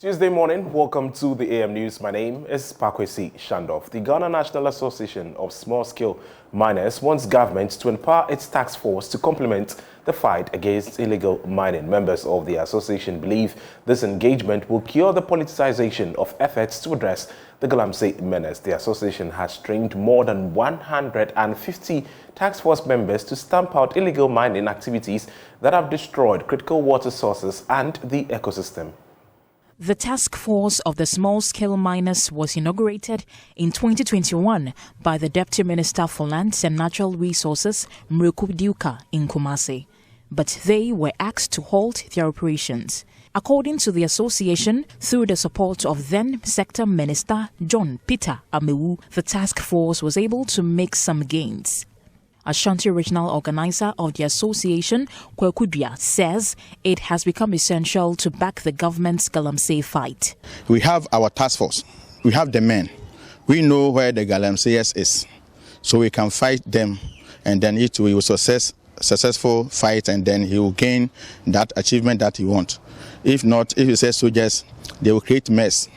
Tuesday morning, welcome to the AM News. My name is Pakwesi Shandoff. The Ghana National Association of Small-Scale Miners wants government to empower its task force to complement the fight against illegal mining. Members of the association believe this engagement will cure the politicization of efforts to address the Galamsey menace. The association has trained more than 150 task force members to stamp out illegal mining activities that have destroyed critical water sources and the ecosystem. The task force of the small-scale miners was inaugurated in 2021 by the Deputy Minister for Lands and Natural Resources, Mreku Diuka, in Kumasi. But they were asked to halt their operations. According to the association, through the support of then-Sector Minister John Peter Amewu, the task force was able to make some gains. Ashanti Regional Organizer of the association, Kwekudua, says it has become essential to back the government's Galamsey fight. We have our task force. We have the men. We know where the Galamseyers is, so we can fight them, and then it will successful fight, and then he will gain that achievement that he wants. If not, if he says soldiers, they will create mess.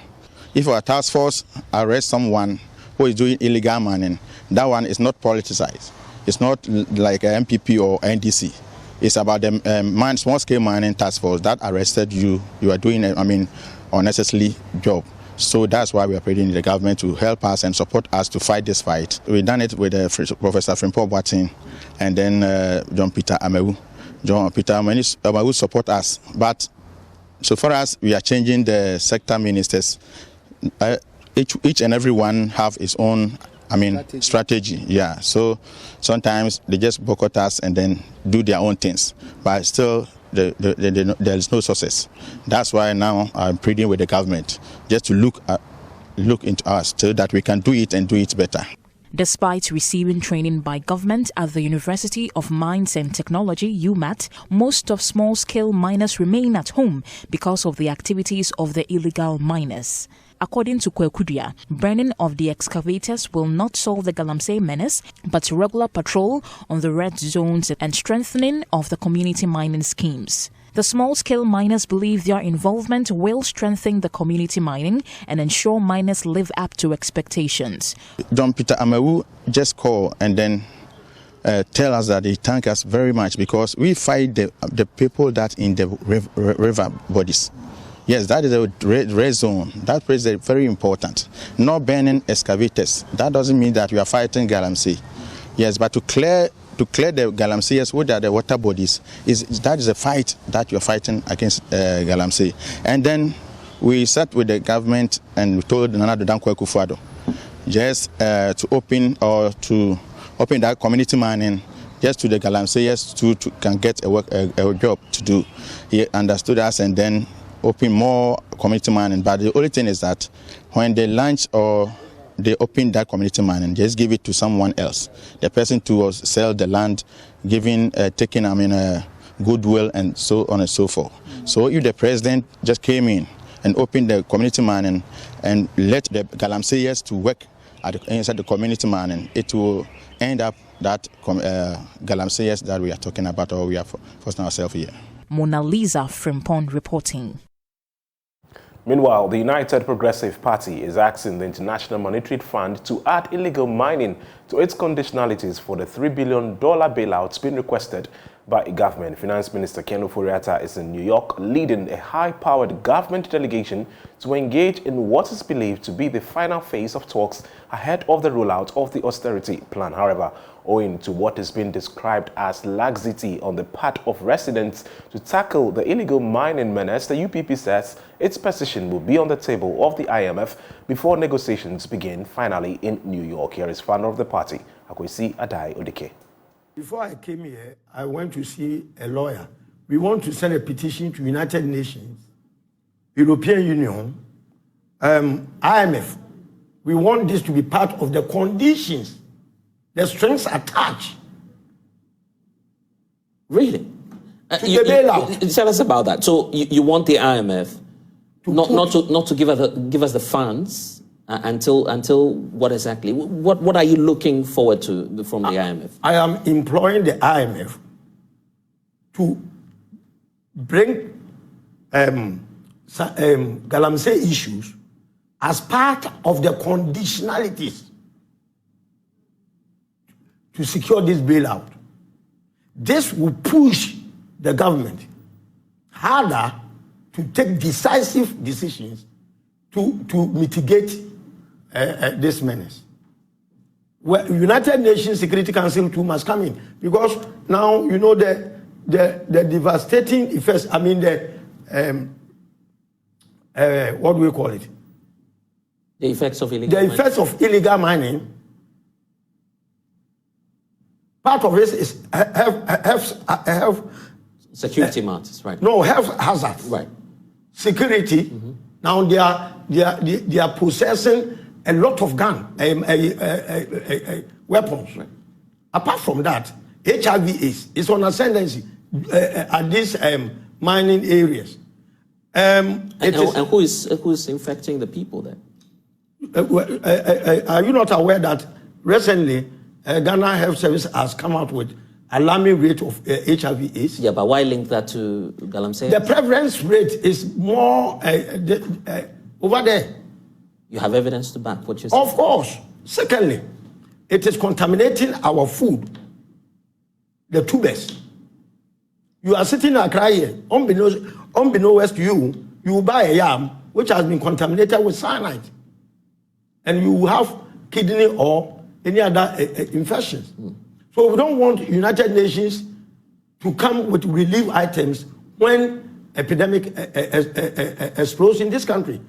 If our task force arrests someone who is doing illegal mining, that one is not politicized. It's not like a MPP or NDC. It's about the small-scale mining task force that arrested you. You are doing, unnecessary job. So that's why we are praying the government to help us and support us to fight this fight. We've done it with Professor Frimpong Boateng and then John Peter Amewu. John Peter Amewu support us. But so far as we are changing the sector ministers, each and every one have his own strategy. Yeah, so sometimes they just boycott us and then do their own things, but still there is no success. That's why now I'm pleading with the government just to look into us so that we can do it and do it better. Despite receiving training by government at the University of Mines and Technology, UMAT, most of small-scale miners remain at home because of the activities of the illegal miners. According to Kwekudua, burning of the excavators will not solve the Galamsey menace, but regular patrol on the red zones and strengthening of the community mining schemes. The small-scale miners believe their involvement will strengthen the community mining and ensure miners live up to expectations. John Peter Amewu just called and then tell us that they thank us very much because we fight the people that in the river bodies. Yes, that is a red zone. That is very important. Not burning excavators. That doesn't mean that we are fighting Galamsey. Yes, but to clear the Galamseyers, which are the water bodies, that is a fight that you are fighting against Galamsey. And then we sat with the government and we told Nana Dankwa Akufo-Addo just to open that community mining just to the Galamseyers to can get a job to do. He understood us and then open more community mining, but the only thing is that when they launch or they open that community mining, just give it to someone else. The person to sell the land, taking goodwill and so on and so forth. So if the president just came in and opened the community mining and let the Galamseyers to work inside the community mining, it will end up that Galamseyers that we are talking about or we are forcing ourselves here. Mona Lisa Frimpong reporting. Meanwhile, the United Progressive Party is asking the International Monetary Fund to add illegal mining to its conditionalities for the $3 billion bailouts being requested by government. Finance Minister Ken Ofori-Atta is in New York leading a high-powered government delegation to engage in what is believed to be the final phase of talks ahead of the rollout of the austerity plan. However, owing to what is being described as laxity on the part of residents to tackle the illegal mining menace, the UPP says its position will be on the table of the IMF before negotiations begin finally in New York. Here is founder of the party, Akwesi Adai Odike. Before I came here, I went to see a lawyer. We want to send a petition to United Nations, European Union, IMF. We want this to be part of the conditions, the strings attached. Really? To the bailout. Tell us about that. So you want the IMF not to give us the funds until what exactly? What are you looking forward to from the IMF? I am employing the IMF to bring Galamsey issues as part of the conditionalities to secure this bailout. This will push the government harder to take decisive decisions to mitigate this menace. Well, United Nations Security Council too must come in, because now you know the devastating effects. I mean what do we call it? The effects of illegal mining. Part of this is have security matters, right? No, health hazards. Right. Security. Now they are possessing a lot of weapons. Right. Apart from that, HIV is on ascendancy at these mining areas. And who is infecting the people there? Are you not aware that recently Ghana Health Service has come out with alarming rate of HIV/AIDS? Yeah, but why link that to Galamsey? The prevalence rate is more over there. You have evidence to back what you're saying? Of course. Secondly, it is contaminating our food, the tubers. You are sitting in Accra here, unbeknownst to you buy a yam which has been contaminated with cyanide, and you have kidney or any other infections. So we don't want United Nations to come with relief items when epidemic explodes in this country.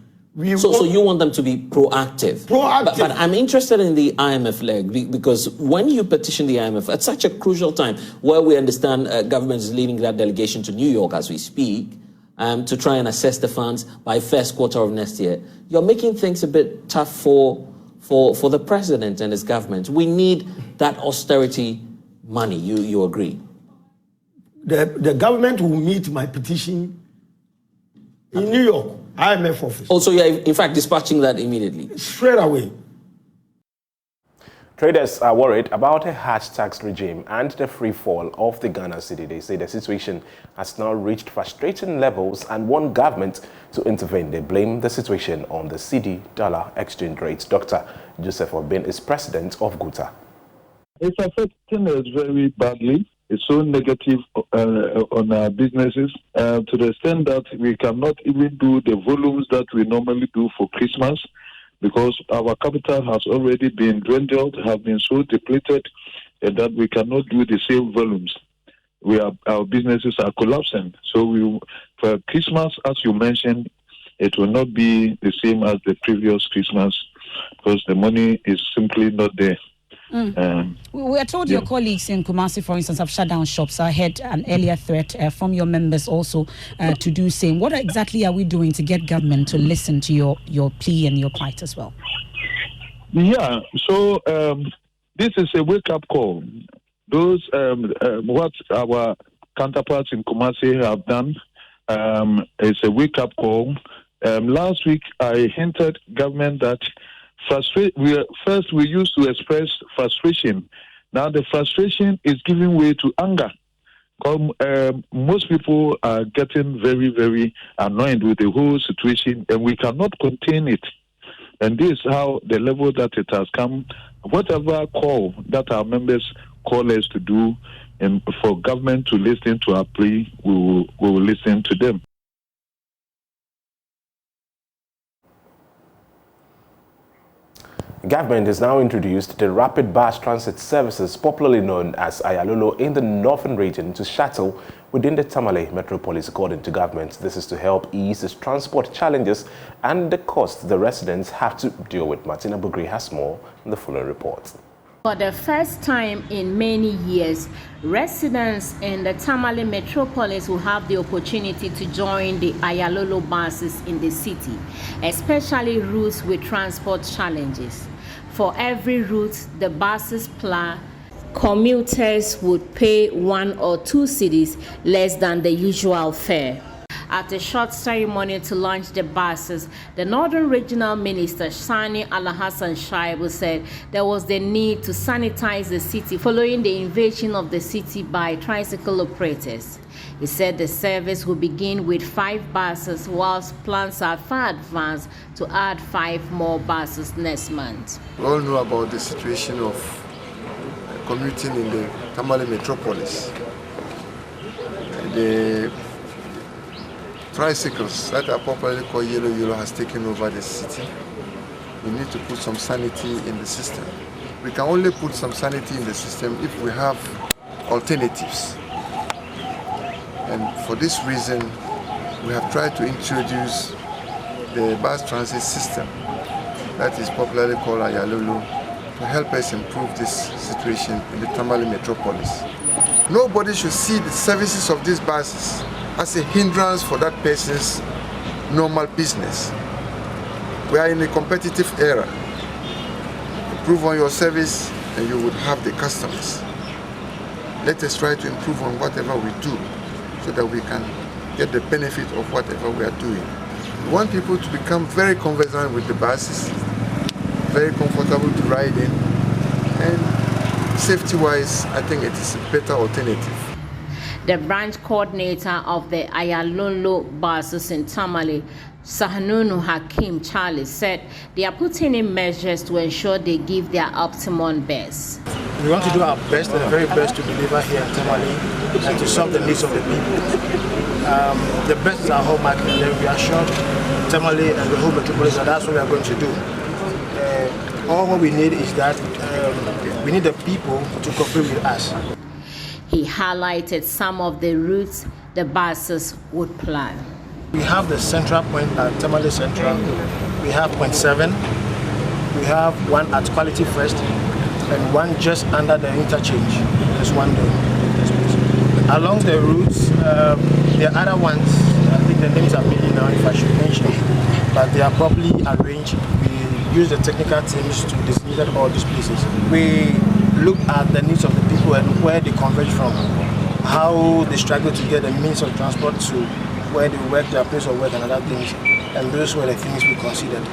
So you want them to be proactive. Proactive. But I'm interested in the IMF leg, because when you petition the IMF at such a crucial time, where we understand government is leading that delegation to New York as we speak, to try and assess the funds by first quarter of next year, you're making things a bit tough for the president and his government. We need that austerity money. You agree? The government will meet my petition in New York, IMF office. Also, you're in fact dispatching that immediately? Straight away. Traders are worried about a harsh tax regime and the free fall of the Ghana cedi. They say the situation has now reached frustrating levels and want government to intervene. They blame the situation on the cedi-dollar exchange rate. Dr. Joseph Obin is president of GUTA. It's affecting us very badly. It's so negative on our businesses to the extent that we cannot even do the volumes that we normally do for Christmas, because our capital has already been dwindled, have been so depleted that we cannot do the same volumes. Our businesses are collapsing. So for Christmas, as you mentioned, it will not be the same as the previous Christmas, because the money is simply not there. We are told your colleagues in Kumasi, for instance, have shut down shops. I heard an earlier threat from your members also to do same. What exactly are we doing to get government to listen to your plea and your plight as well? Yeah, so this is a wake-up call. Those what our counterparts in Kumasi have done is a wake-up call. Last week, I hinted government that we used to express frustration. Now the frustration is giving way to anger. Most people are getting very, very annoyed with the whole situation, and we cannot contain it. And this is how the level that it has come. Whatever call that our members call us to do, and for government to listen to our plea, we will listen to them. The government has now introduced the rapid bus transit services, popularly known as Ayalolo, in the northern region to shuttle within the Tamale metropolis. According to government, this is to help ease the transport challenges and the cost the residents have to deal with. Martina Bugri has more in the following report. For the first time in many years, residents in the Tamale metropolis will have the opportunity to join the Ayalolo buses in the city, especially routes with transport challenges. For every route the buses ply, commuters would pay 1 or 2 cedis less than the usual fare. At a short ceremony to launch the buses, the Northern Regional Minister Sani Alhassan Shaibu said there was the need to sanitize the city following the invasion of the city by tricycle operators. He said the service will begin with 5 buses, whilst plans are far advanced to add 5 more buses next month. We all know about the situation of commuting in the Tamale metropolis. The tricycles that are popularly called yellow has taken over the city. We need to put some sanity in the system. We can only put some sanity in the system if we have alternatives. And for this reason, we have tried to introduce the bus transit system that is popularly called Ayalolo to help us improve this situation in the Tamale metropolis. Nobody should see the services of these buses as a hindrance for that person's normal business. We are in a competitive era. Improve on your service and you would have the customers. Let us try to improve on whatever we do so that we can get the benefit of whatever we are doing. We want people to become very conversant with the buses, very comfortable to ride in, and safety-wise, I think it is a better alternative. The branch coordinator of the Ayalolo buses in Tamale, Sahanunu Hakim Charlie, said they are putting in measures to ensure they give their optimum best. We want to do our best and the very best to deliver here in Tamale and to serve the needs of the people. The best is our hallmark, and then we are sure Tamale and the whole metropolis, and that's what we are going to do. All what we need is that we need the people to cooperate with us. He highlighted some of the routes the buses would plan. We have the central point at Tamale Central. We have point 7. We have one at Quality First, and one just under the interchange. There's one there. Along the routes, the other ones, I think the names are many now if I should mention, but they are properly arranged. We use the technical teams to distribute all these places. We look at the needs of the people and where they converge from, how they struggle to get the means of transport to where they work, their place of work and other things, and those were the things we considered.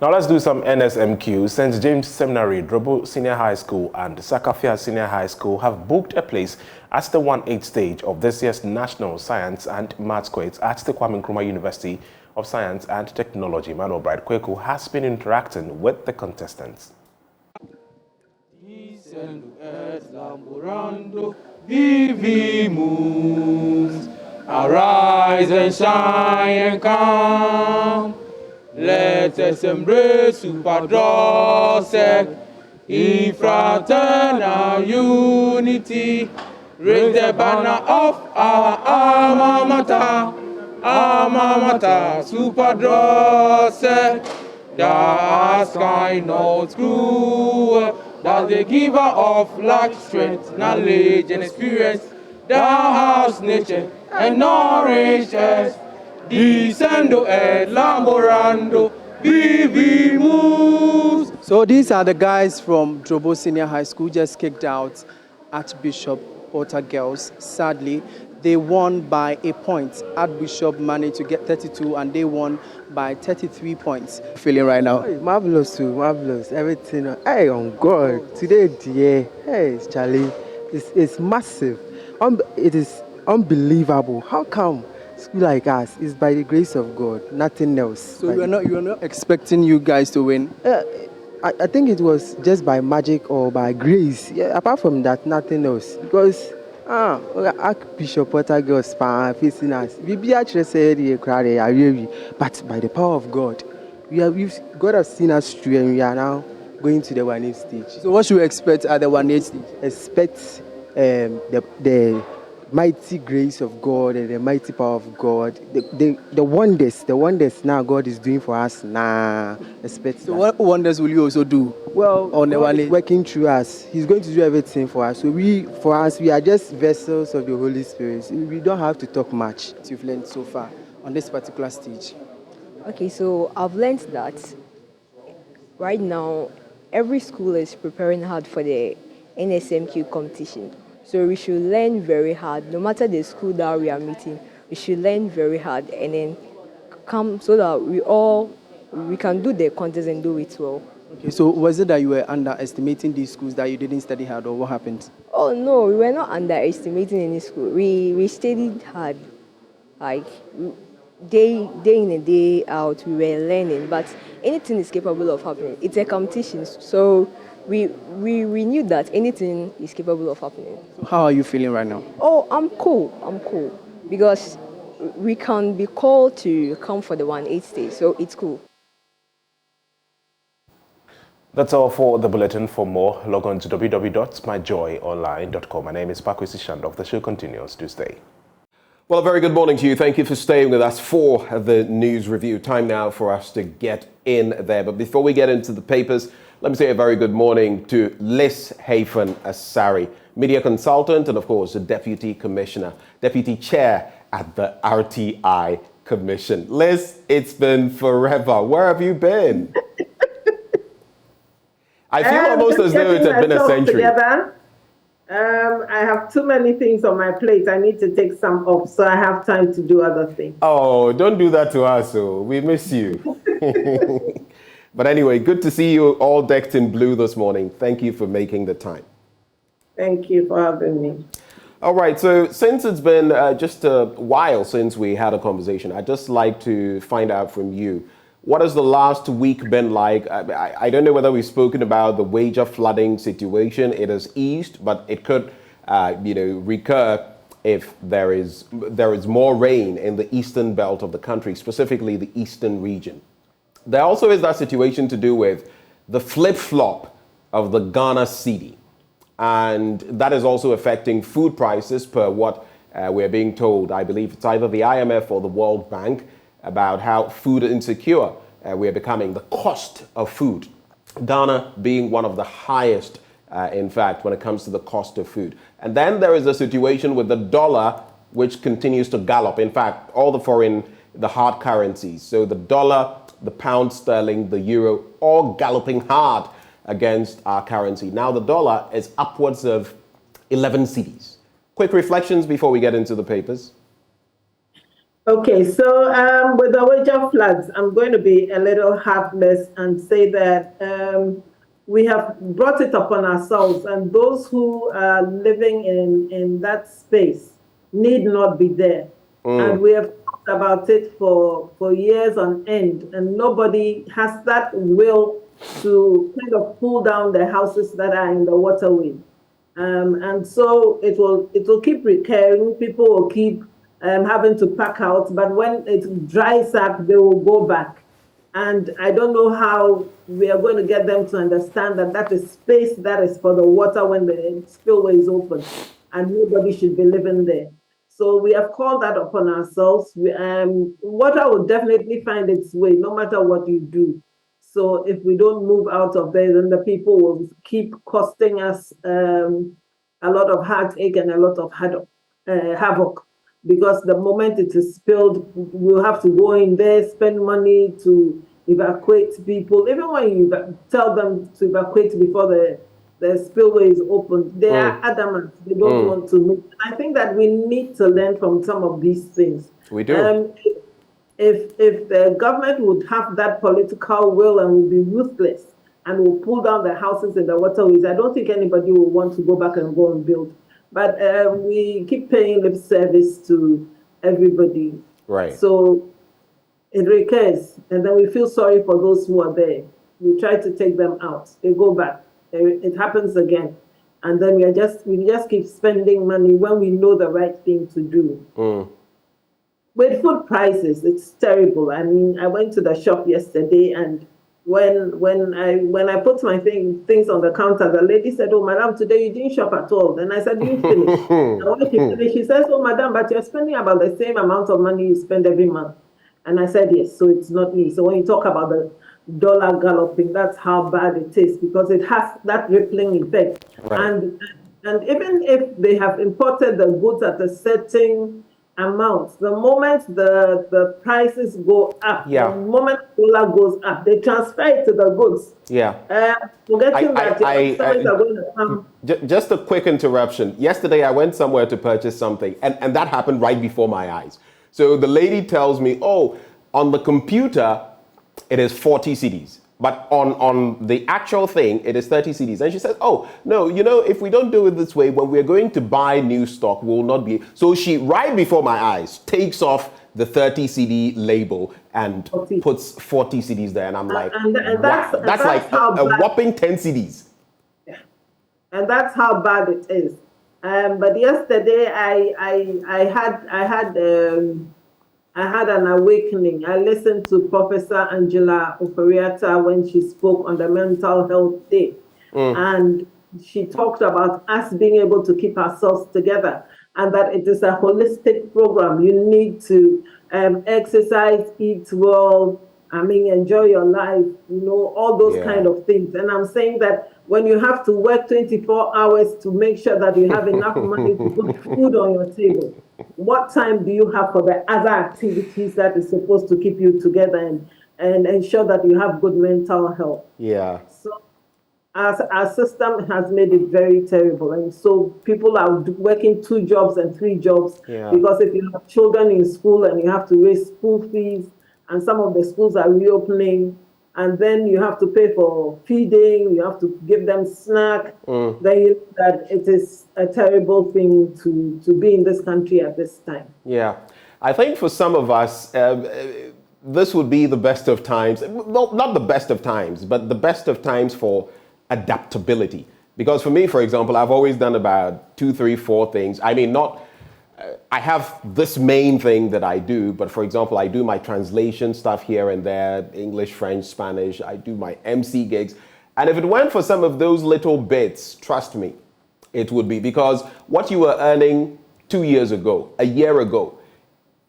Now let's do some NSMQ. St. James Seminary, Drobo Senior High School and Sakafia Senior High School have booked a place at the 1/8 stage of this year's National Science and Maths Quiz at the Kwame Nkrumah University of Science and Technology. Manuel Bright Kweku has been interacting with the contestants. Arise and shine and come. Let us embrace superdose in fraternal unity. Raise the banner of our alma mater, superdose. That's kind of true. That's the giver of life, strength, knowledge, and experience. Thou hast nature and nourished us. Descendo et laborando, vivi moves. So these are the guys from Drobo Senior High School, just kicked out Archbishop Porter Girls. Sadly, they won by a point. Archbishop managed to get 32 and they won by 33 points. Feeling right now? Hey, marvelous too, marvelous. Everything. Hey, on God. Today, dear. Hey, Charlie. It's massive. It is unbelievable. How come school like us is by the grace of God, nothing else? So you are not expecting you guys to win? I think it was just by magic or by grace. Yeah, apart from that, nothing else. Because Archbishop Porter Girls facing us. We actually said but by the power of God, God has seen us through and we are now going to the 1/8 stage. So what should we expect at the 1/8 stage? Expect the mighty grace of God and the mighty power of God, the wonders now God is doing for us now. Expect. So what wonders will you also do? Well, on the God is working through us. He's going to do everything for us. So we are just vessels of the Holy Spirit. We don't have to talk much. You've learned so far on this particular stage. Okay, so I've learned that right now every school is preparing hard for the NSMQ competition. So we should learn very hard, no matter the school that we are meeting. we should learn very hard and then come so that we can do the contest and do it well. Okay, so was it that you were underestimating these schools, that you didn't study hard, or what happened? Oh no, we were not underestimating any school. We studied hard, like day in and day out. We were learning, but anything is capable of happening. It's a competition, so we knew that anything is capable of happening. So how are you feeling right now? Oh, I'm cool because we can be called to come for the 1-8 stage, so it's cool. That's all for the bulletin. For more, log on to www.myjoyonline.com. My name is Pakwisi Shandok. The show continues. Do stay. Well, a very good morning to you. Thank you for staying with us for the news review. Time now for us to get in there. But before we get into the papers, let me say a very good morning to Liz Hafen-Asari, media consultant and, of course, the Deputy Chair at the RTI Commission. Liz, it's been forever. Where have you been? I feel almost as though it had been a century. Together. I have too many things on my plate. I need to take some off, so I have time to do other things. Oh, don't do that to us. Oh, we miss you. But anyway, good to see you all decked in blue this morning. Thank you for making the time. Thank you for having me. All right, so since it's been just a while since we had a conversation, I'd just like to find out from you, what has the last week been like? I don't know whether we've spoken about the Wager flooding situation. It has eased, but it could, recur if there is more rain in the eastern belt of the country, specifically the eastern region. There also is that situation to do with the flip-flop of the Ghana cedi. And that is also affecting food prices per what we're being told. I believe it's either the IMF or the World Bank about how food insecure we are becoming, the cost of food. Ghana being one of the highest, in fact, when it comes to the cost of food. And then there is a situation with the dollar, which continues to gallop. In fact, all the hard currencies. So the dollar, the pound sterling, the euro, all galloping hard against our currency. Now the dollar is upwards of 11 cedis. Quick reflections before we get into the papers. Okay, so with the Wager floods, I'm going to be a little heartless and say that we have brought it upon ourselves, and those who are living in that space need not be there. And we have talked about it for years on end, and nobody has that will to kind of pull down the houses that are in the waterway. And so it will keep recurring. People will keep having to pack out, but when it dries up, they will go back. And I don't know how we are going to get them to understand that that is space that is for the water when the spillway is open, and nobody should be living there. So we have called that upon ourselves. Water will definitely find its way, no matter what you do. So if we don't move out of there, then the people will keep costing us a lot of heartache and a lot of havoc. Because the moment it is spilled, we'll have to go in there, spend money to evacuate people. Even when you tell them to evacuate before the spillway is open, they are adamant. They don't want to move. I think that we need to learn from some of these things. We do. If the government would have that political will and would be ruthless and will pull down the houses in the waterways, I don't think anybody will want to go back and go and build. But we keep paying lip service to everybody. Right. So it recurs. And then we feel sorry for those who are there. We try to take them out. They go back. It happens again. And then we just keep spending money when we know the right thing to do. With food prices, it's terrible. I mean, I went to the shop yesterday, and when I put my things on the counter, the lady said, "Oh, madam, today you didn't shop at all." Then I said, "You finished?" And when she finished, she says, "Oh, madam, but you're spending about the same amount of money you spend every month." And I said, "Yes, so it's not me." So when you talk about the dollar galloping, that's how bad it is, because it has that rippling effect. Right. And even if they have imported the goods at a certain amount, the moment the prices go up, the moment dollar goes up, they transfer it to the goods. Forgetting that are going to come. Just a quick interruption. Yesterday, I went somewhere to purchase something, and that happened right before my eyes. So the lady tells me, oh, on the computer, it is 40 cedis. But on the actual thing, it is 30 cedis. And she says, oh, no, if we don't do it this way, when we're going to buy new stock, we'll not be. So she, right before my eyes, takes off the 30 CD label and puts 40 CDs there. And I'm like, wow, that's like a whopping 10 CDs. Yeah. And that's how bad it is. But yesterday I had an awakening. I listened to Professor Angela Oforiatta when she spoke on the Mental Health Day. And she talked about us being able to keep ourselves together and that it is a holistic program. You need to exercise, eat well, enjoy your life, all those kind of things. And I'm saying that when you have to work 24 hours to make sure that you have enough money to put food on your table, what time do you have for the other activities that is supposed to keep you together and ensure that you have good mental health? Yeah. So our system has made it very terrible. And so people are working 2 jobs and 3 jobs because if you have children in school and you have to raise school fees and some of the schools are reopening, and then you have to pay for feeding, you have to give them snack, then you know that it is a terrible thing to be in this country at this time. Yeah. I think for some of us, this would be the best of times. Well, not the best of times, but the best of times for adaptability. Because for me, for example, I've always done about 2, 3, 4 things. I have this main thing that I do, but for example, I do my translation stuff here and there, English, French, Spanish, I do my MC gigs. And if it weren't for some of those little bits, trust me, it would be, because what you were earning 2 years ago, a year ago,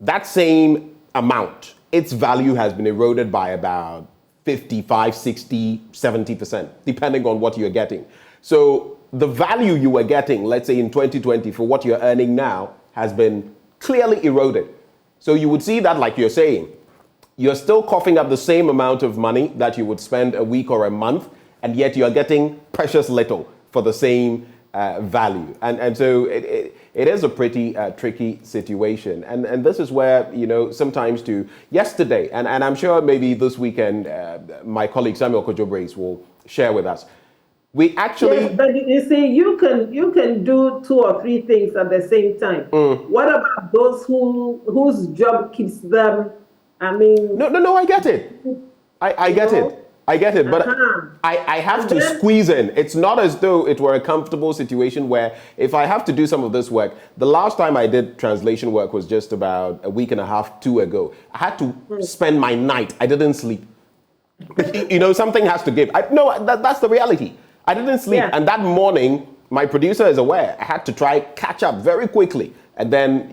that same amount, its value has been eroded by about 55, 60, 70%, depending on what you're getting. So the value you were getting, let's say in 2020, for what you're earning now, has been clearly eroded. So you would see that, like you're saying, you're still coughing up the same amount of money that you would spend a week or a month, and yet you're getting precious little for the same value. And so it is a pretty tricky situation. And this is where, sometimes yesterday, and I'm sure maybe this weekend, my colleague Samuel Kojo-Brace will share with us. We actually... Yes, but you see, you can do 2 or 3 things at the same time. What about those whose job keeps them, No, I get it. I get it. But I have to squeeze in. It's not as though it were a comfortable situation where if I have to do some of this work, the last time I did translation work was just about a week and a half, 2 ago. I had to spend my night. I didn't sleep. Something has to give. That's the reality. I didn't sleep. Yeah. And that morning, my producer is aware. I had to try catch up very quickly and then,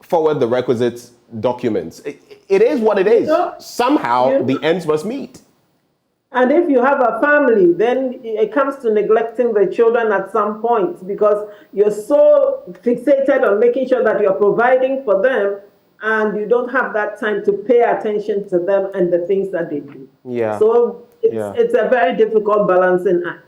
forward the requisite documents. It is what it is. Somehow the ends must meet. And if you have a family, then it comes to neglecting the children at some point because you're so fixated on making sure that you're providing for them and you don't have that time to pay attention to them and the things that they do. Yeah. So it's a very difficult balancing act.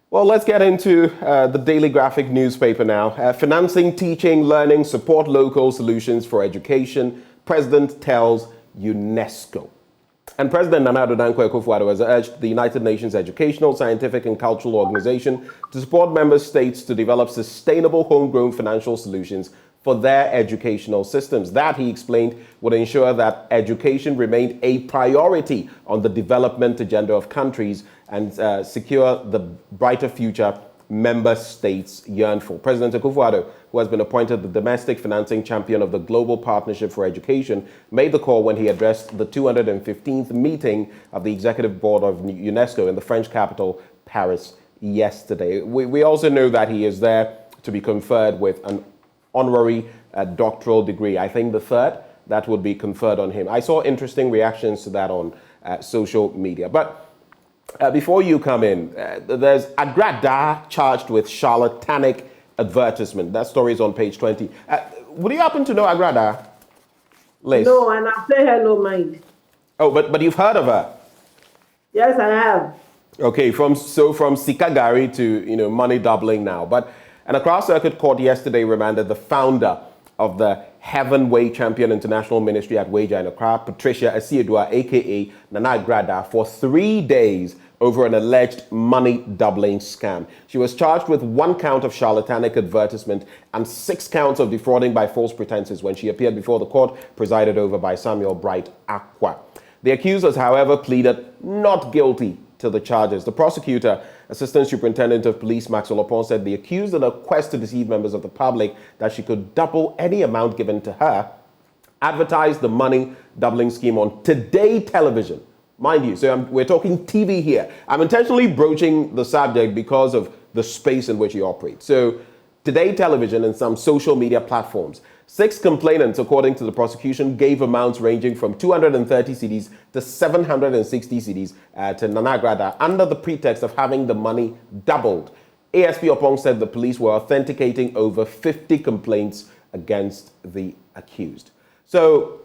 Well, let's get into the Daily Graphic newspaper now. Financing, teaching, learning, support local solutions for education. President tells UNESCO. And President Nana Addo Dankwa Akufo-Addo has urged the United Nations Educational, Scientific and Cultural Organization to support member states to develop sustainable homegrown financial solutions for their educational systems. That, he explained, would ensure that education remained a priority on the development agenda of countries and secure the brighter future member states yearn for. President Akufo-Addo, who has been appointed the domestic financing champion of the Global Partnership for Education, made the call when he addressed the 215th meeting of the Executive Board of UNESCO in the French capital, Paris, yesterday. We also know that he is there to be conferred with an honorary doctoral degree. I think the 3rd that would be conferred on him. I saw interesting reactions to that on social media. But before you come in, there's Agrada charged with charlatanic advertisement. That story is on page 20. Would you happen to know Agrada, Liz? No, and I pay her no mind. Oh, but you've heard of her? Yes, I have. Okay, from Sikagari to money doubling now. But an Accra Circuit Court yesterday remanded the founder of the heavyweight champion international ministry at Wager in Accra, Patricia Asiedua, aka Nana Grada, for 3 days over an alleged money doubling scam. She was charged with 1 count of charlatanic advertisement and 6 counts of defrauding by false pretenses when she appeared before the court presided over by Samuel Bright Aqua. The accusers, however, pleaded not guilty to the charges. The prosecutor, Assistant Superintendent of Police Maxwell Opon, said the accused in a quest to deceive members of the public that she could double any amount given to her, advertised the money doubling scheme on Today Television. Mind you, so we're talking TV here. I'm intentionally broaching the subject because of the space in which you operate. So Today Television and some social media platforms. 6 complainants, according to the prosecution, gave amounts ranging from 230 cedis to 760 cedis to Nana Grada under the pretext of having the money doubled. ASP Opong said the police were authenticating over 50 complaints against the accused. So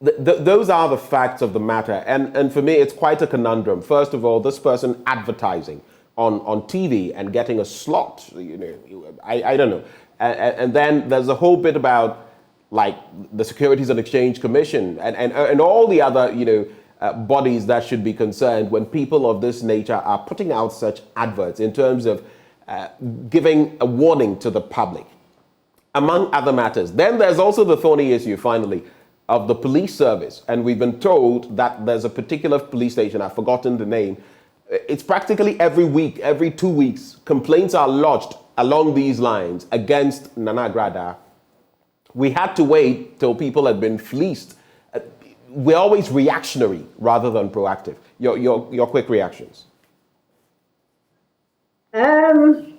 those are the facts of the matter. And for me, it's quite a conundrum. First of all, this person advertising on TV and getting a slot, I don't know. And then there's a whole bit about like the Securities and Exchange Commission and all the other, bodies that should be concerned when people of this nature are putting out such adverts in terms of giving a warning to the public, among other matters. Then there's also the thorny issue, finally, of the police service. And we've been told that there's a particular police station, I've forgotten the name. It's practically every week, every 2 weeks, complaints are lodged along these lines against Nana Grada. We had to wait till people had been fleeced. We're always reactionary rather than proactive. Your quick reactions. I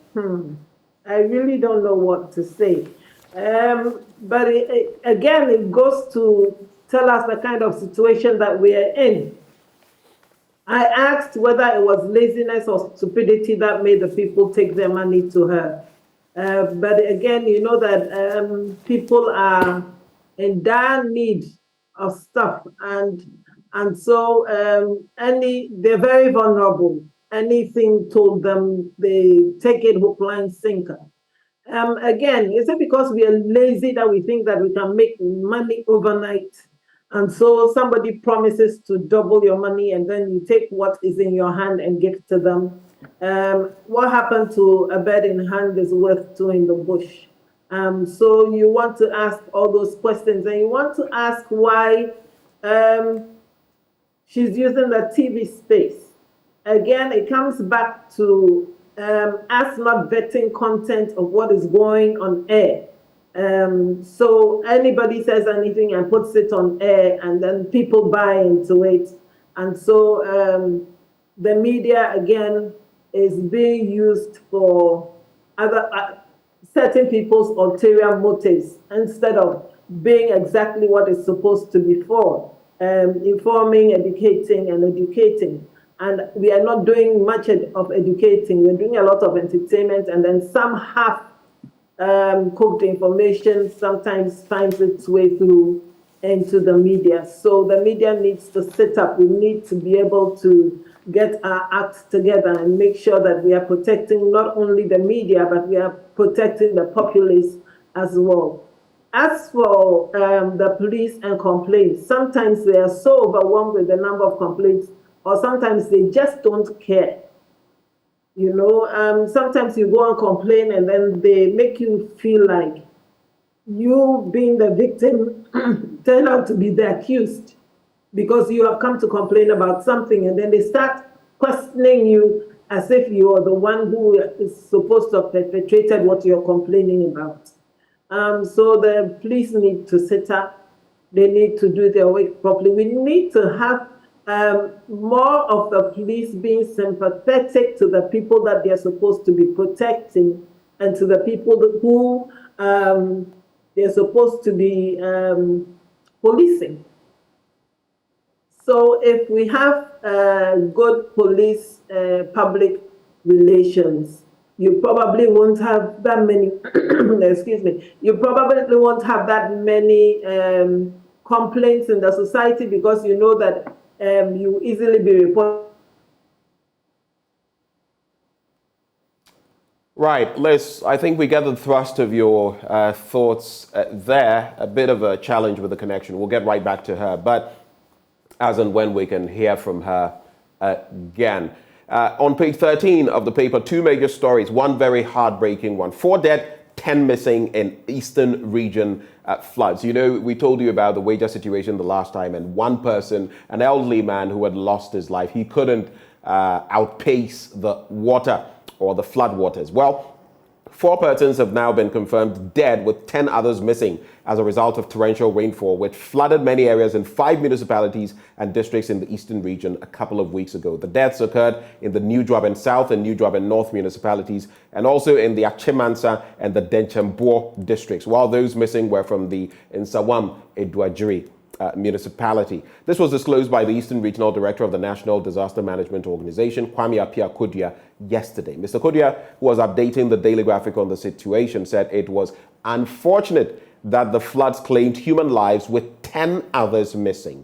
really don't know what to say. But again, it goes to tell us the kind of situation that we are in. I asked whether it was laziness or stupidity that made the people take their money to her. But again, you know that people are in dire need of stuff, and so they're very vulnerable. Anything told them, they take it hook, line, sinker. Again, is it because we are lazy that we think that we can make money overnight? And so somebody promises to double your money and then you take what is in your hand and give to them. What happened to a bird in hand is worth two in the bush. So you want to ask all those questions, and you want to ask why she's using the TV space. Again, it comes back to us not vetting content of what is going on air. So anybody says anything and puts it on air, and then people buy into it. And so the media, again, is being used for other certain people's ulterior motives instead of being exactly what it's supposed to be for, informing, educating, and educating. And we are not doing much of educating. We're doing a lot of entertainment, and then some half cooked information sometimes finds its way through into the media. So the media needs to sit up. We need to be able to get our act together and make sure that we are protecting not only the media, but we are protecting the populace as well. As for the police and complaints, sometimes they are so overwhelmed with the number of complaints, or sometimes they just don't care. You know, sometimes you go and complain and then they make you feel like you being the victim turn out to be the accused because you have come to complain about something, and then they start questioning you as if you are the one who is supposed to have perpetrated what you're complaining about. So the police need to sit up. They need to do their work properly. We need to have more of the police being sympathetic to the people that they're supposed to be protecting and to the people who they're supposed to be policing. So if we have good police public relations, you probably won't have that many, excuse me, you probably won't have that many complaints in the society, because you know that you easily be reported. Right, Liz, I think we get the thrust of your thoughts there. A bit of a challenge with the connection. We'll get right back to her, but as and when we can hear from her again. On page 13 of the paper, two major stories, one very heartbreaking one. 4 dead, 10 missing in eastern region floods. You know, we told you about the Wager situation the last time, and one person, an elderly man who had lost his life, he couldn't outpace the water or the flood waters. Well, 4 persons have now been confirmed dead, with 10 others missing as a result of torrential rainfall, which flooded many areas in 5 municipalities and districts in the eastern region a couple of weeks ago. The deaths occurred in the New Joabin South and New Joabin North municipalities, and also in the Achimansa and the Denchembour districts, while those missing were from the Nsawam Eduajiri municipality. This was disclosed by the Eastern Regional Director of the National Disaster Management Organization, Kwame Appiah Kodia, yesterday. Mr. Kodia, who was updating the Daily Graphic on the situation, said it was unfortunate that the floods claimed human lives, with 10 others missing.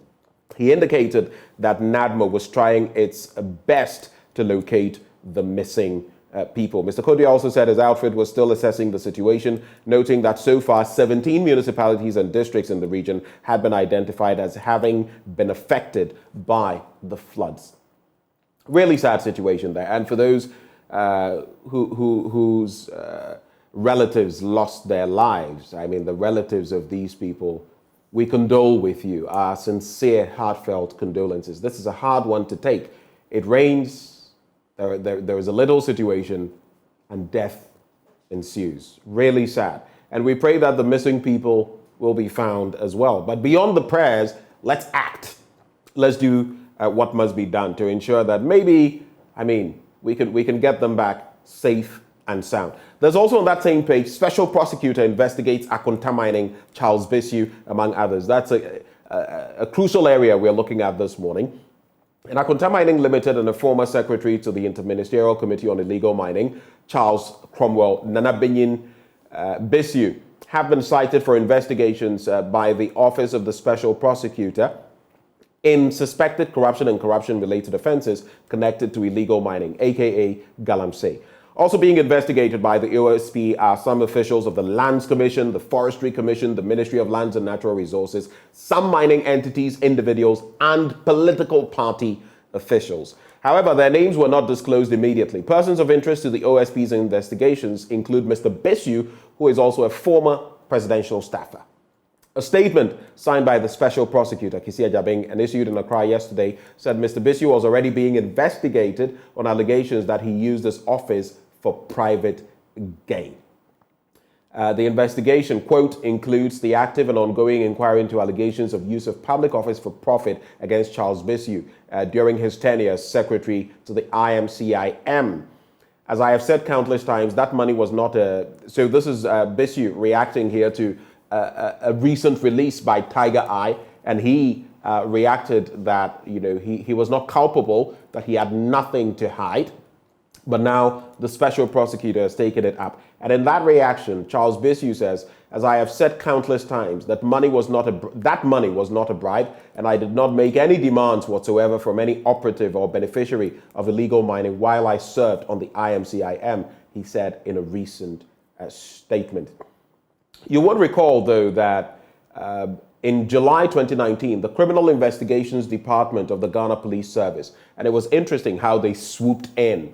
He indicated that NADMO was trying its best to locate the missing people. Mr. Kodia also said his outfit was still assessing the situation, noting that so far 17 municipalities and districts in the region had been identified as having been affected by the floods. Really sad situation there. And for those whose relatives lost their lives, I mean, the relatives of these people, we condole with you. Our sincere, heartfelt condolences. This is a hard one to take. It rains. There is a little situation, and death ensues. Really sad. And we pray that the missing people will be found as well. But beyond the prayers, let's act. Let's do what must be done to ensure that maybe, we can get them back safe and sound. There's also on that same page, Special Prosecutor investigates Akonta Mining, Charles Bissiu, among others. That's a crucial area we're looking at this morning. And Akonta Mining Limited and a former secretary to the Interministerial Committee on Illegal Mining, Charles Cromwell Nanabinyin Bissiu, have been cited for investigations by the Office of the Special Prosecutor in suspected corruption and corruption-related offenses connected to illegal mining, aka Galamsey. Also being investigated by the OSP are some officials of the Lands Commission, the Forestry Commission, the Ministry of Lands and Natural Resources, some mining entities, individuals, and political party officials. However, their names were not disclosed immediately. Persons of interest to the OSP's investigations include Mr. Bissiu, who is also a former presidential staffer. A statement signed by the Special Prosecutor, Kisia Jabing, and issued in Accra yesterday, said Mr. Bissiu was already being investigated on allegations that he used his office for private gain. The investigation, quote, includes the active and ongoing inquiry into allegations of use of public office for profit against Charles Bissiu during his tenure as secretary to the IMCIM. As I have said countless times, that money was not so this is Bissiu reacting here to a recent release by Tiger Eye, and he reacted that, he was not culpable, that he had nothing to hide. But now the special prosecutor has taken it up. And in that reaction, Charles Bissiu says, as I have said countless times, that money was not a bribe, and I did not make any demands whatsoever from any operative or beneficiary of illegal mining while I served on the IMCIM, he said in a recent statement. You would recall, though, that in July 2019, the Criminal Investigations Department of the Ghana Police Service, and it was interesting how they swooped in.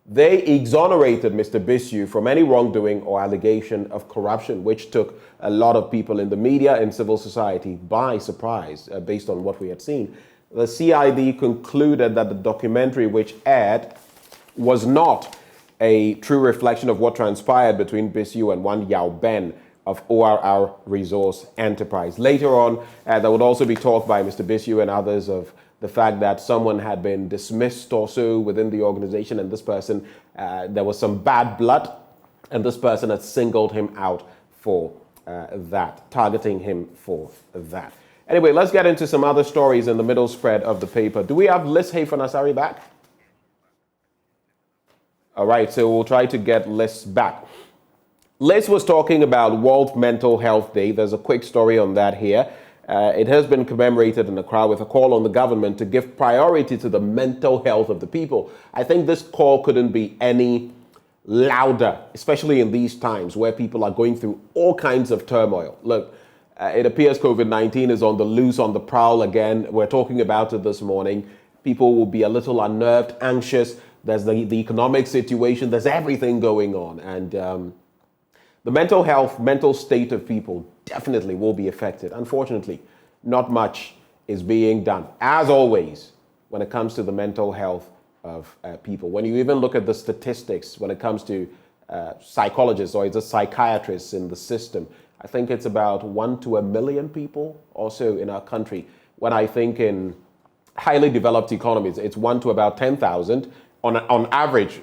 They exonerated Mr. Bissiu from any wrongdoing or allegation of corruption, which took a lot of people in the media and civil society by surprise, based on what we had seen. The CID concluded that the documentary which aired was not a true reflection of what transpired between Bissiu and one Yao Ben of ORR Resource Enterprise. Later on, there would also be talk by Mr. Bissiu and others of the fact that someone had been dismissed or so within the organization, and this person, there was some bad blood, and this person had singled him out for that, targeting him for that. Anyway, let's get into some other stories in the middle spread of the paper. Do we have Liz Hayfanasari back? All right, so we'll try to get Liz back. Liz was talking about World Mental Health Day. There's a quick story on that here. It has been commemorated in Accra with a call on the government to give priority to the mental health of the people. I think this call couldn't be any louder, especially in these times where people are going through all kinds of turmoil. Look, it appears COVID-19 is on the loose, on the prowl again. We're talking about it this morning. People will be a little unnerved, anxious. There's the economic situation. There's everything going on. And the mental health, mental state of people definitely will be affected. Unfortunately, not much is being done, as always, when it comes to the mental health of people. When you even look at the statistics, when it comes to psychologists or it's psychiatrists in the system, I think it's about 1 to 1 million people also in our country. When I think in highly developed economies, it's 1 to about 10,000. On average,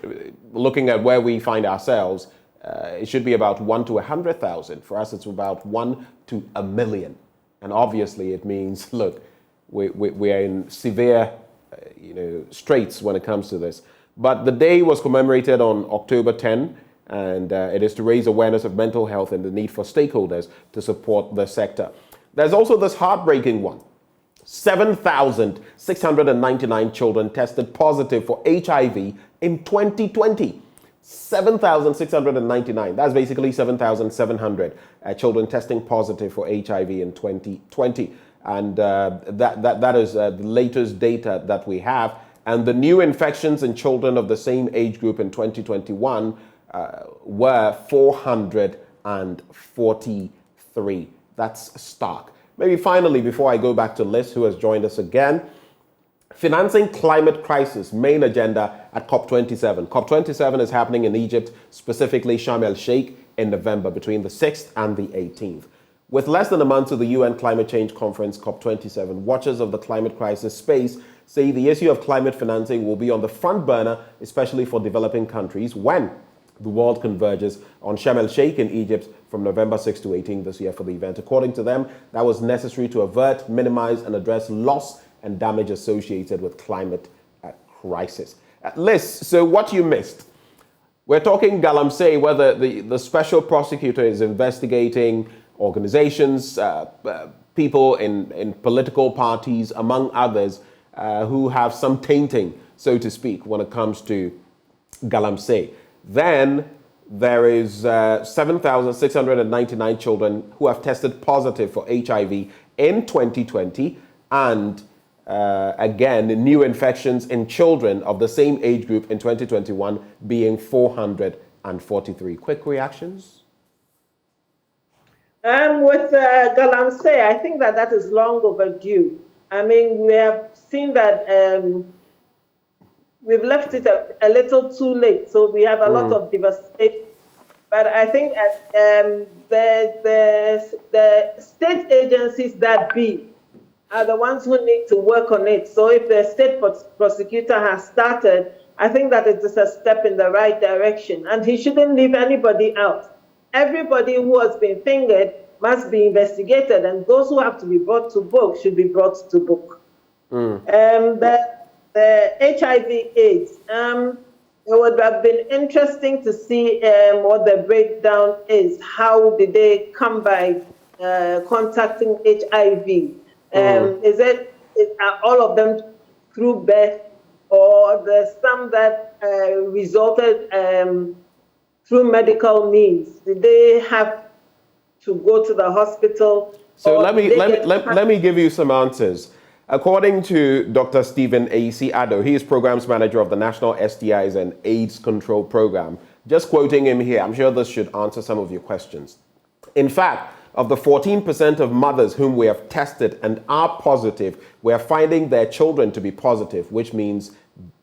looking at where we find ourselves, it should be about 1 to 100,000. For us, it's about 1 to 1 million. And obviously, it means, look, we are in severe straits when it comes to this. But the day was commemorated on October 10, and it is to raise awareness of mental health and the need for stakeholders to support the sector. There's also this heartbreaking one. 7,699 children tested positive for HIV in 2020. 7,699. That's basically 7,700 children testing positive for HIV in 2020. And that is the latest data that we have. And the new infections in children of the same age group in 2021 were 443. That's stark. Maybe finally, before I go back to Liz, who has joined us again, financing climate crisis, main agenda at COP27. COP27 is happening in Egypt, specifically Sharm el-Sheikh, in November, between the 6th and the 18th. With less than a month to the UN Climate Change Conference, COP27, watchers of the climate crisis space say the issue of climate financing will be on the front burner, especially for developing countries, when the world converges on Sharm el-Sheikh in Egypt from November 6 to 18 this year for the event. According to them, that was necessary to avert, minimize, and address loss and damage associated with climate crisis. Liz, so what you missed? We're talking Galamsey, whether the special prosecutor is investigating organizations, people in political parties, among others, who have some tainting, so to speak, when it comes to Galamsey. Then there is 7,699 children who have tested positive for HIV in 2020, and again, new infections in children of the same age group in 2021 being 443. Quick reactions? With Galamsey, I think that is long overdue. I mean, we have seen that we've left it a little too late, so we have a lot of devastation. But I think the state agencies that be are the ones who need to work on it. So if the state prosecutor has started, I think that it is a step in the right direction. And he shouldn't leave anybody out. Everybody who has been fingered must be investigated, and those who have to be brought to book should be brought to book. The HIV/AIDS, it would have been interesting to see what the breakdown is. How did they come by contacting HIV? Are all of them through birth, or there's some that resulted through medical means? Did they have to go to the hospital? So let me give you some answers. According to Dr. Stephen A.C. Addo, he is Programs Manager of the National STIs and AIDS Control Program. Just quoting him here, I'm sure this should answer some of your questions. In fact, of the 14% of mothers whom we have tested and are positive, we are finding their children to be positive, which means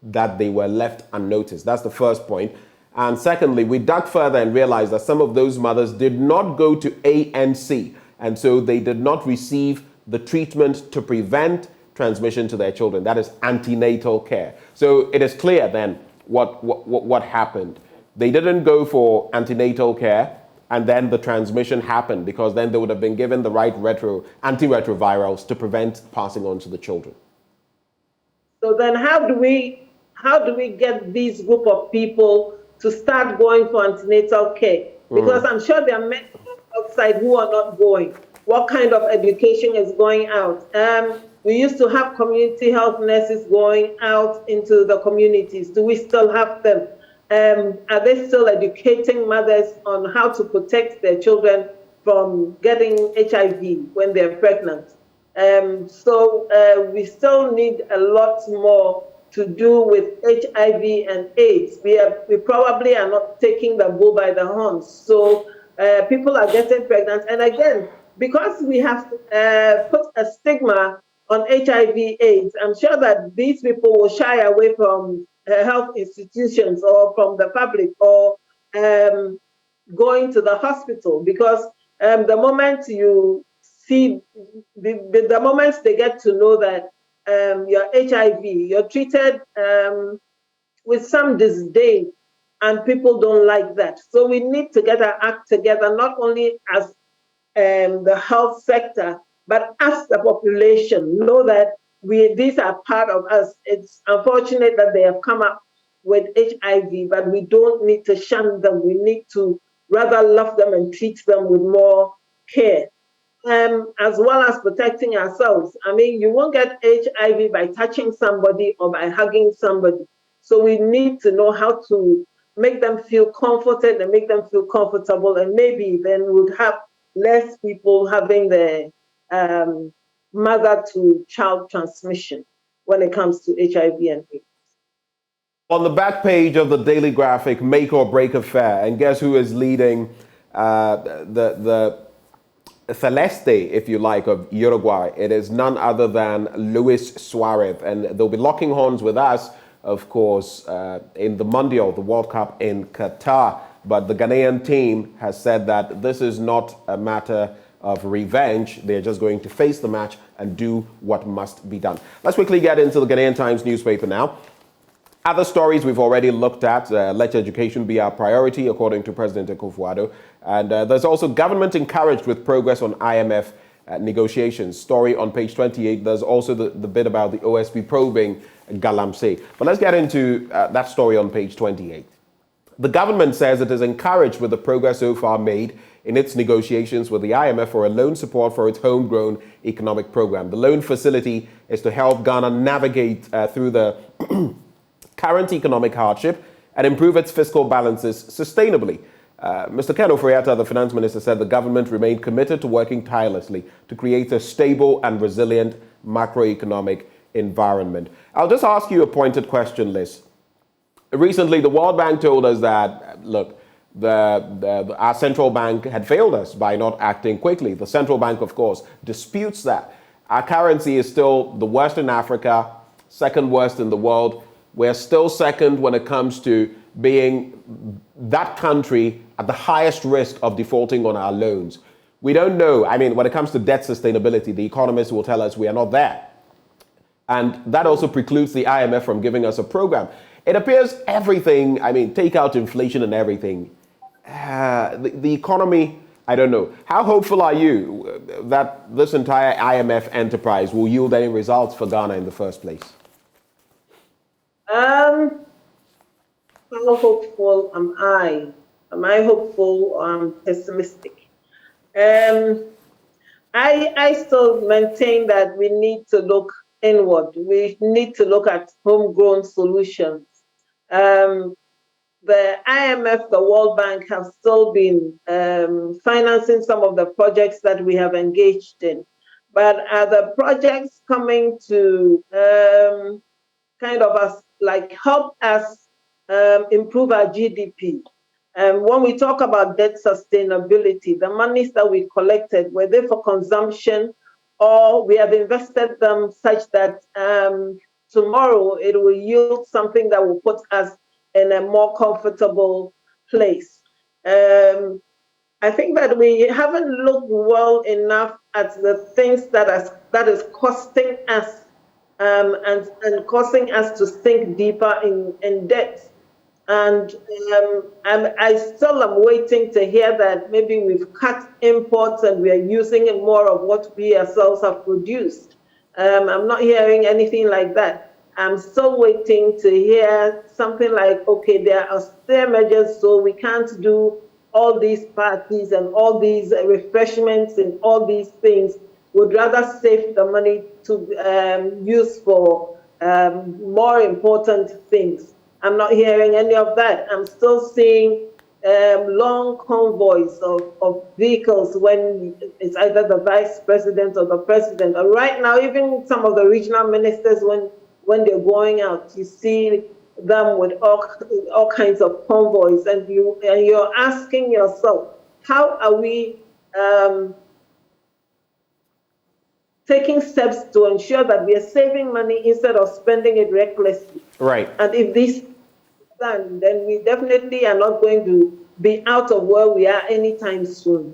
that they were left unnoticed. That's the first point. And secondly, we dug further and realized that some of those mothers did not go to ANC, and so they did not receive the treatment to prevent transmission to their children. That is antenatal care. So it is clear then what happened. They didn't go for antenatal care, and then the transmission happened, because then they would have been given the right antiretrovirals to prevent passing on to the children. So then how do we get this group of people to start going for antenatal care? Because I'm sure there are many outside who are not going. What kind of education is going out? We used to have community health nurses going out into the communities. Do we still have them? Are they still educating mothers on how to protect their children from getting HIV when they're pregnant? So we still need a lot more to do with HIV and AIDS. We probably are not taking the bull by the horns. So people are getting pregnant. And again, because we have put a stigma on HIV AIDS, I'm sure that these people will shy away from health institutions or from the public or going to the hospital, because the moment you see, the moment they get to know that you're HIV, you're treated with some disdain, and people don't like that. So we need to get our act together, not only as the health sector, but as the population, know that these are part of us. It's unfortunate that they have come up with HIV, but we don't need to shun them. We need to rather love them and treat them with more care, as well as protecting ourselves. I mean, you won't get HIV by touching somebody or by hugging somebody. So we need to know how to make them feel comforted and make them feel comfortable, and maybe then we'd have less people having the mother-to-child transmission when it comes to HIV and AIDS. On the back page of the Daily Graphic, make or break affair, and guess who is leading the Celeste, if you like, of Uruguay? It is none other than Luis Suarez, and they'll be locking horns with us, of course, in the Mundial, the World Cup in Qatar. But the Ghanaian team has said that this is not a matter of revenge. They're just going to face the match and do what must be done. Let's quickly get into the Ghanaian Times newspaper now. Other stories we've already looked at. Let education be our priority, according to President Akufo-Addo. And there's also government encouraged with progress on IMF negotiations. Story on page 28. There's also the bit about the OSP probing Galamsey. But let's get into that story on page 28. The government says it is encouraged with the progress so far made in its negotiations with the IMF for a loan support for its homegrown economic program. The loan facility is to help Ghana navigate through the current economic hardship and improve its fiscal balances sustainably. Mr. Ken Ofori-Atta, the finance minister, said the government remained committed to working tirelessly to create a stable and resilient macroeconomic environment. I'll just ask you a pointed question, Liz. Recently, the World Bank told us that, look, our central bank had failed us by not acting quickly. The central bank, of course, disputes that. Our currency is still the worst in Africa, second worst in the world. We're still second when it comes to being that country at the highest risk of defaulting on our loans. We don't know. I mean, when it comes to debt sustainability, the economists will tell us we are not there. And that also precludes the IMF from giving us a program. It appears everything, I mean, take out inflation and everything. The economy, I don't know. How hopeful are you that this entire IMF enterprise will yield any results for Ghana in the first place? How hopeful am I? Am I hopeful or am pessimistic? I still maintain that we need to look inward. We need to look at homegrown solutions. The IMF, the World Bank have still been financing some of the projects that we have engaged in. But are the projects coming to kind of help us improve our GDP? When we talk about debt sustainability, the monies that we collected, were they for consumption, or we have invested them such that tomorrow it will yield something that will put us in a more comfortable place? I think that we haven't looked well enough at the things that is costing us and causing us to sink deeper in debt. And I still am waiting to hear that maybe we've cut imports and we are using more of what we ourselves have produced. I'm not hearing anything like that. I'm still waiting to hear something like, okay, there are austere measures, so we can't do all these parties and all these refreshments and all these things. We'd rather save the money to use for more important things. I'm not hearing any of that. I'm still seeing long convoys of vehicles when it's either the vice president or the president. And right now, even some of the regional ministers, when they're going out, you see them with all kinds of convoys, and you're asking yourself, how are we taking steps to ensure that we are saving money instead of spending it recklessly? Right. And if this is done, then we definitely are not going to be out of where we are anytime soon.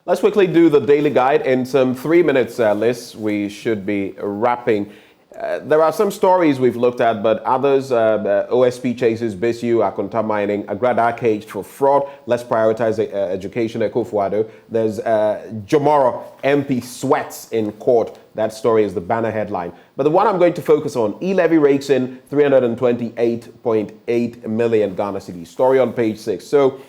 Let's quickly do the daily guide. In some 3 minutes, Liz, we should be wrapping. There are some stories we've looked at, but others, OSP chases BSU, Akonta mining, Agrada caged for fraud. Let's prioritize education, Eko-Fuado. There's Jomoro, MP sweats in court. That story is the banner headline. But the one I'm going to focus on, e-levy rakes in 328.8 million Ghana cedis. Story on page 6. So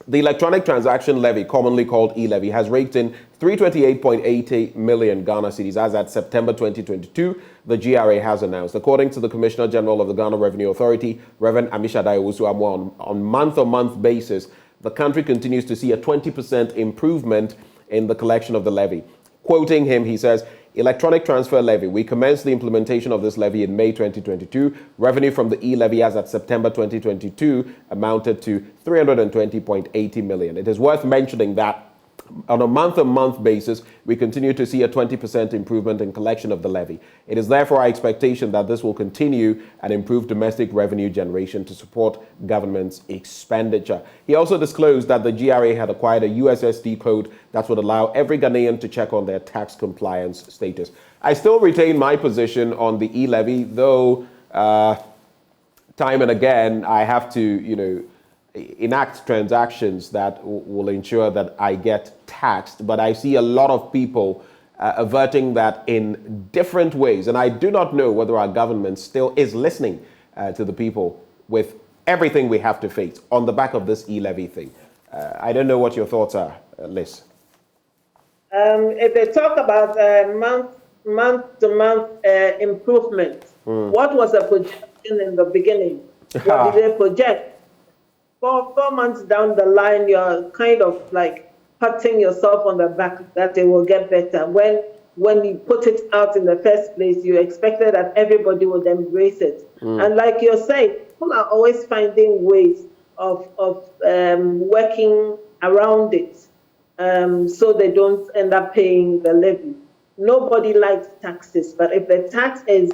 the electronic transaction levy, commonly called e-levy, has raked in 328.88 million Ghana cedis as at September 2022, the GRA has announced. According to the Commissioner General of the Ghana Revenue Authority, Reverend Amishadai Owusu-Amwa, on month-on-month basis, the country continues to see a 20% improvement in the collection of the levy. Quoting him, he says, electronic transfer levy. We commenced the implementation of this levy in May 2022. Revenue from the e-levy as at September 2022 amounted to 320.80 million. It is worth mentioning that on a month-on-month basis, we continue to see a 20% improvement in collection of the levy. It is therefore our expectation that this will continue and improve domestic revenue generation to support government's expenditure. He also disclosed that the GRA had acquired a USSD code that would allow every Ghanaian to check on their tax compliance status. I still retain my position on the e-levy, though time and again I have to, enact transactions that will ensure that I get taxed. But I see a lot of people averting that in different ways. And I do not know whether our government still is listening to the people with everything we have to face on the back of this e-levy thing. I don't know what your thoughts are, Liz. If they talk about month-to-month improvement, what was the projection in the beginning? What did they project? 4 months down the line, you're kind of like patting yourself on the back that it will get better. When you put it out in the first place, you expected that everybody would embrace it. And like you're saying, people are always finding ways of working around it so they don't end up paying the levy. Nobody likes taxes, but if the tax is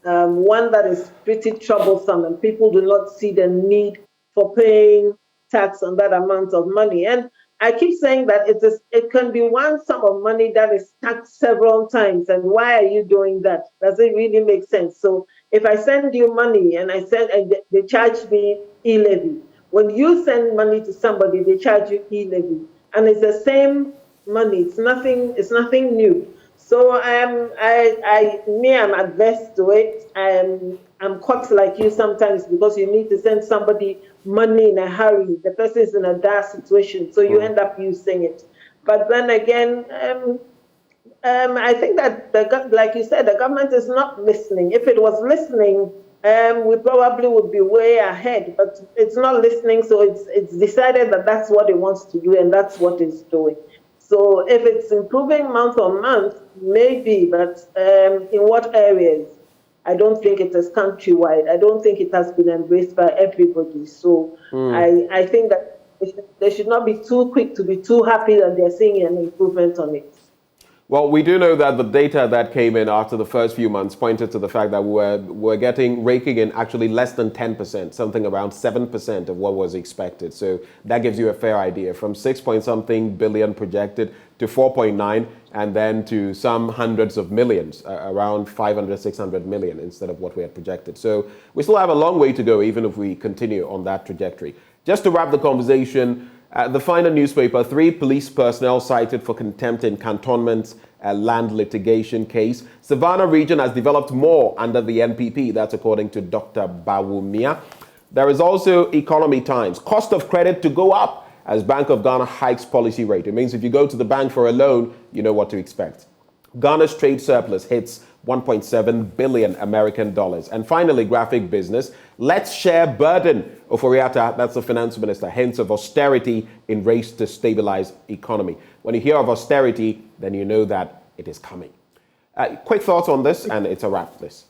one that is pretty troublesome and people do not see the need for paying tax on that amount of money. And I keep saying that it can be one sum of money that is taxed several times. And why are you doing that? Does it really make sense? So if I send you money and they charge me e-levy, when you send money to somebody, they charge you e-levy. And it's the same money. It's nothing new. So I'm adverse to it. I'm caught like you sometimes because you need to send somebody money in a hurry. The person is in a dire situation, so you end up using it. But then again, I think that, like you said, the government is not listening. If it was listening, we probably would be way ahead. But it's not listening, so it's decided that that's what it wants to do, and that's what it's doing. So if it's improving month on month, maybe, but in what areas? I don't think it is countrywide. I don't think it has been embraced by everybody. So I think that they should not be too quick to be too happy that they're seeing an improvement on it. Well, we do know that the data that came in after the first few months pointed to the fact that we're raking in actually less than 10%, something around 7% of what was expected. So that gives you a fair idea, from 6-point-something billion projected to 4.9, and then to some hundreds of millions, around 500, 600 million instead of what we had projected. So we still have a long way to go, even if we continue on that trajectory. Just to wrap the conversation, the final newspaper, 3 police personnel cited for contempt in cantonment land litigation case. Savannah region has developed more under the NPP. That's according to Dr. Bawumia. There is also Economy Times. Cost of credit to go up as Bank of Ghana hikes policy rate. It means if you go to the bank for a loan, you know what to expect. Ghana's trade surplus hits 1.7 billion American dollars. And finally, graphic business. Let's share burden. Oforiatta, that's the finance minister, hints of austerity in race to stabilize economy. When you hear of austerity, then you know that it is coming. Quick thoughts on this, and it's a wrap, please.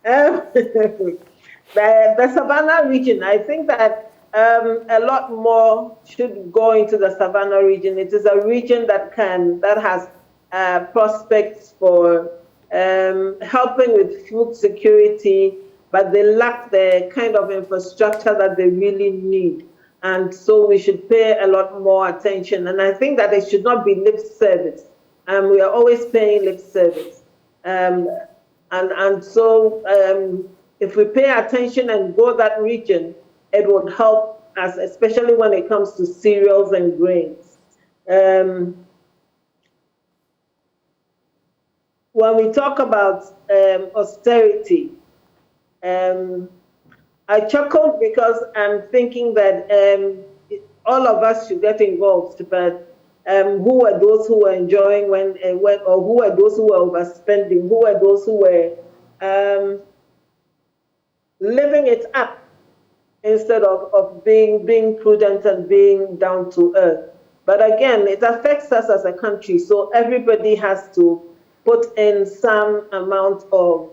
The Savannah region, I think that a lot more should go into the Savannah region. It is a region that has prospects for helping with food security, but they lack the kind of infrastructure that they really need. And so we should pay a lot more attention. And I think that it should not be lip service. We are always paying lip service. And so if we pay attention and go that region, it would help us, especially when it comes to cereals and grains. When we talk about austerity, I chuckled because I'm thinking that all of us should get involved, but who are those who were enjoying or who are those who were overspending? Who are those who were living it up instead of being prudent and being down to earth? But again, it affects us as a country, so everybody has to put in some amount of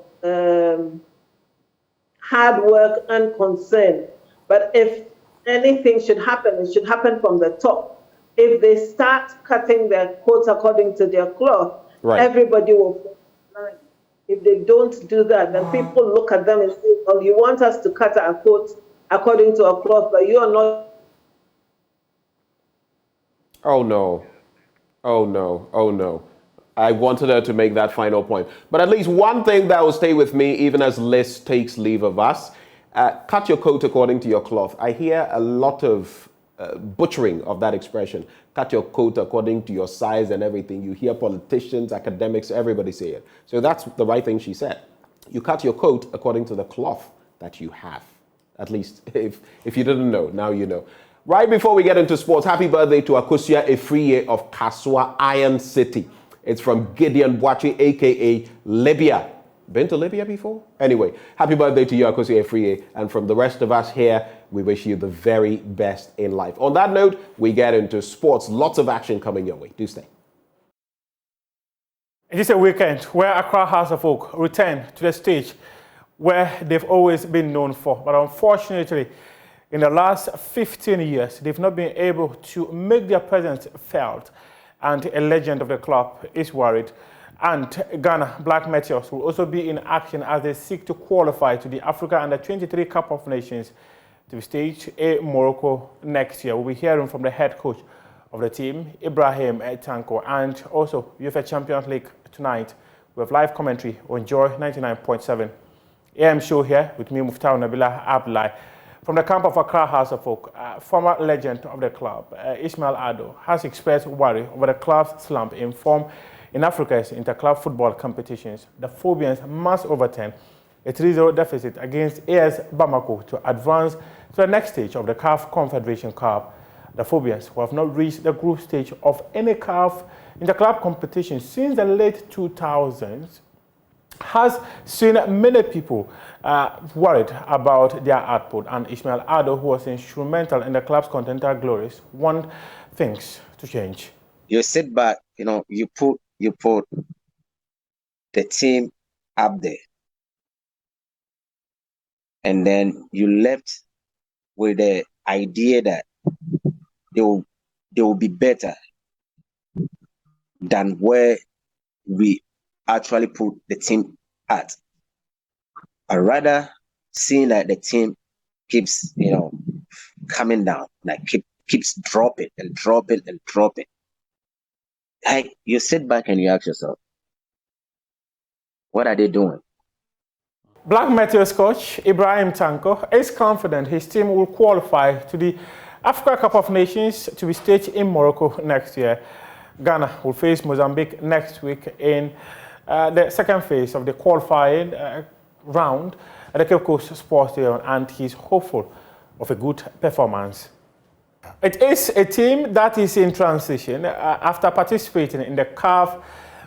hard work and concern. But if anything should happen, it should happen from the top. If they start cutting their coats according to their cloth, everybody will fall in line. If they don't do that, then people look at them and say, well, you want us to cut our coats according to our cloth, but you are not. Oh, no. Oh, no. Oh, no. I wanted her to make that final point. But at least one thing that will stay with me, even as Liz takes leave of us, cut your coat according to your cloth. I hear a lot of butchering of that expression. Cut your coat according to your size and everything. You hear politicians, academics, everybody say it. So that's the right thing she said. You cut your coat according to the cloth that you have. At least if you didn't know, now you know. Right before we get into sports, happy birthday to Akosua Efriye of Kaswa Iron City. It's from Gideon Boachi, a.k.a. Libya. Been to Libya before? Anyway, happy birthday to you, Akosua Efriye. And from the rest of us here, we wish you the very best in life. On that note, we get into sports. Lots of action coming your way. Do stay. It is a weekend where Accra House of Oak return to the stage where they've always been known for. But unfortunately, in the last 15 years, they've not been able to make their presence felt. And a legend of the club is worried. And Ghana Black Meteors will also be in action as they seek to qualify to the Africa Under-23 Cup of Nations to be staged in Morocco next year. We'll be hearing from the head coach of the team, Ibrahim Tanko, and also UEFA Champions League tonight. We have live commentary on Joy 99.7 AM show here with me, Muftar Nabila Abdullahi. From the camp of Accra House of Oak, former legend of the club, Ismail Ado, has expressed worry over the club's slump in form in Africa's interclub football competitions. The Phobians must overturn a 3-0 deficit against AS Bamako to advance to the next stage of the CAF Confederation Cup. The Phobians, who have not reached the group stage of any CAF interclub competition since the late 2000s, has seen many people worried about their output, and Ismail Ado, who was instrumental in the club's continental glories, want things to change. You sit back, you put the team up there, and then you left with the idea that they will be better than where we actually put the team at. I rather seeing that the team keeps, coming down, like keeps dropping and dropping and dropping. Hey, you sit back and you ask yourself, what are they doing? Black Meteors coach Ibrahim Tanko is confident his team will qualify to the Africa Cup of Nations to be staged in Morocco next year. Ghana will face Mozambique next week in the second phase of the qualifying round at the Cape Coast Sports Stadium, and he's hopeful of a good performance. It is a team that is in transition after participating in the CAF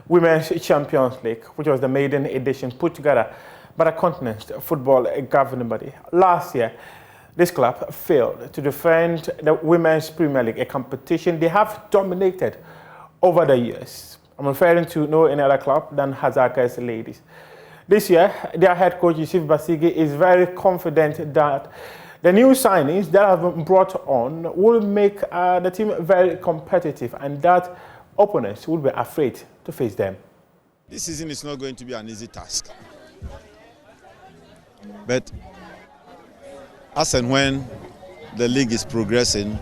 Women's Champions League, which was the maiden edition put together by the continent's football governing body. Last year, this club failed to defend the Women's Premier League, a competition they have dominated over the years. I'm referring to no any other club than Hazaka's ladies. This year, their head coach, Yusuf Basigi, is very confident that the new signings that have been brought on will make the team very competitive and that opponents will be afraid to face them. This season is not going to be an easy task. But as and when the league is progressing,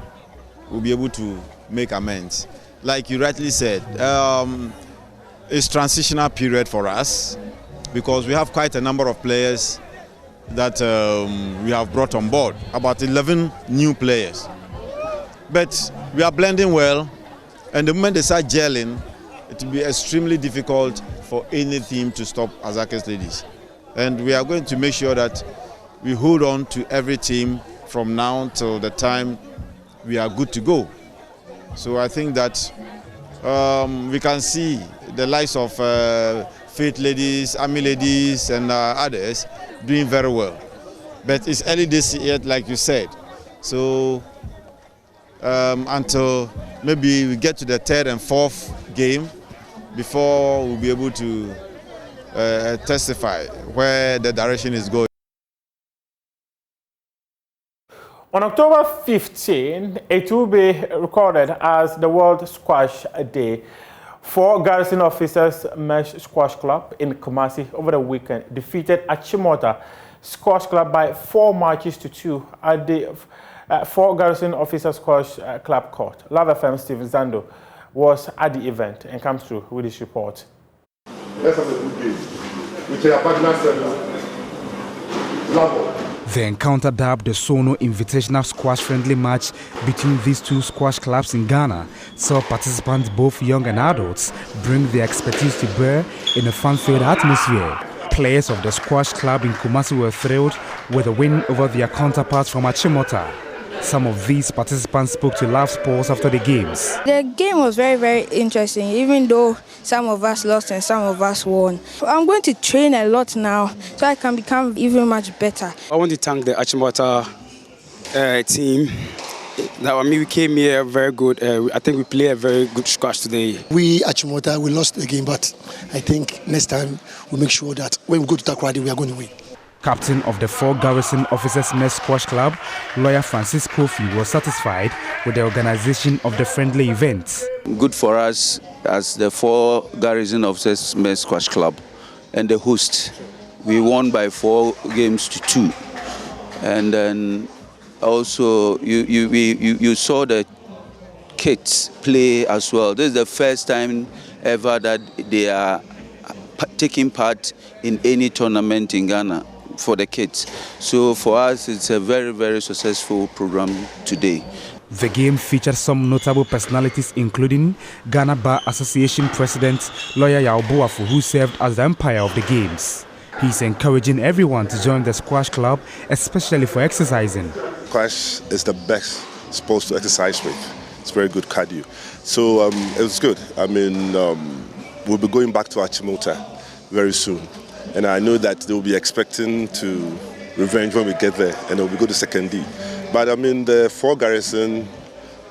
we'll be able to make amends. Like you rightly said, it's transitional period for us because we have quite a number of players that we have brought on board, about 11 new players. But we are blending well, and the moment they start gelling, it will be extremely difficult for any team to stop Azake's ladies. And we are going to make sure that we hold on to every team from now till the time we are good to go. So I think that we can see the likes of Faith ladies, Army ladies, and others doing very well. But it's early days yet, like you said. So until maybe we get to the third and fourth game before we'll be able to testify where the direction is going. On October 15, it will be recorded as the World Squash Day. 4 garrison officers Mesh Squash Club in Kumasi over the weekend defeated Achimota Squash Club by 4 matches to 2 at the 4 garrison officers Squash Club court. Love FM Stephen Zando was at the event and comes through with this report. Let's have a good game. With your partner, Love. The encounter dubbed the Sono Invitational Squash Friendly match between these 2 squash clubs in Ghana saw participants, both young and adults, bring their expertise to bear in a fun-filled atmosphere. Players of the squash club in Kumasi were thrilled with a win over their counterparts from Achimota. Some of these participants spoke to Love Sports after the games. The game was very, very interesting, even though some of us lost and some of us won. I'm going to train a lot now so I can become even much better. I want to thank the Achimota team. Now, we came here very good. I think we played a very good squash today. We, Achimota, we lost the game, but I think next time we'll make sure that when we go to Takoradi, we are going to win. Captain of the 4 garrison officers Mess Squash Club, lawyer Francis Kofi, was satisfied with the organization of the friendly event. Good for us as the 4 garrison officers Mess Squash Club and the host. We won by 4 games to 2. And then also you saw the kids play as well. This is the first time ever that they are taking part in any tournament in Ghana for the kids. So for us, it's a very, very successful program today. The game featured some notable personalities, including Ghana Bar Association President Lawyer Yao Boafo, who served as the umpire of the games. He's encouraging everyone to join the squash club, especially for exercising. Squash is the best sport to exercise with. It's very good cardio. So it was good. I mean, we'll be going back to Achimota very soon. And I know that they'll be expecting to revenge when we get there, and we'll go to second D. But I mean, the 4 garrison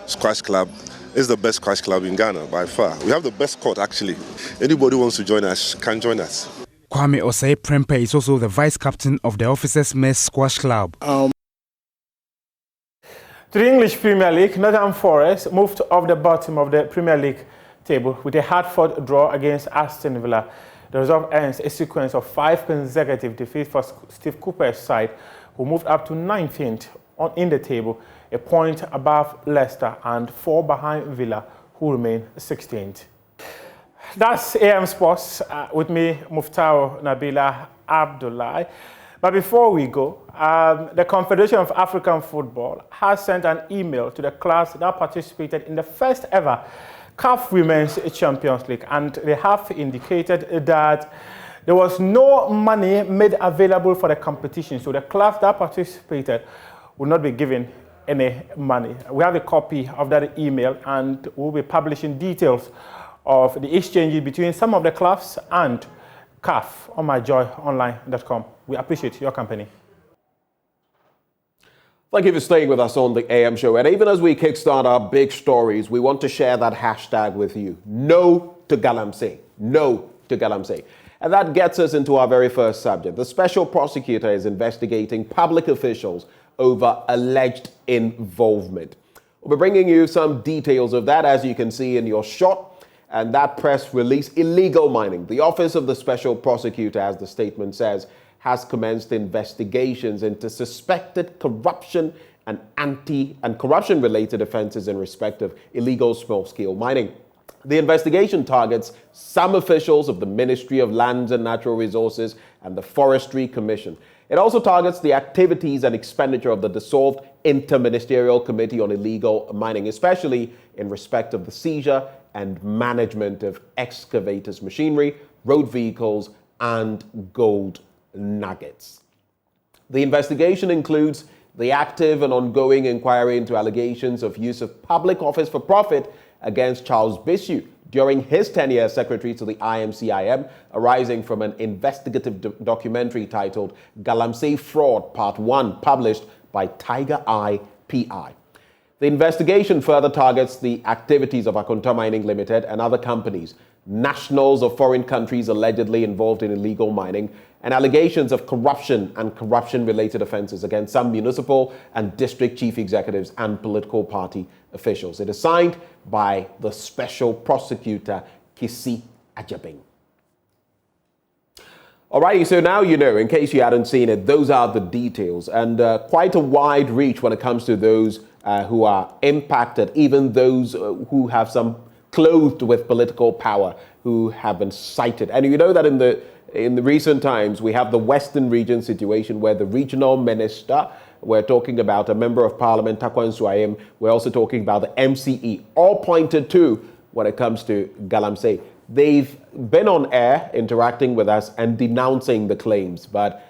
squash club is the best squash club in Ghana by far. We have the best court, actually. Anybody who wants to join us can join us. Kwame Osei Prempe is also the vice captain of the Officers Mess Squash Club. To the English Premier League, Nottingham Forest moved off the bottom of the Premier League table with a hard-fought draw against Aston Villa. The result ends a sequence of 5 consecutive defeats for Steve Cooper's side, who moved up to 19th in the table, a point above Leicester and 4 behind Villa, who remain 16th. That's AM Sports with me, Muftao Nabila Abdullahi. But before we go, the Confederation of African Football has sent an email to the class that participated in the first ever CAF Women's Champions League, and they have indicated that there was no money made available for the competition, so the clubs that participated will not be given any money. We have a copy of that email, and we'll be publishing details of the exchanges between some of the clubs and CAF on myjoyonline.com. We appreciate your company. Thank you for staying with us on the AM show. And even as we kickstart our big stories, we want to share that hashtag with you. No to Galamsey. No to Galamsey. And that gets us into our very first subject. The special prosecutor is investigating public officials over alleged involvement. We'll be bringing you some details of that, as you can see in your shot. And that press release, illegal mining. The Office of the Special Prosecutor, as the statement says, has commenced investigations into suspected corruption and corruption-related offenses in respect of illegal small-scale mining. The investigation targets some officials of the Ministry of Lands and Natural Resources and the Forestry Commission. It also targets the activities and expenditure of the dissolved Interministerial Committee on Illegal Mining, especially in respect of the seizure and management of excavators, machinery, road vehicles, and gold nuggets. The investigation includes the active and ongoing inquiry into allegations of use of public office for profit against Charles Bissiou during his tenure as secretary to the IMCIM, arising from an investigative documentary titled Galamsey Fraud Part 1, published by Tiger Eye PI. The investigation further targets the activities of Akonta Mining Limited and other companies, nationals of foreign countries allegedly involved in illegal mining, and allegations of corruption and corruption-related offenses against some municipal and district chief executives and political party officials. It is signed by the Special Prosecutor, Kisi Ajabing. Alrighty, so now you know, in case you hadn't seen it, those are the details, and quite a wide reach when it comes to those who are impacted, even those who have some clothed with political power who have been cited. And you know that in the recent times, we have the Western region situation where the regional minister, we're talking about a member of parliament, Takwan Suayem, we're also talking about the MCE, all pointed to when it comes to Galamsey. They've been on air interacting with us and denouncing the claims, but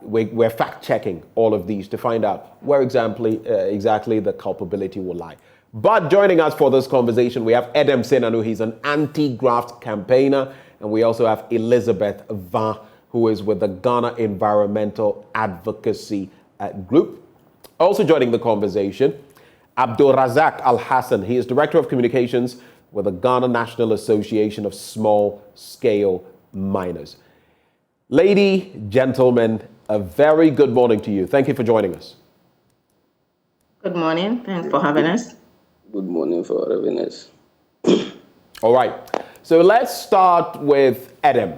we're fact-checking all of these to find out where exactly the culpability will lie. But joining us for this conversation, we have Edem Senanu. He's an anti-graft campaigner. And we also have Elizabeth Van, who is with the Ghana Environmental Advocacy Group. Also joining the conversation, Abdul Razak Al-Hassan. He is Director of Communications with the Ghana National Association of Small-Scale Miners. Lady, gentlemen, a very good morning to you. Thank you for joining us. Good morning. Thanks for having us. Good morning for having us. All right. So let's start with Edem.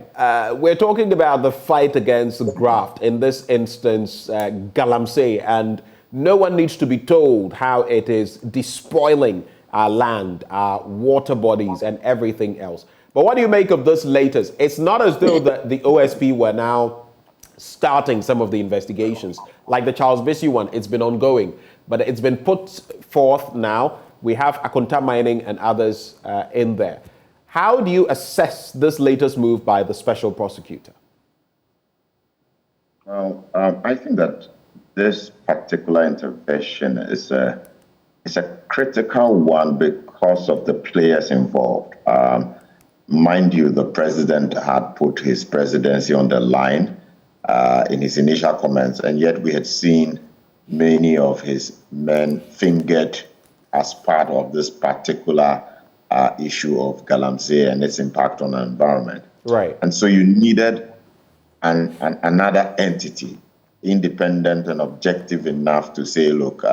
We're talking about the fight against graft, in this instance, Galamsey, and no one needs to be told how it is despoiling our land, our water bodies, and everything else. But what do you make of this latest? It's not as though the OSP were now starting some of the investigations. Like the Charles Bissiou one, it's been ongoing, but it's been put forth now. We have Akonta Mining and others in there. How do you assess this latest move by the special prosecutor? Well, I think that this particular intervention is a critical one because of the players involved. Mind you, the president had put his presidency on the line in his initial comments, and yet we had seen many of his men fingered as part of this particular issue of Galamsey and its impact on the environment. Right. And so you needed another entity, independent and objective enough to say, look,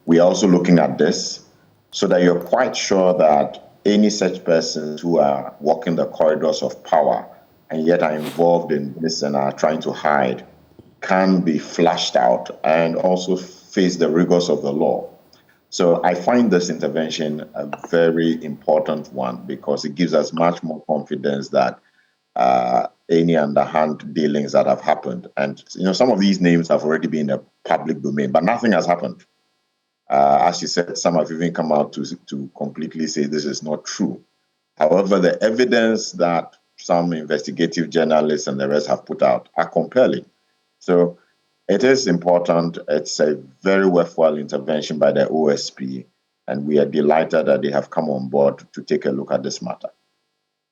we're also looking at this, so that you're quite sure that any such persons who are walking the corridors of power and yet are involved in this and are trying to hide can be flushed out and also face the rigors of the law. So I find this intervention a very important one because it gives us much more confidence that any underhand dealings that have happened, and some of these names have already been in the public domain, but nothing has happened. As you said, some have even come out to completely say this is not true. However, the evidence that some investigative journalists and the rest have put out are compelling. So it is important. It's a very worthwhile intervention by the OSP. and we are delighted that they have come on board to take a look at this matter.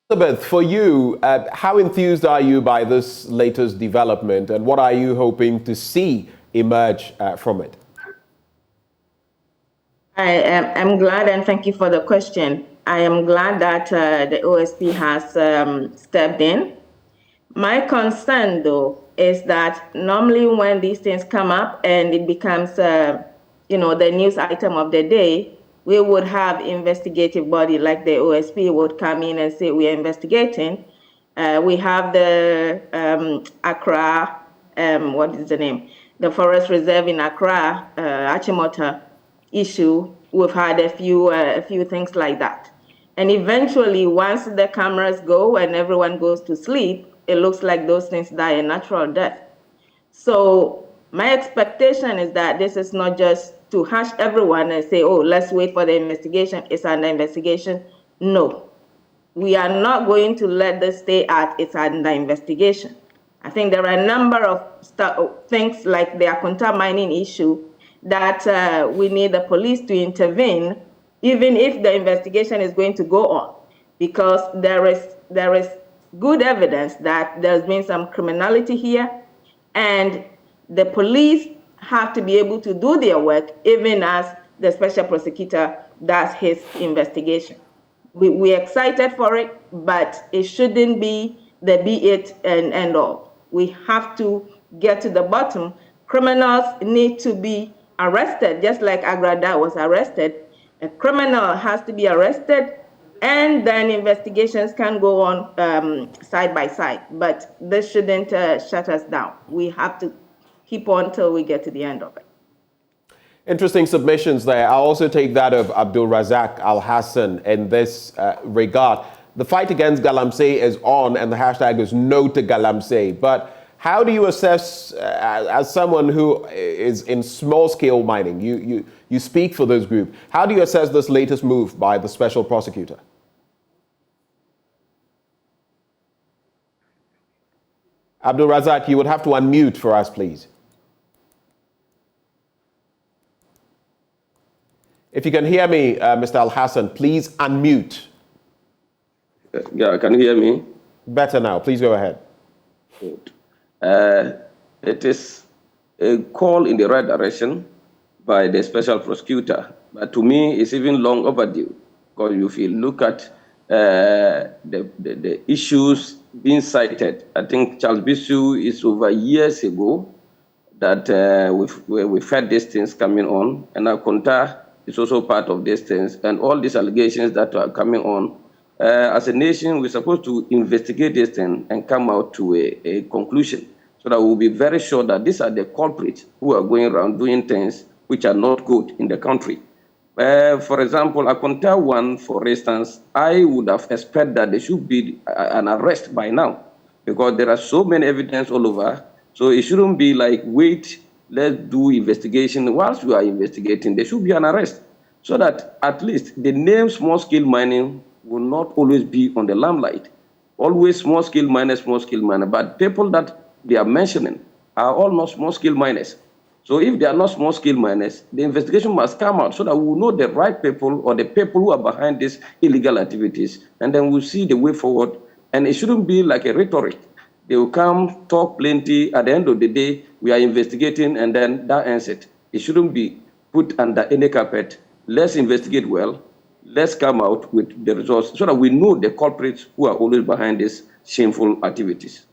Elizabeth, for you, how enthused are you by this latest development, and what are you hoping to see emerge from it? I'm glad, and thank you for the question. I am glad that the OSP has stepped in. My concern, though, is that normally when these things come up and it becomes, the news item of the day, we would have investigative body like the OSP would come in and say we are investigating. We have the Accra, what is the name? The Forest Reserve in Accra, Achimota issue. We've had a few things like that. And eventually, once the cameras go and everyone goes to sleep, it looks like those things die a natural death. So my expectation is that this is not just to hush everyone and say, oh, let's wait for the investigation. It's under investigation. No, we are not going to let this stay at it's under investigation. I think there are a number of things like the Akunta mining issue that we need the police to intervene, even if the investigation is going to go on, because there is good evidence that there's been some criminality here, and the police have to be able to do their work, even as the special prosecutor does his investigation. We're excited for it, but it shouldn't be the be it and end all. We have to get to the bottom. Criminals need to be arrested, just like Agrada was arrested. A criminal has to be arrested, and then investigations can go on side by side. But this shouldn't shut us down. We have to keep on till we get to the end of it. Interesting submissions there. I'll also take that of Abdul Razak Al Hassan in this regard. The fight against Galamsey is on, and the hashtag is no to Galamsey. But how do you assess, as someone who is in small-scale mining, you speak for this group, how do you assess this latest move by the special prosecutor? Abdul Razak, you would have to unmute for us, please. If you can hear me, Mr. Al Hassan, please unmute. Yeah, can you hear me? Better now. Please go ahead. Good. It is a call in the right direction by the special prosecutor, but to me, it's even long overdue. Because if you look at the issues being cited, I think Charles Bisu is over years ago that we've had these things coming on, and Akunta is also part of these things, and all these allegations that are coming on. As a nation, we're supposed to investigate this thing and come out to a conclusion, so that we'll be very sure that these are the culprits who are going around doing things which are not good in the country. For example, Akunta one, for instance, I would have expected that there should be an arrest by now, because there are so many evidence all over. So it shouldn't be like, wait, let's do investigation. Whilst we are investigating, there should be an arrest, so that at least the name small-scale mining will not always be on the limelight. Always small-scale miners, but people that they are mentioning are all not small-scale miners. So if they are not small-scale miners, the investigation must come out so that we will know the right people or the people who are behind these illegal activities, and then we'll see the way forward. And it shouldn't be like a rhetoric. They will come, talk plenty. At the end of the day, we are investigating, and then that ends it. It shouldn't be put under any carpet. Let's investigate well. Let's come out with the results so that we know the culprits who are always behind these shameful activities.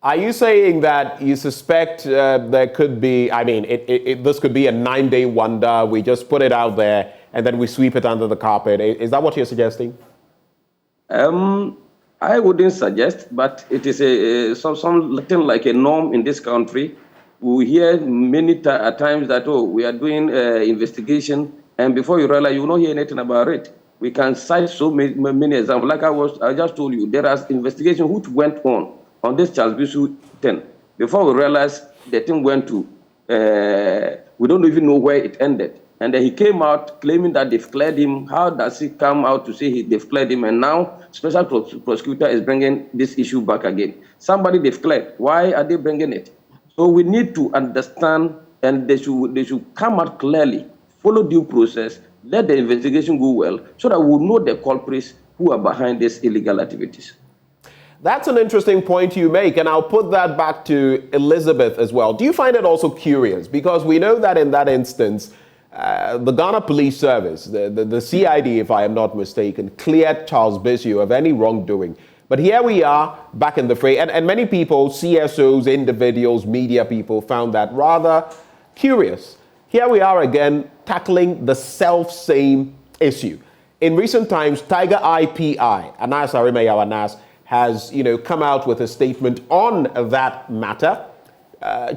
Are you saying that you suspect there could be, I mean, this could be a 9-day wonder, we just put it out there and then we sweep it under the carpet? Is that what you're suggesting? I wouldn't suggest, but it is something like a norm in this country. We hear many times that, oh, we are doing investigation, and before you realize, you will not hear anything about it. We can cite so many examples. Like I just told you, there are investigations which went on this Charles Bisu thing. Before we realize the thing went to, we don't even know where it ended. And then he came out claiming that they've cleared him. How does he come out to say they've cleared him? And now special prosecutor is bringing this issue back again. Somebody they've cleared. Why are they bringing it? So we need to understand, and they should come out clearly, follow due process, let the investigation go well so that we'll know the culprits who are behind these illegal activities. That's an interesting point you make, and I'll put that back to Elizabeth as well. Do you find it also curious? Because we know that in that instance, the Ghana Police Service, the CID, if I am not mistaken, cleared Charles Bissue of any wrongdoing. But here we are back in the fray, and many people, CSOs, individuals, media people, found that rather curious. Here we are again tackling the self-same issue. In recent times, Tiger IPI, Anas Arimeyaw Anas, has come out with a statement on that matter.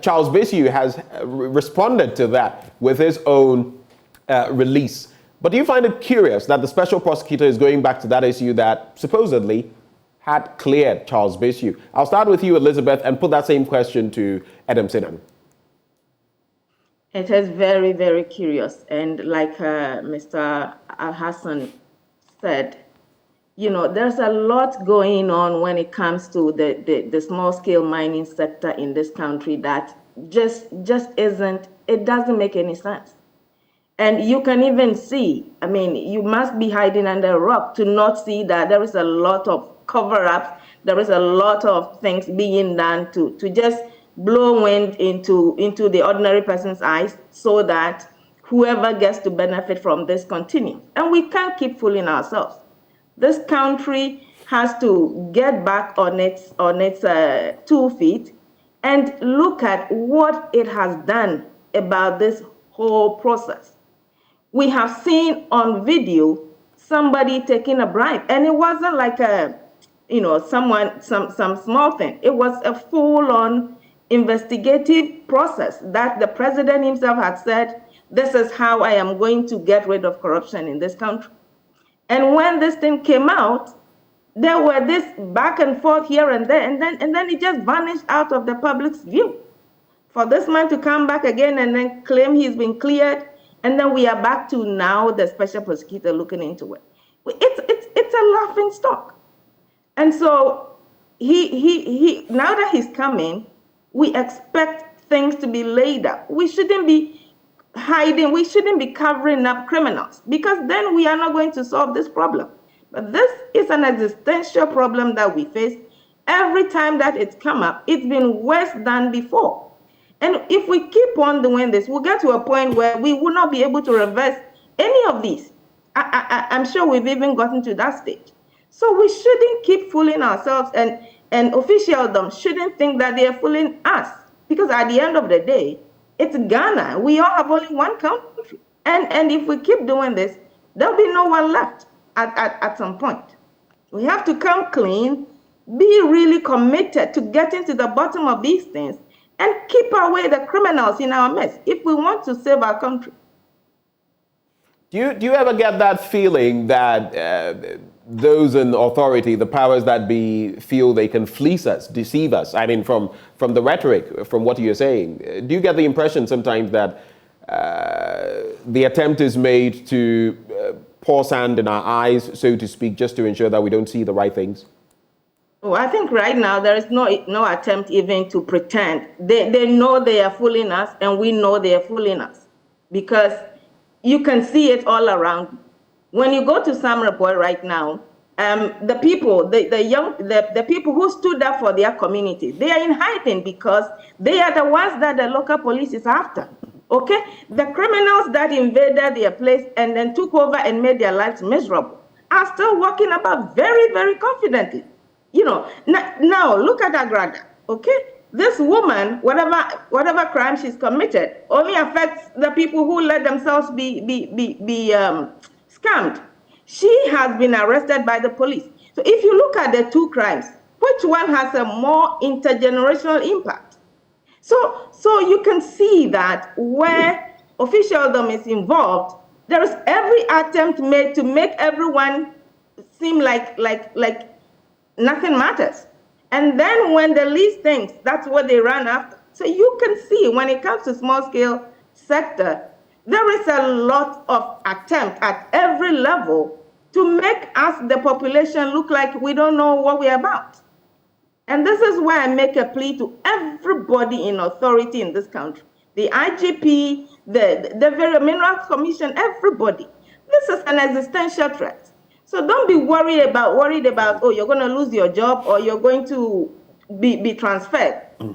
Charles Bissue has responded to that with his own release. But do you find it curious that the special prosecutor is going back to that issue that supposedly had cleared Charles Bissue? I'll start with you, Elizabeth, and put that same question to Adam Sinan. It is very, very curious. And like Mr. Al-Hassan said, there's a lot going on when it comes to the small-scale mining sector in this country that just isn't, it doesn't make any sense. And you can even see, you must be hiding under a rock to not see that there is a lot of cover-ups, there is a lot of things being done to just blow wind into the ordinary person's eyes so that whoever gets to benefit from this continues. And we can't keep fooling ourselves. This country has to get back on its 2 feet and look at what it has done about this whole process. We have seen on video somebody taking a bribe, and it wasn't like some small thing. It was a full-on investigative process that the president himself had said, this is how I am going to get rid of corruption in this country. And when this thing came out, there were this back and forth here and there, and then it just vanished out of the public's view. For this man to come back again and then claim he's been cleared, and then we are back to now the special prosecutor looking into it. It's a laughing stock. And so he now that he's coming, we expect things to be laid out. We shouldn't be hiding, we shouldn't be covering up criminals, because then we are not going to solve this problem. But this is an existential problem that we face. Every time that it's come up, it's been worse than before. And if we keep on doing this, we'll get to a point where we will not be able to reverse any of these. I'm sure we've even gotten to that stage. So we shouldn't keep fooling ourselves, and officialdom shouldn't think that they are fooling us, because at the end of the day, it's Ghana. We all have only one country. And if we keep doing this, there'll be no one left at some point. We have to come clean, be really committed to getting to the bottom of these things, and keep away the criminals in our midst if we want to save our country. Do you ever get that feeling that those in authority, the powers that be, feel they can fleece us, deceive us? I mean, from the rhetoric, from what you're saying, do you get the impression sometimes that the attempt is made to pour sand in our eyes, so to speak, just to ensure that we don't see the right things? Oh, I think right now there is no attempt even to pretend. They know they are fooling us, and we know they are fooling us, because you can see it all around. When you go to some report right now, the people, the people who stood up for their community, they are in hiding because they are the ones that the local police is after. Okay, the criminals that invaded their place and then took over and made their lives miserable are still walking about very, very confidently. Now look at Agrada. Okay, this woman, whatever crime she's committed, only affects the people who let themselves be scammed. She has been arrested by the police. So if you look at the two crimes, which one has a more intergenerational impact? So you can see that where officialdom is involved, there is every attempt made to make everyone seem like nothing matters. And then when the least thinks, that's what they run after. So you can see when it comes to small-scale sector, there is a lot of attempt at every level to make us, the population, look like we don't know what we're about. And this is why I make a plea to everybody in authority in this country, the IGP, the very Mineral Commission, everybody. This is an existential threat. So don't be worried about oh, you're going to lose your job or you're going to be transferred. Do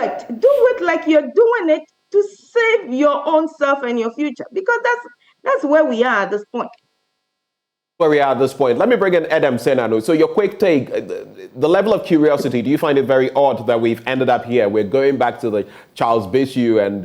it like you're doing it to save your own self and your future, because that's where we are at this point. Where we are at this point. Let me bring in Adam Senano. So your quick take, the level of curiosity, do you find it very odd that we've ended up here? We're going back to the Charles Bissiou and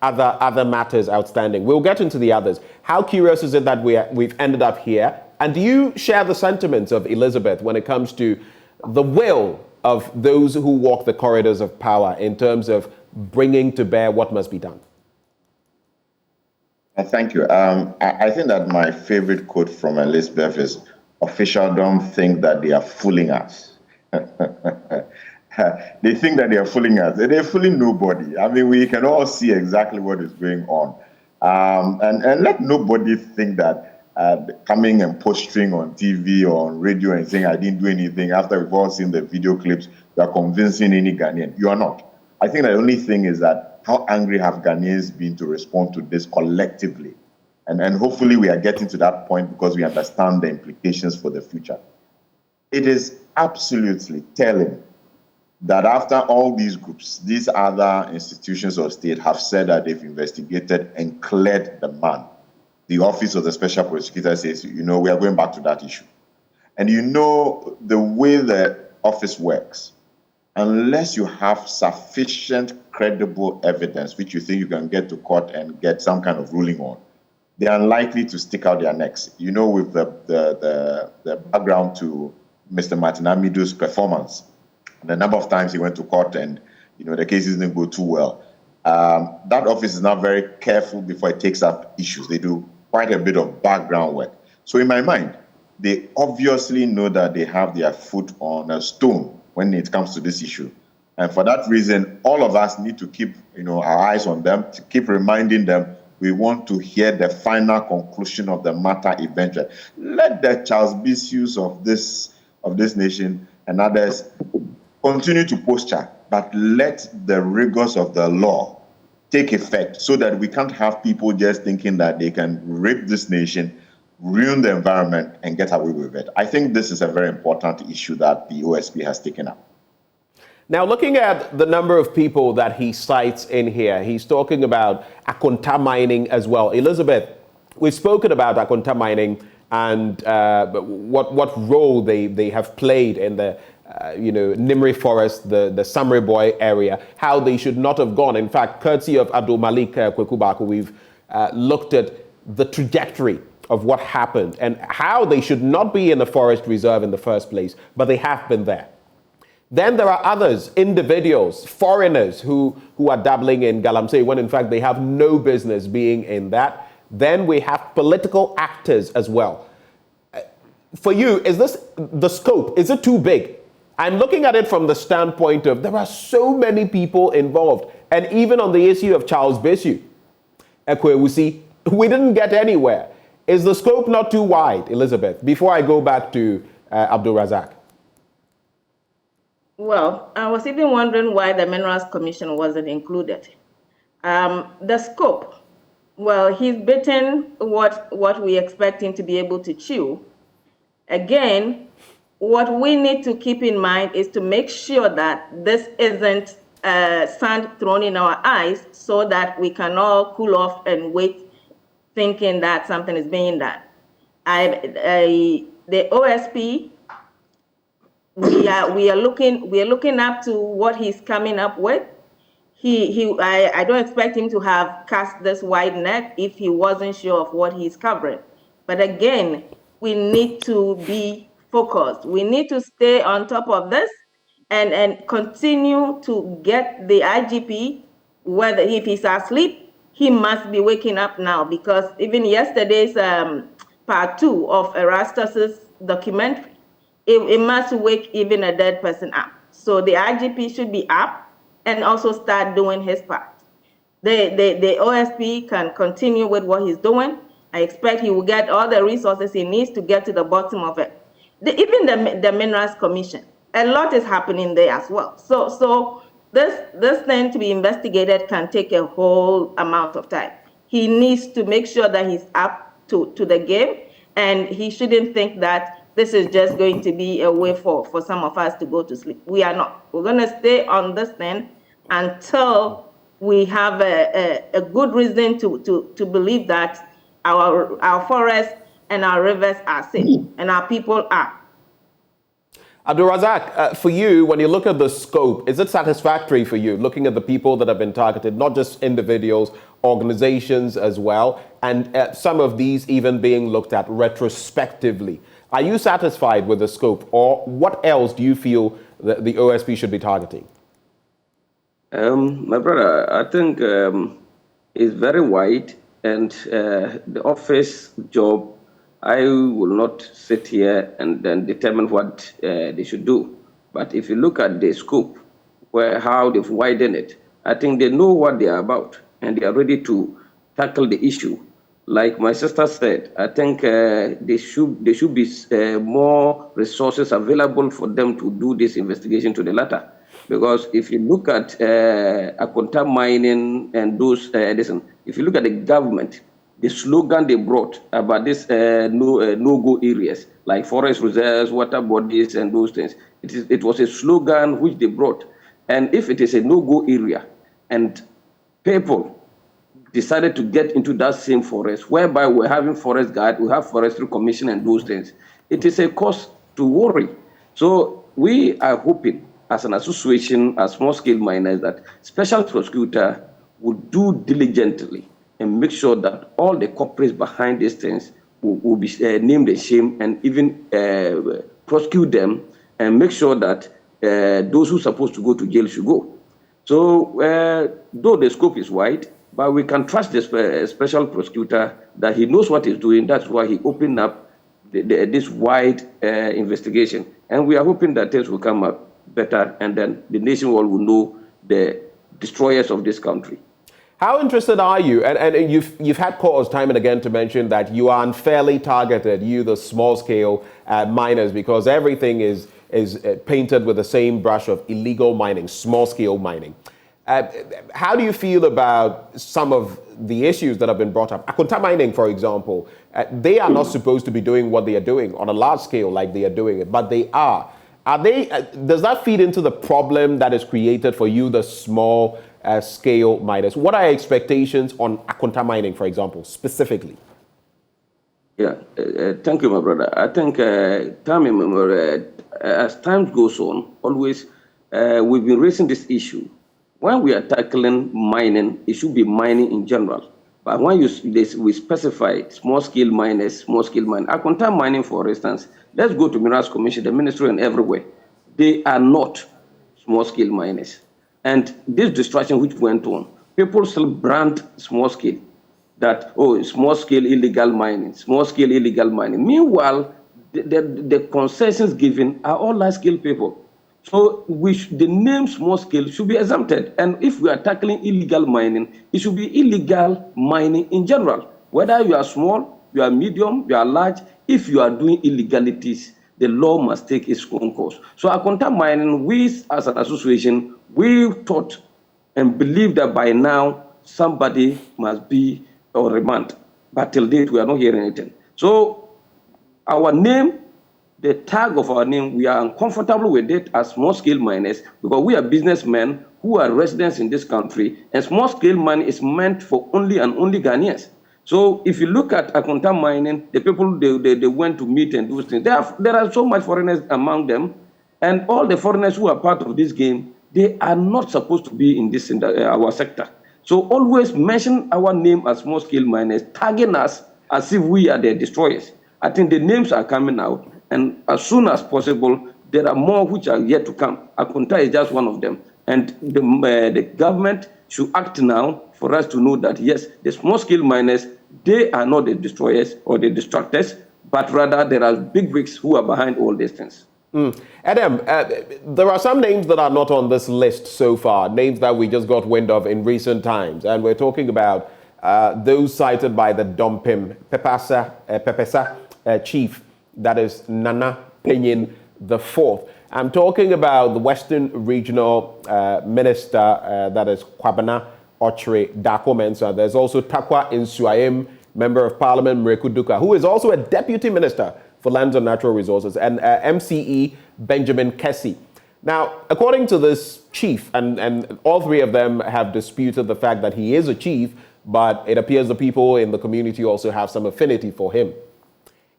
other matters outstanding. We'll get into the others. How curious is it that we've ended up here? And do you share the sentiments of Elizabeth when it comes to the will of those who walk the corridors of power in terms of bringing to bear what must be done? Thank you. I think that my favorite quote from Elizabeth is, officialdom think that they are fooling us. They think that they are fooling us. They're fooling nobody. I mean, we can all see exactly what is going on. And let nobody think that coming and posting on TV or on radio and saying I didn't do anything after we've all seen the video clips, you are convincing any Ghanaian. You are not. I think the only thing is that how angry have Ghanaians been to respond to this collectively? And hopefully we are getting to that point because we understand the implications for the future. It is absolutely telling that after all these groups, these other institutions of state have said that they've investigated and cleared the man, the Office of the Special Prosecutor says, we are going back to that issue. And the way the office works, unless you have sufficient credible evidence, which you think you can get to court and get some kind of ruling on, they are unlikely to stick out their necks. With the background to Mr. Martin Amido's performance, the number of times he went to court and the cases didn't go too well. That office is now very careful before it takes up issues. They do quite a bit of background work. So in my mind, they obviously know that they have their foot on a stone when it comes to this issue. And for that reason, all of us need to keep our eyes on them, to keep reminding them we want to hear the final conclusion of the matter eventually. Let the Charles Bissious of this nation and others continue to posture, but let the rigors of the law take effect so that we can't have people just thinking that they can rape this nation, ruin the environment, and get away with it. I think this is a very important issue that the OSP has taken up. Now, looking at the number of people that he cites in here, he's talking about Akonta mining as well. Elizabeth, we've spoken about Akonta mining and what role they have played in the Nimri Forest, the Samre Boy area, how they should not have gone. In fact, courtesy of Abdul Malik Kwekubaku, we've looked at the trajectory of what happened and how they should not be in the forest reserve in the first place, but they have been there. Then there are others, individuals, foreigners who are dabbling in Galamsey when in fact they have no business being in that. Then we have political actors as well. For you, is this the scope? Is it too big? I'm looking at it from the standpoint of there are so many people involved. And even on the issue of Charles Bissiou, we didn't get anywhere. Is the scope not too wide, Elizabeth? Before I go back to Abdul Razak. Well, I was even wondering why the Minerals Commission wasn't included. The scope, well, he's bitten what we expect him to be able to chew. Again, what we need to keep in mind is to make sure that this isn't sand thrown in our eyes so that we can all cool off and wait thinking that something is being done. The OSP, we are looking up to what he's coming up with. I don't expect him to have cast this wide net if he wasn't sure of what he's covering. But again, we need to be focused. We need to stay on top of this and continue to get the IGP, whether if he's asleep, he must be waking up now, because even yesterday's part 2 of Erastus's documentary, it must wake even a dead person up. So the IGP should be up and also start doing his part. The OSP can continue with what he's doing. I expect he will get all the resources he needs to get to the bottom of it. Even the Minerals Commission, a lot is happening there as well. So this thing to be investigated can take a whole amount of time. He needs to make sure that he's up to the game, and he shouldn't think that this is just going to be a way for some of us to go to sleep. We are not. We're going to stay on this thing until we have a good reason to believe that our forests and our rivers are safe and our people are. Abdulrazak, for you, when you look at the scope, is it satisfactory for you, looking at the people that have been targeted, not just individuals, organizations as well, and some of these even being looked at retrospectively? Are you satisfied with the scope, or what else do you feel that the OSP should be targeting? My brother, I think it's very wide, and the office job, I will not sit here and then determine what they should do. But if you look at the scope, how they've widened it, I think they know what they are about, and they are ready to tackle the issue. Like my sister said, I think there should be more resources available for them to do this investigation to the latter. Because if you look at Akonta mining and those, if you look at the government, the slogan they brought about this no-go areas, like forest reserves, water bodies, and those things, it was a slogan which they brought. And if it is a no-go area, and people decided to get into that same forest, whereby we're having forest guard, we have forestry commission and those things, it is a cause to worry. So we are hoping, as an association, as small-scale miners, that special prosecutor would do diligently and make sure that all the corporates behind these things will be named and shamed, and even prosecute them and make sure that those who are supposed to go to jail should go. So though the scope is wide, but we can trust the special prosecutor that he knows what he's doing. That's why he opened up this wide investigation. And we are hoping that things will come up better, and then the nation will know the destroyers of this country. How interested are you? And you've had cause time and again to mention that you are unfairly targeted, you the small-scale miners, because everything is painted with the same brush of illegal mining, small-scale mining. How do you feel about some of the issues that have been brought up? Akonta mining, for example, they are not supposed to be doing what they are doing on a large scale like they are doing it, but they are. Does that feed into the problem that is created for you, the small scale miners? What are your expectations on Akonta mining, for example, specifically? Yeah, thank you, my brother. I think as time goes on, always we've been raising this issue. When we are tackling mining, it should be mining in general. But when we specify small-scale miners, small-scale mining, Akonta mining, for instance, let's go to Minerals Commission, the Ministerial, and everywhere. They are not small-scale miners. And this distraction which went on, people still brand small-scale, that, oh, small-scale illegal mining, small-scale illegal mining. Meanwhile, the concessions given are all large-scale people. So the name small scale should be exempted. And if we are tackling illegal mining, it should be illegal mining in general. Whether you are small, you are medium, you are large, if you are doing illegalities, the law must take its own course. So Akonta mining, we as an association, we thought and believe that by now somebody must be on remand. But till date, we are not hearing anything. So our name, the tag of our name, we are uncomfortable with it as small-scale miners because we are businessmen who are residents in this country, and small-scale mining is meant for only and only Ghanaians. So if you look at Akonta mining, the people they went to meet and do things, there are so much foreigners among them, and all the foreigners who are part of this game, they are not supposed to be in this our sector. So always mention our name as small-scale miners, tagging us as if we are the destroyers. I think the names are coming out. And as soon as possible, there are more which are yet to come. Akonta is just one of them. And the government should act now for us to know that, yes, the small-scale miners, they are not the destroyers or the destructors, but rather there are big wigs who are behind all these things. Adam, there are some names that are not on this list so far, names that we just got wind of in recent times. And we're talking about those cited by the Dompim Pepesa chief, that is Nana Penyin IV. I'm talking about the Western Regional Minister, that is Kwabena Ochre Dako Mensah. There's also Takwa Nsuayim Member of Parliament Mreku Duka, who is also a Deputy Minister for Lands and Natural Resources, and MCE Benjamin Kessie. Now, according to this chief, and all three of them have disputed the fact that he is a chief, but it appears the people in the community also have some affinity for him.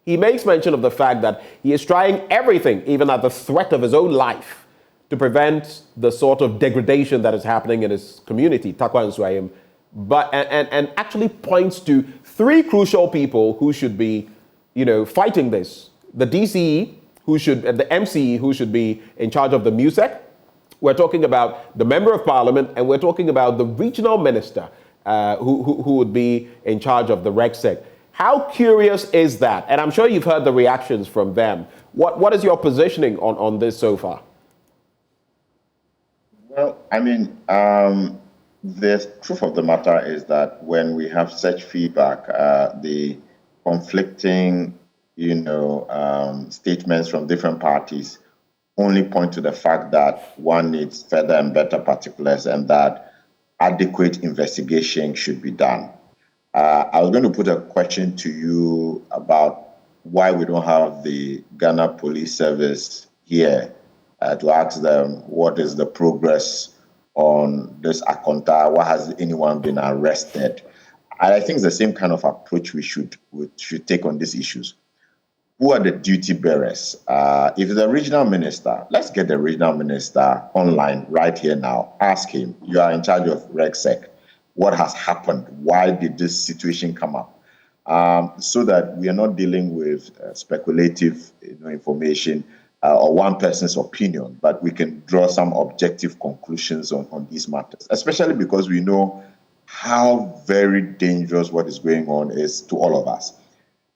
He makes mention of the fact that he is trying everything, even at the threat of his own life, to prevent the sort of degradation that is happening in his community, Takwa and Swayim, and actually points to three crucial people who should be, fighting this. The DCE, the MCE, who should be in charge of the MUSEC. We're talking about the Member of Parliament, and we're talking about the regional minister who would be in charge of the RegSec. How curious is that? And I'm sure you've heard the reactions from them. What is your positioning on this so far? Well, the truth of the matter is that when we have such feedback, the conflicting, statements from different parties only point to the fact that one needs further and better particulars and that adequate investigation should be done. I was going to put a question to you about why we don't have the Ghana Police Service here to ask them what is the progress on this Akonta, why has anyone been arrested? I think it's the same kind of approach we should take on these issues. Who are the duty bearers? If the regional minister, let's get the regional minister online right here now. Ask him, you are in charge of RegSec. What has happened? Why did this situation come up? So that we are not dealing with speculative information or one person's opinion, but we can draw some objective conclusions on these matters, especially because we know how very dangerous what is going on is to all of us.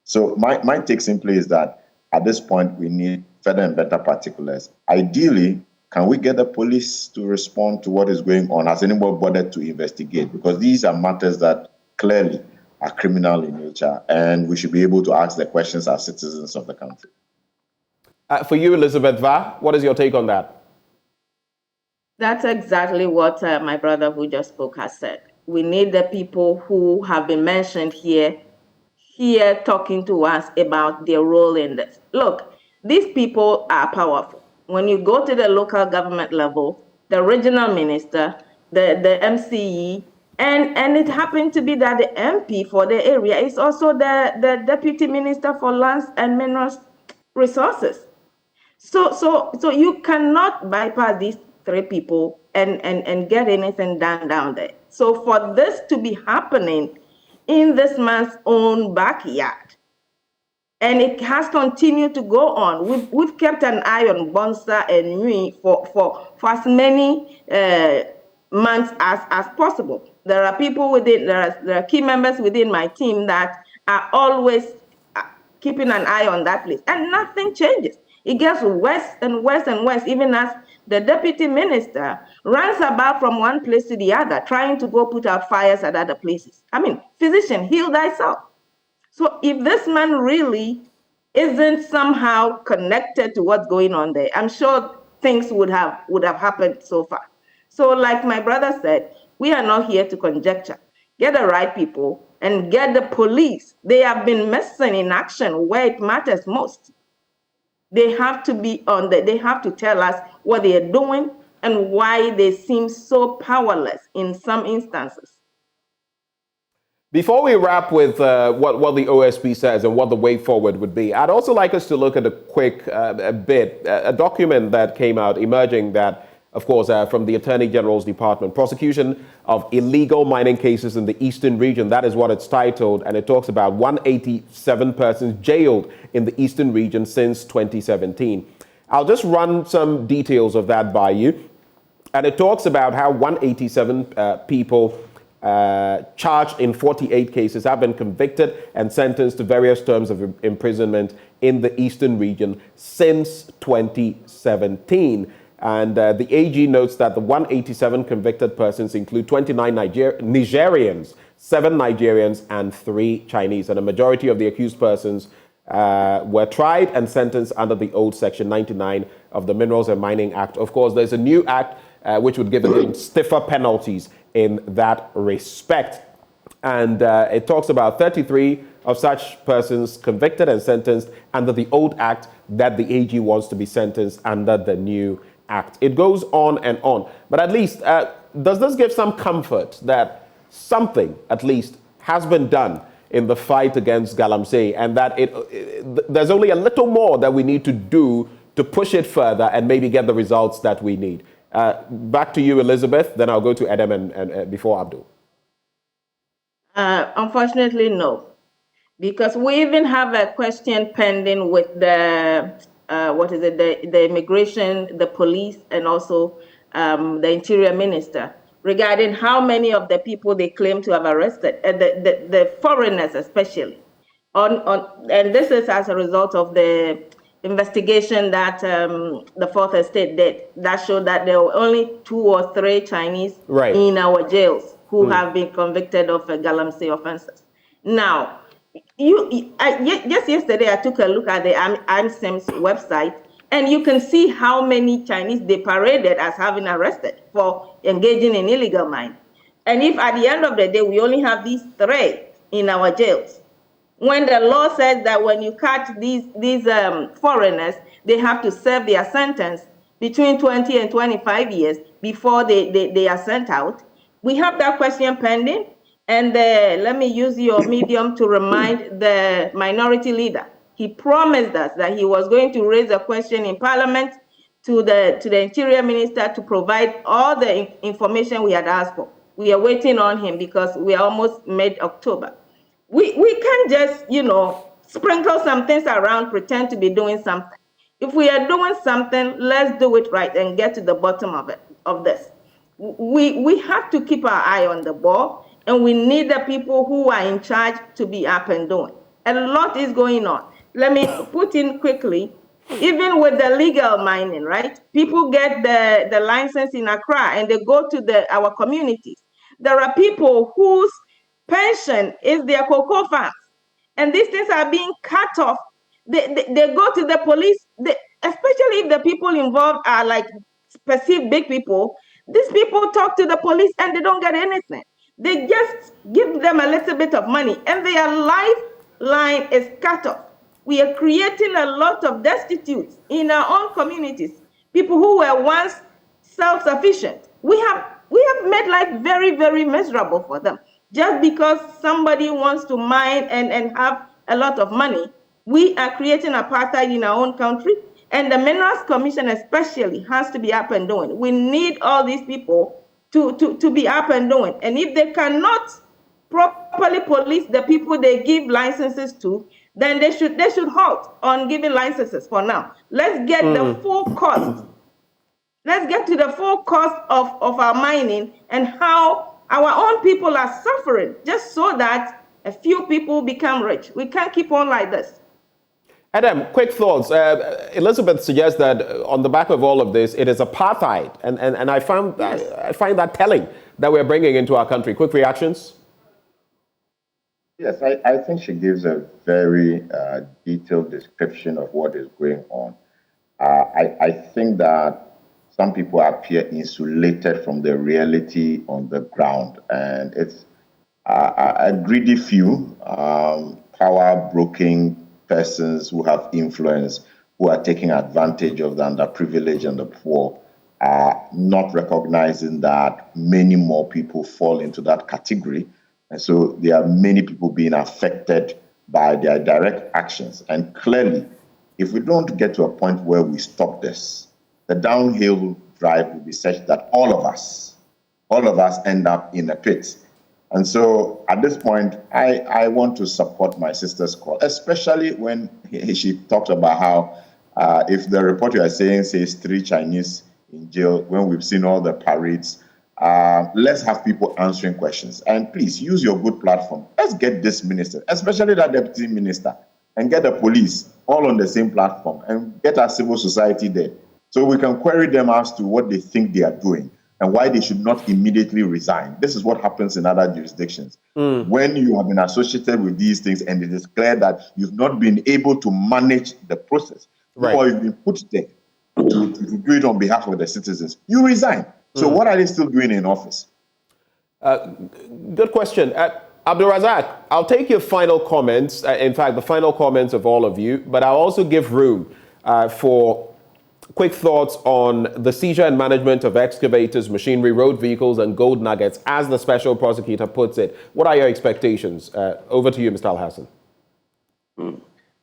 So my take simply is that at this point, we need further and better particulars. Ideally, can we get the police to respond to what is going on? Has anyone bothered to investigate? Because these are matters that clearly are criminal in nature, and we should be able to ask the questions as citizens of the country. For you, Elizabeth Va, what is your take on that? That's exactly what my brother who just spoke has said. We need the people who have been mentioned here talking to us about their role in this. Look, these people are powerful. When you go to the local government level, the regional minister, the MCE, and it happened to be that the MP for the area is also the deputy minister for lands and minerals resources. So you cannot bypass these three people and get anything done down there. So for this to be happening in this man's own backyard, and it has continued to go on. We've kept an eye on Bonsa and Nui for as many months as possible. There are people within, there are key members within my team that are always keeping an eye on that place, and nothing changes. It gets worse and worse and worse, even as the deputy minister runs about from one place to the other, trying to go put out fires at other places. Physician, heal thyself. So if this man really isn't somehow connected to what's going on there, I'm sure things would have happened so far. So like my brother said, we are not here to conjecture. Get the right people and get the police. They have been missing in action where it matters most. They have to be they have to tell us what they are doing and why they seem so powerless in some instances. Before we wrap with what the OSP says and what the way forward would be, I'd also like us to look at a quick a document that came out emerging that, of course, from the Attorney General's Department, prosecution of illegal mining cases in the Eastern region. That is what it's titled, and it talks about 187 persons jailed in the Eastern region since 2017. I'll just run some details of that by you. And it talks about how 187 people charged in 48 cases have been convicted and sentenced to various terms of imprisonment in the Eastern region since 2017. And the AG notes that the 187 convicted persons include 29 Nigerians, 7 Nigerians, and 3 Chinese. And a majority of the accused persons were tried and sentenced under the old Section 99 of the Minerals and Mining Act. Of course, there's a new act which would give them stiffer penalties in that respect. And it talks about 33 of such persons convicted and sentenced under the old act that the AG wants to be sentenced under the new act. It goes on and on. But at least, does this give some comfort that something, at least, has been done in the fight against galamsey, and that there's only a little more that we need to do to push it further and maybe get the results that we need? Back to you, Elizabeth, then I'll go to Adam and before Abdul. Unfortunately, no. Because we even have a question pending with the, the immigration, the police, and also the interior minister regarding how many of the people they claim to have arrested, the foreigners especially. And this is as a result of the investigation that the Fourth Estate did that showed that there were only 2 or 3 Chinese in our jails who have been convicted of galamsey offenses. Now, just yesterday I took a look at the NSMQ website, and you can see how many Chinese they paraded as having arrested for engaging in illegal mining. And if at the end of the day we only have these 3 in our jails, when the law says that when you catch these foreigners, they have to serve their sentence between 20 and 25 years before they are sent out, we have that question pending. And let me use your medium to remind the minority leader. He promised us that he was going to raise a question in Parliament to the Interior Minister to provide all the information we had asked for. We are waiting on him because we are almost mid-October. We can't just, sprinkle some things around, pretend to be doing something. If we are doing something, let's do it right and get to the bottom of this. We have to keep our eye on the ball, and we need the people who are in charge to be up and doing. A lot is going on. Let me put in quickly, even with the legal mining, right? People get the license in Accra and they go to our communities. There are people whose pension is their cocoa farms, and these things are being cut off. They go to the police, especially if the people involved are like perceived big people. These people talk to the police and they don't get anything. They just give them a little bit of money and their lifeline is cut off. We are creating a lot of destitutes in our own communities, people who were once self-sufficient. We have made life very, very miserable for them. Just because somebody wants to mine and have a lot of money, we are creating apartheid in our own country. And the Minerals Commission especially has to be up and doing. We need all these people to be up and doing. And if they cannot properly police the people they give licenses to, then they should halt on giving licenses for now. Let's get the full cost. Let's get to the full cost of our mining and how our own people are suffering just so that a few people become rich. We can't keep on like this. Adam, quick thoughts. Elizabeth suggests that on the back of all of this, it is apartheid. And I find that telling that we're bringing into our country. Quick reactions? Yes, I think she gives a very detailed description of what is going on. I think that some people appear insulated from the reality on the ground, and it's a greedy few, power-broking persons who have influence, who are taking advantage of the underprivileged and the poor, are not recognizing that many more people fall into that category. And so there are many people being affected by their direct actions. And clearly, if we don't get to a point where we stop this, the downhill drive will be such that all of us end up in a pit. And so at this point, I want to support my sister's call, especially when she talked about how if the report you are saying says 3 Chinese in jail, when we've seen all the parades, let's have people answering questions. And please use your good platform. Let's get this minister, especially that deputy minister, and get the police all on the same platform and get our civil society there so we can query them as to what they think they are doing and why they should not immediately resign. This is what happens in other jurisdictions. When you have been associated with these things and it is clear that you've not been able to manage the process, or you've been put there to do it on behalf of the citizens, you resign. So what are they still doing in office? Good question. Abdulrazak, I'll take your final comments, in fact, the final comments of all of you, but I'll also give room for quick thoughts on the seizure and management of excavators, machinery, road vehicles, and gold nuggets, as the special prosecutor puts it. What are your expectations? Over to you, Mr. Al-Hassan.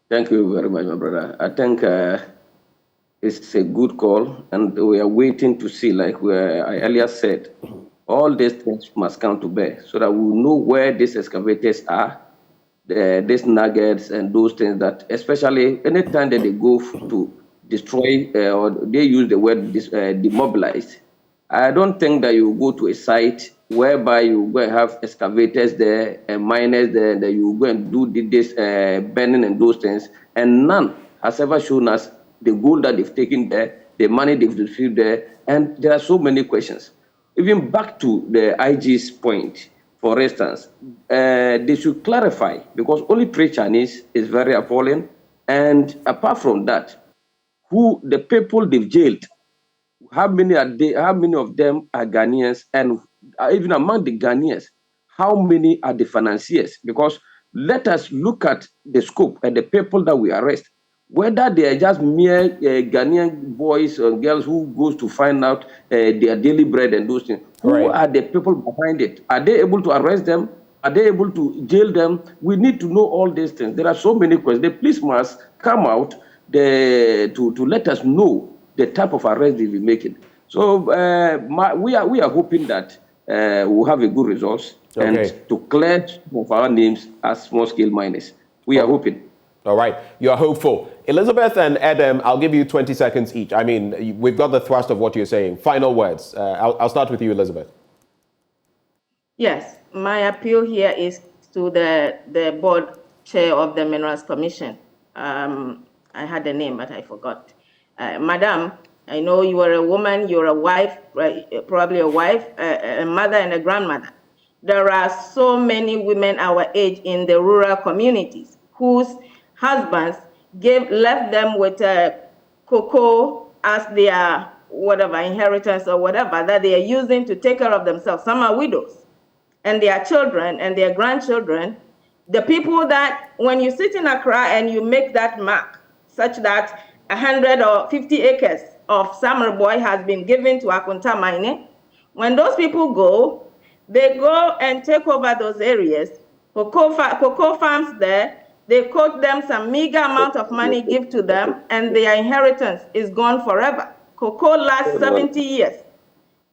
Thank you very much, my brother. I think it's a good call, and we are waiting to see, like I earlier said, all these things must come to bear so that we know where these excavators are, these nuggets and those things that, especially anytime that they go to destroy or they use the word demobilize. I don't think that you go to a site whereby you go and have excavators there and miners there, and that you go and do this burning and those things, and none has ever shown us the gold that they've taken there, the money they've received there, and there are so many questions. Even back to the IG's point, for instance, they should clarify, because only 3 Chinese is very appalling, and apart from that, who the people they've jailed, how many of them are Ghanaians, and even among the Ghanaians, how many are the financiers? Because let us look at the scope and the people that we arrest, whether they are just mere Ghanaian boys or girls who goes to find out their daily bread and those things. Who are the people behind it? Are they able to arrest them? Are they able to jail them? We need to know all these things. There are so many questions. The police must come out to let us know the type of arrest they'll be making. So we are hoping that we'll have a good results and to clear some of our names as small-scale miners. We are hoping. All right, you're hopeful. Elizabeth and Adam, I'll give you 20 seconds each. I mean, we've got the thrust of what you're saying. Final words. I'll start with you, Elizabeth. Yes, my appeal here is to the board chair of the Minerals Commission. I had the name, but I forgot. Madam, I know you are a woman, you're a wife, probably a wife, a mother and a grandmother. There are so many women our age in the rural communities whose husbands left them with cocoa as their whatever inheritance or whatever that they are using to take care of themselves. Some are widows, and their children and their grandchildren. The people that when you sit in Accra and you make that mark, such that 100 or 50 acres of Summer Boy has been given to Akunta Mining, when those people go, they go and take over those areas, cocoa farms there. They quote them some meager amount of money, give to them, and their inheritance is gone forever. Cocoa lasts 70 years.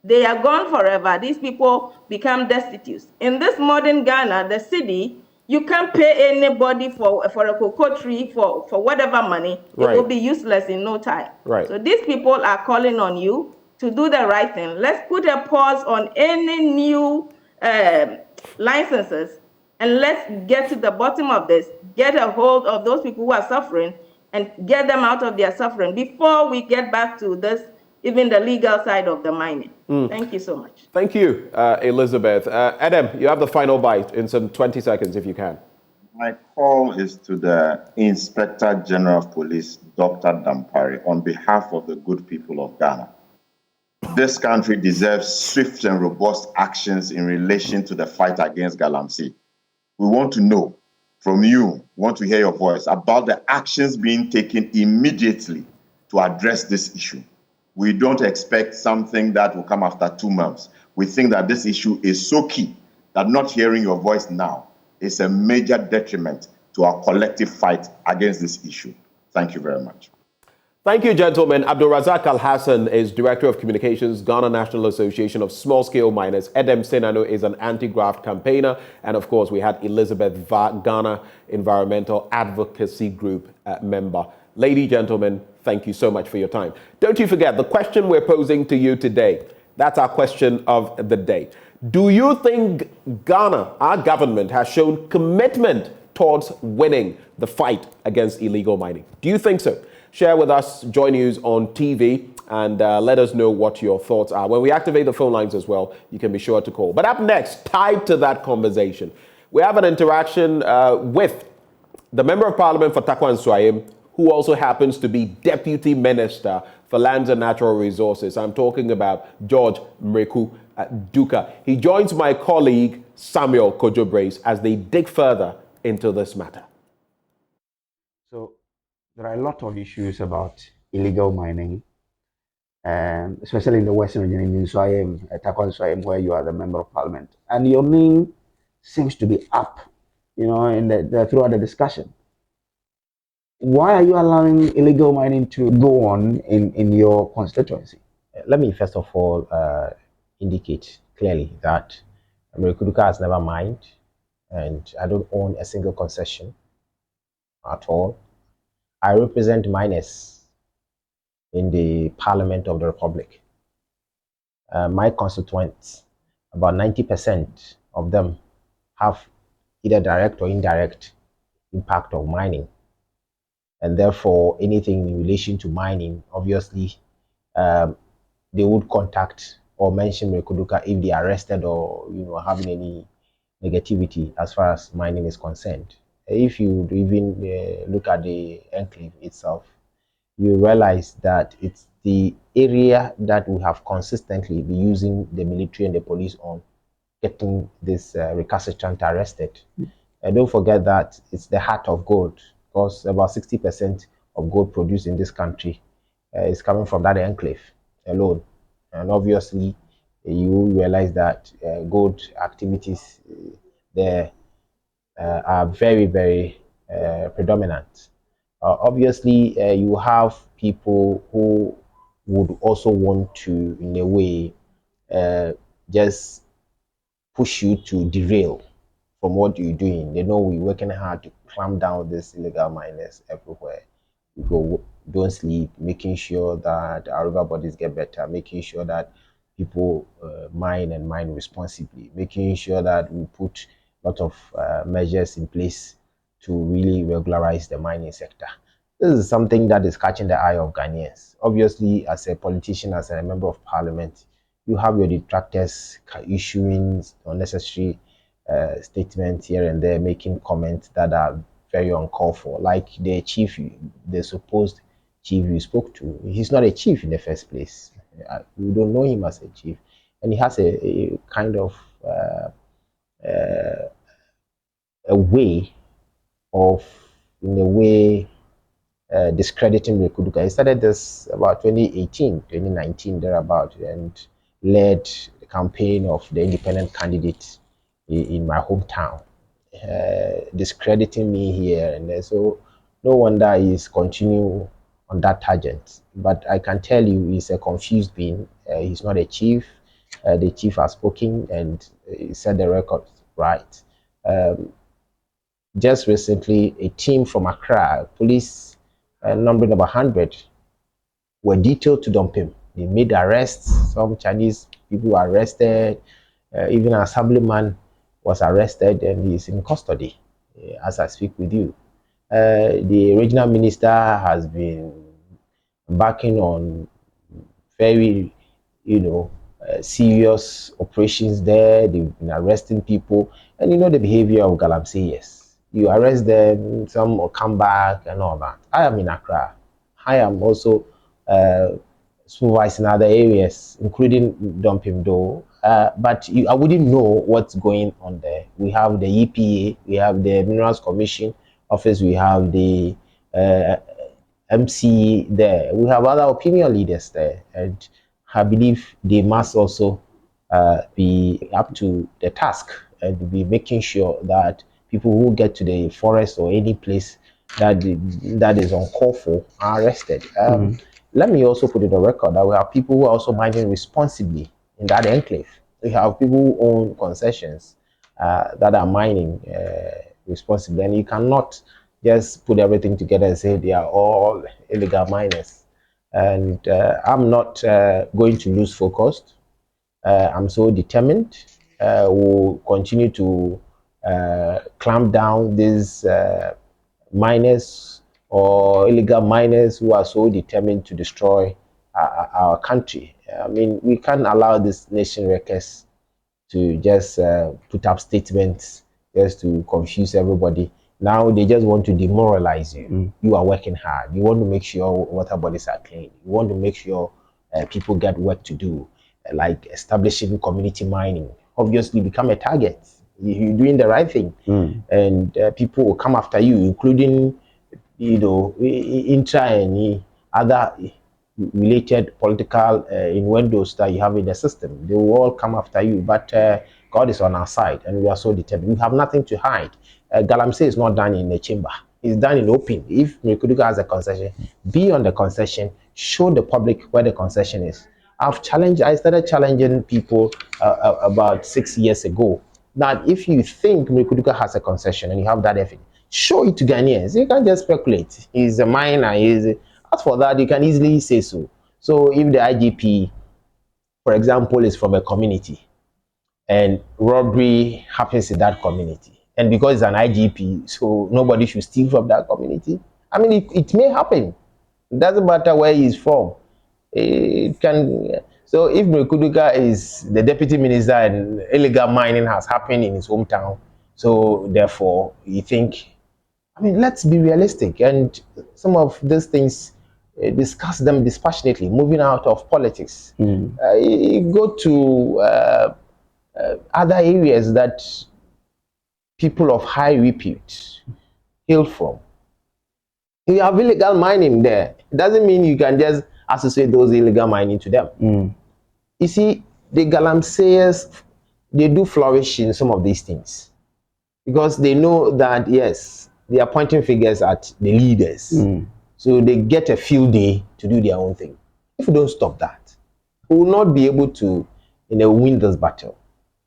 They are gone forever. These people become destitute. In this modern Ghana, the city, you can't pay anybody for a cocoa tree for whatever money. It will be useless in no time. So these people are calling on you to do the right thing. Let's put a pause on any new licenses, and let's get to the bottom of this, get a hold of those people who are suffering and get them out of their suffering before we get back to this, even the legal side of the mining. Thank you so much. Thank you, Elizabeth. Adam, you have the final bite in some 20 seconds if you can. My call is to the Inspector General of Police, Dr. Dampare, on behalf of the good people of Ghana. This country deserves swift and robust actions in relation to the fight against Galamsey. We want to know from you, want to hear your voice about the actions being taken immediately to address this issue. We don't expect something that will come after 2 months. We think that this issue is so key that not hearing your voice now is a major detriment to our collective fight against this issue. Thank you very much. Thank you, gentlemen. Abdulrazak Al-Hassan is Director of Communications, Ghana National Association of Small-Scale Miners. Edem Senano is an anti-graft campaigner. And of course, we had Elizabeth Va, Ghana Environmental Advocacy Group member. Ladies, gentlemen, thank you so much for your time. Don't you forget, the question we're posing to you today, that's our question of the day. Do you think Ghana, our government, has shown commitment towards winning the fight against illegal mining? Do you think so? Share with us JoyNews on TV and let us know what your thoughts are. When we activate the phone lines as well, you can be sure to call. But up next, tied to that conversation, we have an interaction with the Member of Parliament for Takwa Nsuayim, who also happens to be Deputy Minister for Lands and Natural Resources. I'm talking about George Mreku Duka. He joins my colleague Samuel Kojo Brace as they dig further into this matter. So there are a lot of issues about illegal mining, especially in the Western region in Swayem, where you are the member of parliament. And your name seems to be up, throughout the discussion. Why are you allowing illegal mining to go on in your constituency? Let me first of all indicate clearly that Merikuduka has never mined, and I don't own a single concession at all. I represent miners in the Parliament of the Republic. My constituents, about 90% of them have either direct or indirect impact of mining. And therefore, anything in relation to mining, obviously, they would contact or mention Merikuduka if they are arrested or having any negativity as far as mining is concerned. If you even look at the enclave itself, you realize that it's the area that we have consistently been using the military and the police on getting this recalcitrant arrested. And don't forget that it's the heart of gold, because about 60% of gold produced in this country is coming from that enclave alone. And obviously, you realize that gold activities there are very, very predominant. Obviously, you have people who would also want to, in a way, just push you to derail from what you're doing. They know we're working hard to clamp down these illegal miners everywhere. People don't sleep, making sure that our river bodies get better, making sure that people mine and mine responsibly, making sure that we put a lot of measures in place to really regularize the mining sector. This is something that is catching the eye of Ghanaians. Obviously, as a politician, as a member of parliament, you have your detractors issuing unnecessary statements here and there, making comments that are very uncalled for, like the chief, the supposed chief you spoke to. He's not a chief in the first place. You don't know him as a chief, and he has a kind of a way of, in a way, discrediting Merikuduka. He started this about 2018, 2019, thereabout, and led the campaign of the independent candidate in my hometown, discrediting me here and there. So no wonder he's continuing on that tangent. But I can tell you, he's a confused being. He's not a chief. The chief has spoken and he set the record right. Just recently, a team from Accra, police numbering about 100, were detailed to dump him. They made arrests. Some Chinese people were arrested. Even an assemblyman was arrested and he's in custody as I speak with you. The regional minister has been embarking on very, serious operations there. They've been arresting people, and you know the behavior of Galamseyers. You arrest them, some will come back and all that. I am in Accra. I am also supervising other areas, including Dompimdo. But I wouldn't know what's going on there. We have the EPA, we have the Minerals Commission Office, we have the MC there. We have other opinion leaders there, and I believe they must also be up to the task and be making sure that people who get to the forest or any place that is uncalled for are arrested. Let me also put it on record that we have people who are also mining responsibly in that enclave. We have people who own concessions that are mining responsibly, and you cannot just put everything together and say they are all illegal miners. And I'm not going to lose focus. I'm so determined. We'll continue to clamp down these miners or illegal miners who are so determined to destroy our country. I mean, we can't allow this nation wreckers to just put up statements just to confuse everybody. Now they just want to demoralize you. You are working hard. You want to make sure water bodies are clean. You want to make sure people get work to do. like establishing community mining, obviously become a target. You're doing the right thing, and people will come after you, including, you know, intra and other related political innuendos that you have in the system. They will all come after you, but God is on our side, and we are so determined. We have nothing to hide. Galamsey is not done in the chamber. It's done in open. If Mekuduka has a concession, be on the concession, show the public where the concession is. I started challenging people about 6 years ago that if you think Mekuduka has a concession and you have that evidence, show it to Ghanaians. You can't just speculate. He's a miner. As for that, you can easily say so. So if the IGP, for example, is from a community and robbery happens in that community, and because it's an IGP, so nobody should steal from that community. I mean, it may happen. It doesn't matter where he's from. It can. So if Mekuduka is the deputy minister and illegal mining has happened in his hometown, so therefore you think, I mean, let's be realistic, and some of these things, discuss them dispassionately, moving out of politics. You go to other areas that people of high repute hail from. You have illegal mining there. It doesn't mean you can just associate those illegal mining to them. You see, the Galamseyers, they do flourish in some of these things because they know that, yes, they are pointing fingers at the leaders. So they get a field day to do their own thing. If we don't stop that, we will not be able to, win this battle.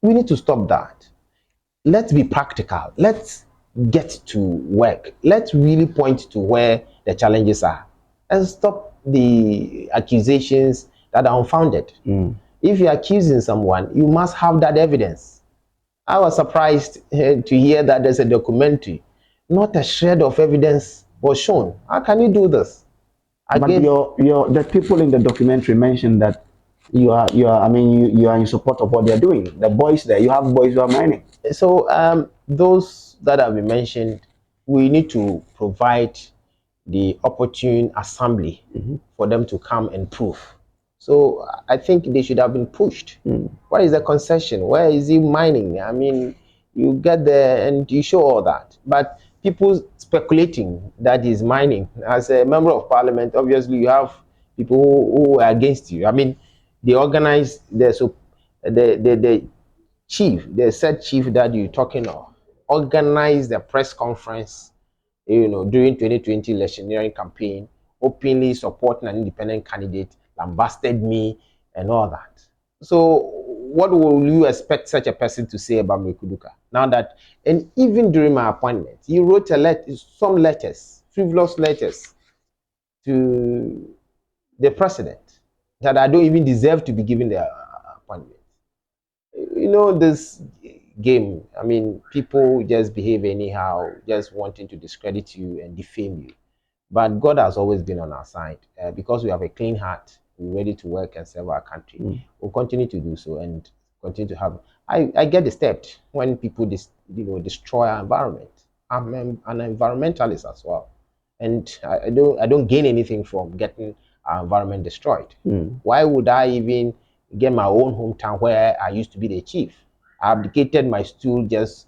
We need to stop that. Let's be practical. Let's get to work. Let's really point to where the challenges are and stop the accusations that are unfounded. If you're accusing someone, you must have that evidence. I was surprised to hear that there's a documentary. Not a shred of evidence was shown. How can you do this? But the people in the documentary mentioned that you are in support of what they're doing. The boys there, you have boys who are mining. So those that have been mentioned, we need to provide the opportune assembly for them to come and prove. So I think they should have been pushed. What is the concession? Where is he mining? I mean, you get there and you show all that. But people speculating that he's mining, as a member of parliament, obviously you have people who are against you. I mean, they organize the chief, the said chief that you're talking of, organized the press conference, during 2020 electioneering campaign, openly supporting an independent candidate, lambasted me and all that. So what will you expect such a person to say about Mekuduka? Now that, and even during my appointment, he wrote some letters, frivolous letters to the president that I don't even deserve to be given the appointment. This game, I mean, people just behave anyhow, just wanting to discredit you and defame you. But God has always been on our side because we have a clean heart. We're ready to work and serve our country. We'll continue to do so and continue to have. I get disturbed when people destroy our environment. I'm an environmentalist as well, and I don't gain anything from getting our environment destroyed. Why would I even get my own hometown where I used to be the chief? I abdicated my stool just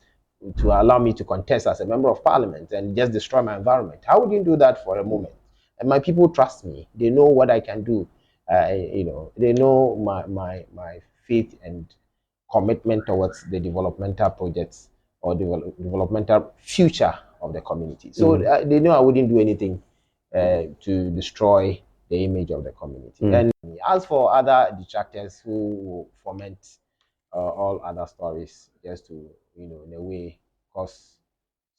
to allow me to contest as a member of parliament and just destroy my environment. How would you do that for a moment? And my people trust me. They know what I can do. They know my faith and commitment towards the developmental projects or developmental future of the community. So they know I wouldn't do anything to destroy the image of the community. And as for other detractors who foment all other stories just to, in a way, cause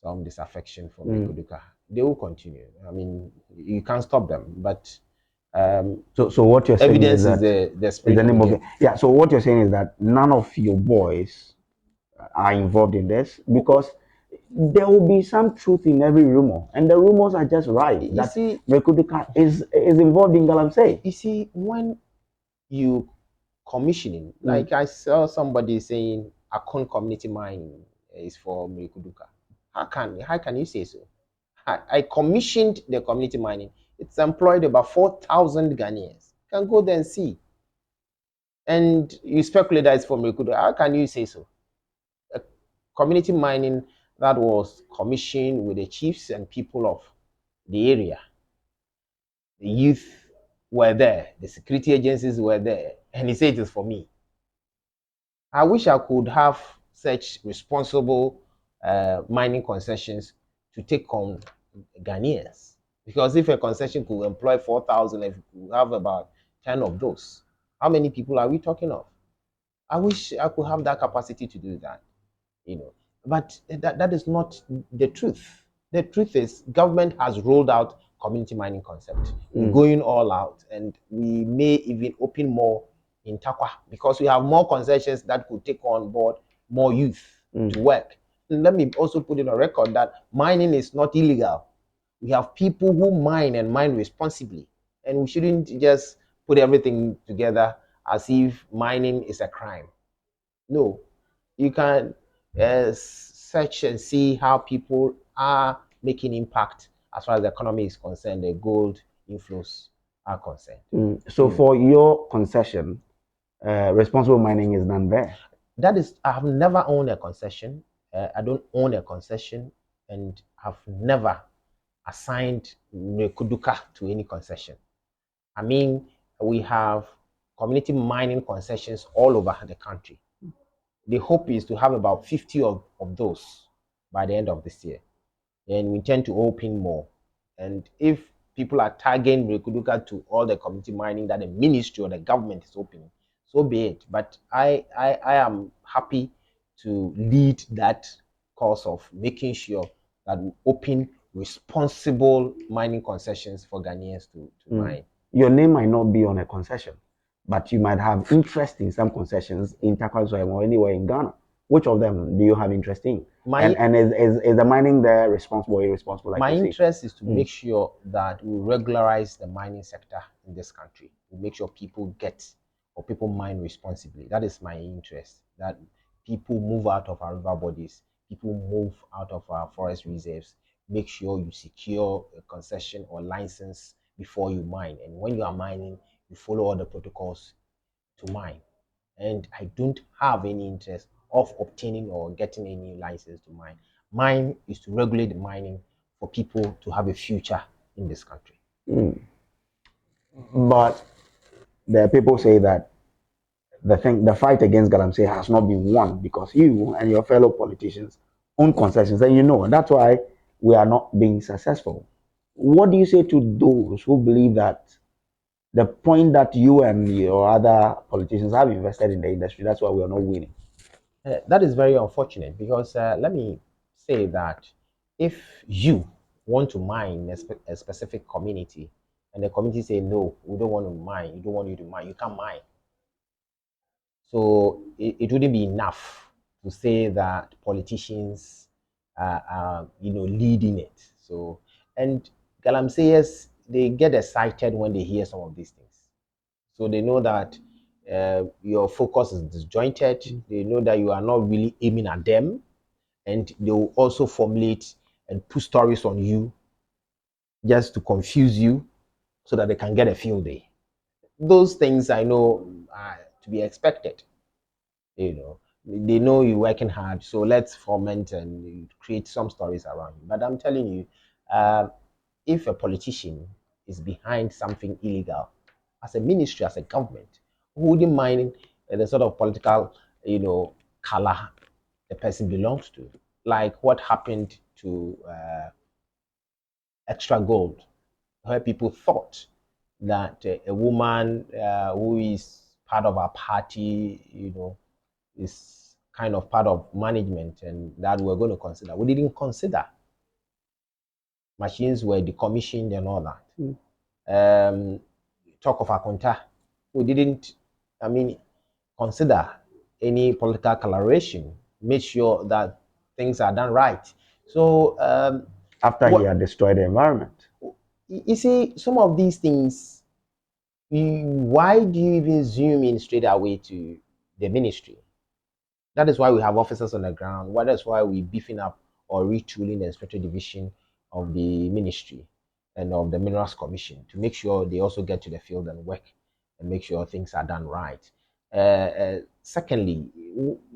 some disaffection for Mekuduka, they will continue. I mean, you can't stop them, but so what you're saying evidence is that the spirit the name of it. Yeah. So what you're saying is that none of your boys are involved in this because there will be some truth in every rumor, and the rumors are just right. You that see, Mekuduka is involved in Galamsey. You see, when you commissioning, like I saw somebody saying Akon community mining is for Mekuduka. How can you say so? I commissioned the community mining. It's employed about 4,000 Ghanaians. You can go there and see. And you speculate that it's from Rekudu. How can you say so? A community mining that was commissioned with the chiefs and people of the area. The youth were there, the security agencies were there, and he said it is for me. I wish I could have such responsible mining concessions to take on Ghanaians. Because if a concession could employ 4,000, if we could have about 10 of those, how many people are we talking of? I wish I could have that capacity to do that, you know. But that is not the truth. The truth is government has rolled out community mining concept. We're going all out, and we may even open more in Takwa because we have more concessions that could take on board more youth to work. And let me also put in a record that mining is not illegal. We have people who mine and mine responsibly, and we shouldn't just put everything together as if mining is a crime. No, you can search and see how people are making impact as far as the economy is concerned, the gold inflows are concerned. So for your concession, responsible mining is done there? That is, I have never owned a concession. I don't own a concession and have never assigned Kuduka to any concession. I mean, we have community mining concessions all over the country. The hope is to have about 50 of those by the end of this year. And we intend to open more. And if people are tagging Rekuduka to all the community mining that the ministry or the government is opening, so be it. But I am happy to lead that course of making sure that we open responsible mining concessions for Ghanaians to mine. Your name might not be on a concession, but you might have interest in some concessions in Takwa or anywhere in Ghana. Which of them do you have interest in? And is the mining there responsible or irresponsible? Like my interest is to make sure that we regularize the mining sector in this country. We make sure people people mine responsibly. That is my interest. That people move out of our river bodies, people move out of our forest reserves. Make sure you secure a concession or license before you mine. And when you are mining, you follow all the protocols to mine. And I don't have any interest of obtaining or getting any license to mine. Mine is to regulate the mining for people to have a future in this country. But the people say that the fight against Galamsey has not been won because you and your fellow politicians own concessions, and and that's why we are not being successful. What do you say to those who believe that the point that you and your other politicians have invested in the industry, that's why we are not winning? That is very unfortunate because let me say that if you want to mine a specific community and the community say, no, we don't want to mine, you don't want you to mine, you can't mine. So it wouldn't be enough to say that politicians are leading it. So, and Galamseyers, they get excited when they hear some of these things. So they know that your focus is disjointed. They know that you are not really aiming at them. And they will also formulate and put stories on you just to confuse you so that they can get a field day. Those things I know are to be expected. They know you're working hard, so let's foment and create some stories around you. But I'm telling you, if a politician is behind something illegal, as a ministry, as a government, who wouldn't mind the sort of political, color the person belongs to? Like what happened to Extra Gold, where people thought that a woman who is part of our party, is kind of part of management and that we're going to consider. We didn't consider. Machines were decommissioned and all that. Talk of Akonta, we didn't, consider any political coloration, make sure that things are done right. So after he had destroyed the environment. You see, some of these things, why do you even zoom in straight away to the ministry? That is why we have officers on the ground. That's why we're beefing up or retooling the inspector division of the ministry and of the Minerals Commission to make sure they also get to the field and work and make sure things are done right. Secondly,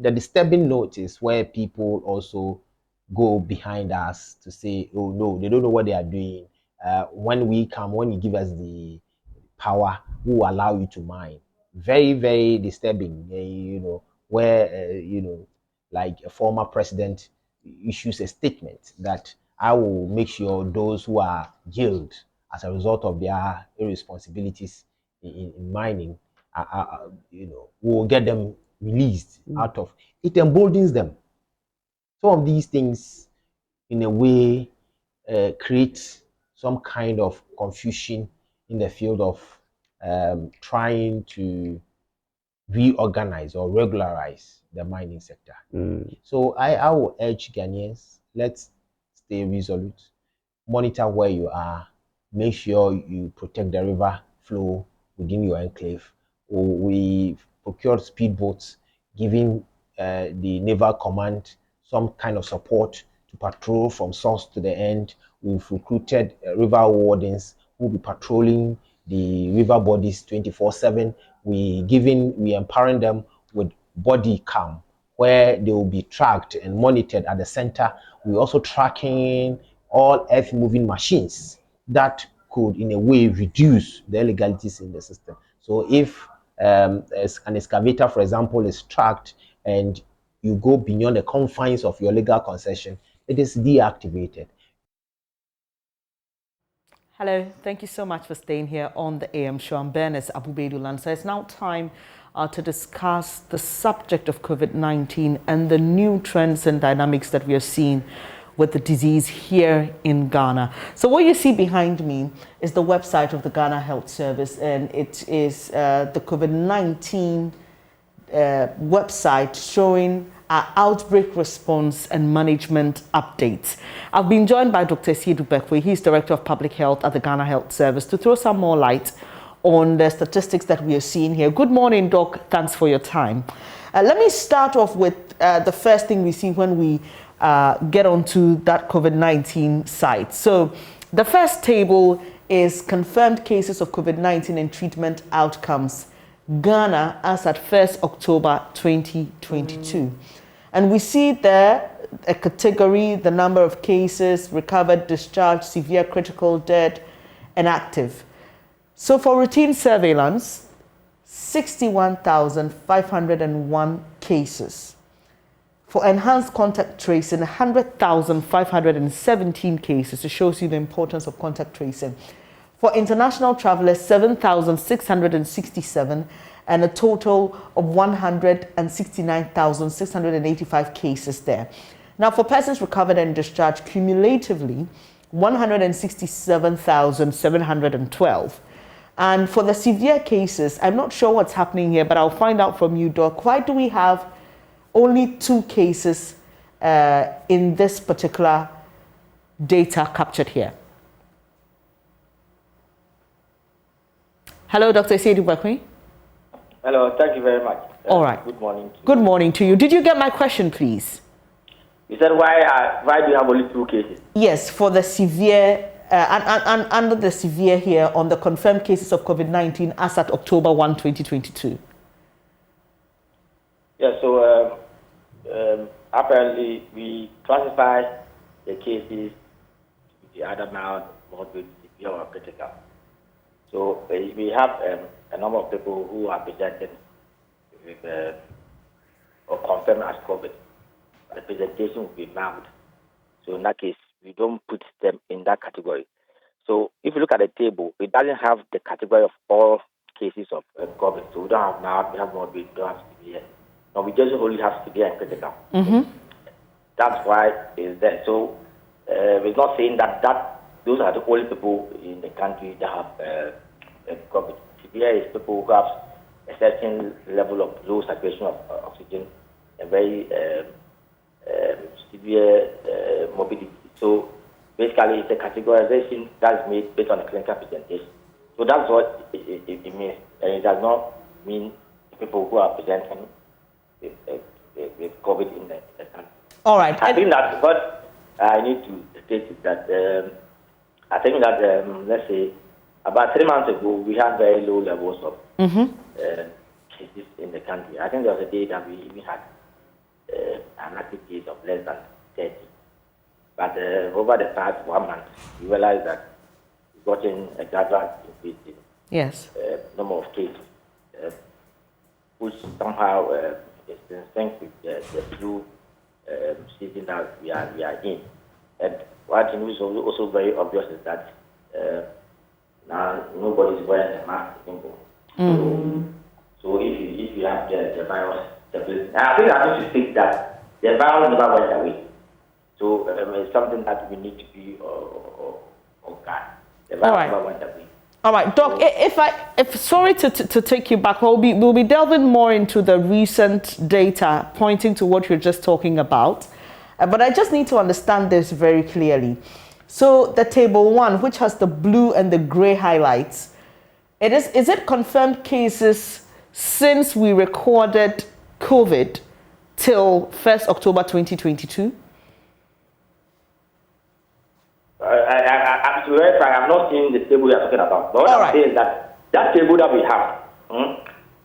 the disturbing note is where people also go behind us to say, oh no, they don't know what they are doing. When you give us the power, we will allow you to mine. Very, very disturbing. Where like a former president issues a statement that I will make sure those who are jailed as a result of their irresponsibilities in mining, will get them released out of it. Emboldens them. Some of these things, in a way, create some kind of confusion in the field of trying to reorganize or regularize the mining sector. So I will urge Ghanaians, let's stay resolute, monitor where you are, make sure you protect the river flow within your enclave. We procured speedboats, giving the Naval Command some kind of support to patrol from source to the end. We've recruited river wardens who will be patrolling the river bodies 24/7. We empowering them with body cam, where they will be tracked and monitored at the center. We're also tracking all earth-moving machines that could, in a way, reduce the illegalities in the system. So if as an excavator, for example, is tracked and you go beyond the confines of your legal concession, it is deactivated. Hello, thank you so much for staying here on the AM show. I'm Bernice Abubedulan. So it's now time to discuss the subject of COVID-19 and the new trends and dynamics that we are seeing with the disease here in Ghana. So what you see behind me is the website of the Ghana Health Service, and it is the COVID-19 website showing our outbreak response and management updates. I've been joined by Dr. Siedu Bekwe. He's Director of Public Health at the Ghana Health Service, to throw some more light on the statistics that we are seeing here. Good morning, Doc. Thanks for your time. Let me start off with the first thing we see when we get onto that COVID-19 site. So the first table is confirmed cases of COVID-19 and treatment outcomes. Ghana as at 1st October 2022. And we see there a category, the number of cases, recovered, discharged, severe, critical, dead, and active. So for routine surveillance, 61,501 cases. For enhanced contact tracing, 100,517 cases. It shows you the importance of contact tracing. For international travelers, 7,667, and a total of 169,685 cases there. Now, for persons recovered and discharged cumulatively, 167,712. And for the severe cases, I'm not sure what's happening here, but I'll find out from you, Doc. Why do we have only 2 cases in this particular data captured here? Hello, Dr. Siedu Bekwe. Hello, thank you very much. All right. Good morning. Good morning to you. Did you get my question, please? You said why do you have only 2 cases? Yes, for the severe, and under the severe here on the confirmed cases of COVID-19 as at October 1, 2022. Yeah, so apparently we classify the cases to the other mild, moderate, severe, or critical. So we have a number of people who are presented with or confirmed as COVID. The presentation will be mild. So in that case, we don't put them in that category. So if you look at the table, it doesn't have the category of all cases of COVID. So we don't have mild, we have moderate, we don't have severe. No, we just only have severe and critical. That's why it's there. So we're not saying that those are the only people in the country that have COVID. Severe is people who have a certain level of low saturation of oxygen, a very severe morbidity. So basically, it's a categorization that's made based on the clinical presentation. So that's what it means. And it does not mean people who are presenting with COVID in the country. All right. I think that what I need to state is that I think that, let's say, about 3 months ago, we had very low levels of cases in the country. I think there was a day that we even had an active case of less than 30. But over the past 1 month, we realized that we've gotten a gradual increase in number of cases, which somehow is in sync with the flu season that we are in. And what is also very obvious is that now nobody is wearing a mask anymore. So if you have the virus, I think I need to think that the virus never went away. So it's something that we need to be on guard. The virus never went away. All right, Doc. If sorry to take you back, we'll be delving more into the recent data pointing to what you're just talking about, but I just need to understand this very clearly. So the table 1, which has the blue and the gray highlights, is it confirmed cases since we recorded COVID till 1st October 2022? I'm not seeing the table you're talking about. But what I'm saying is that table that we have,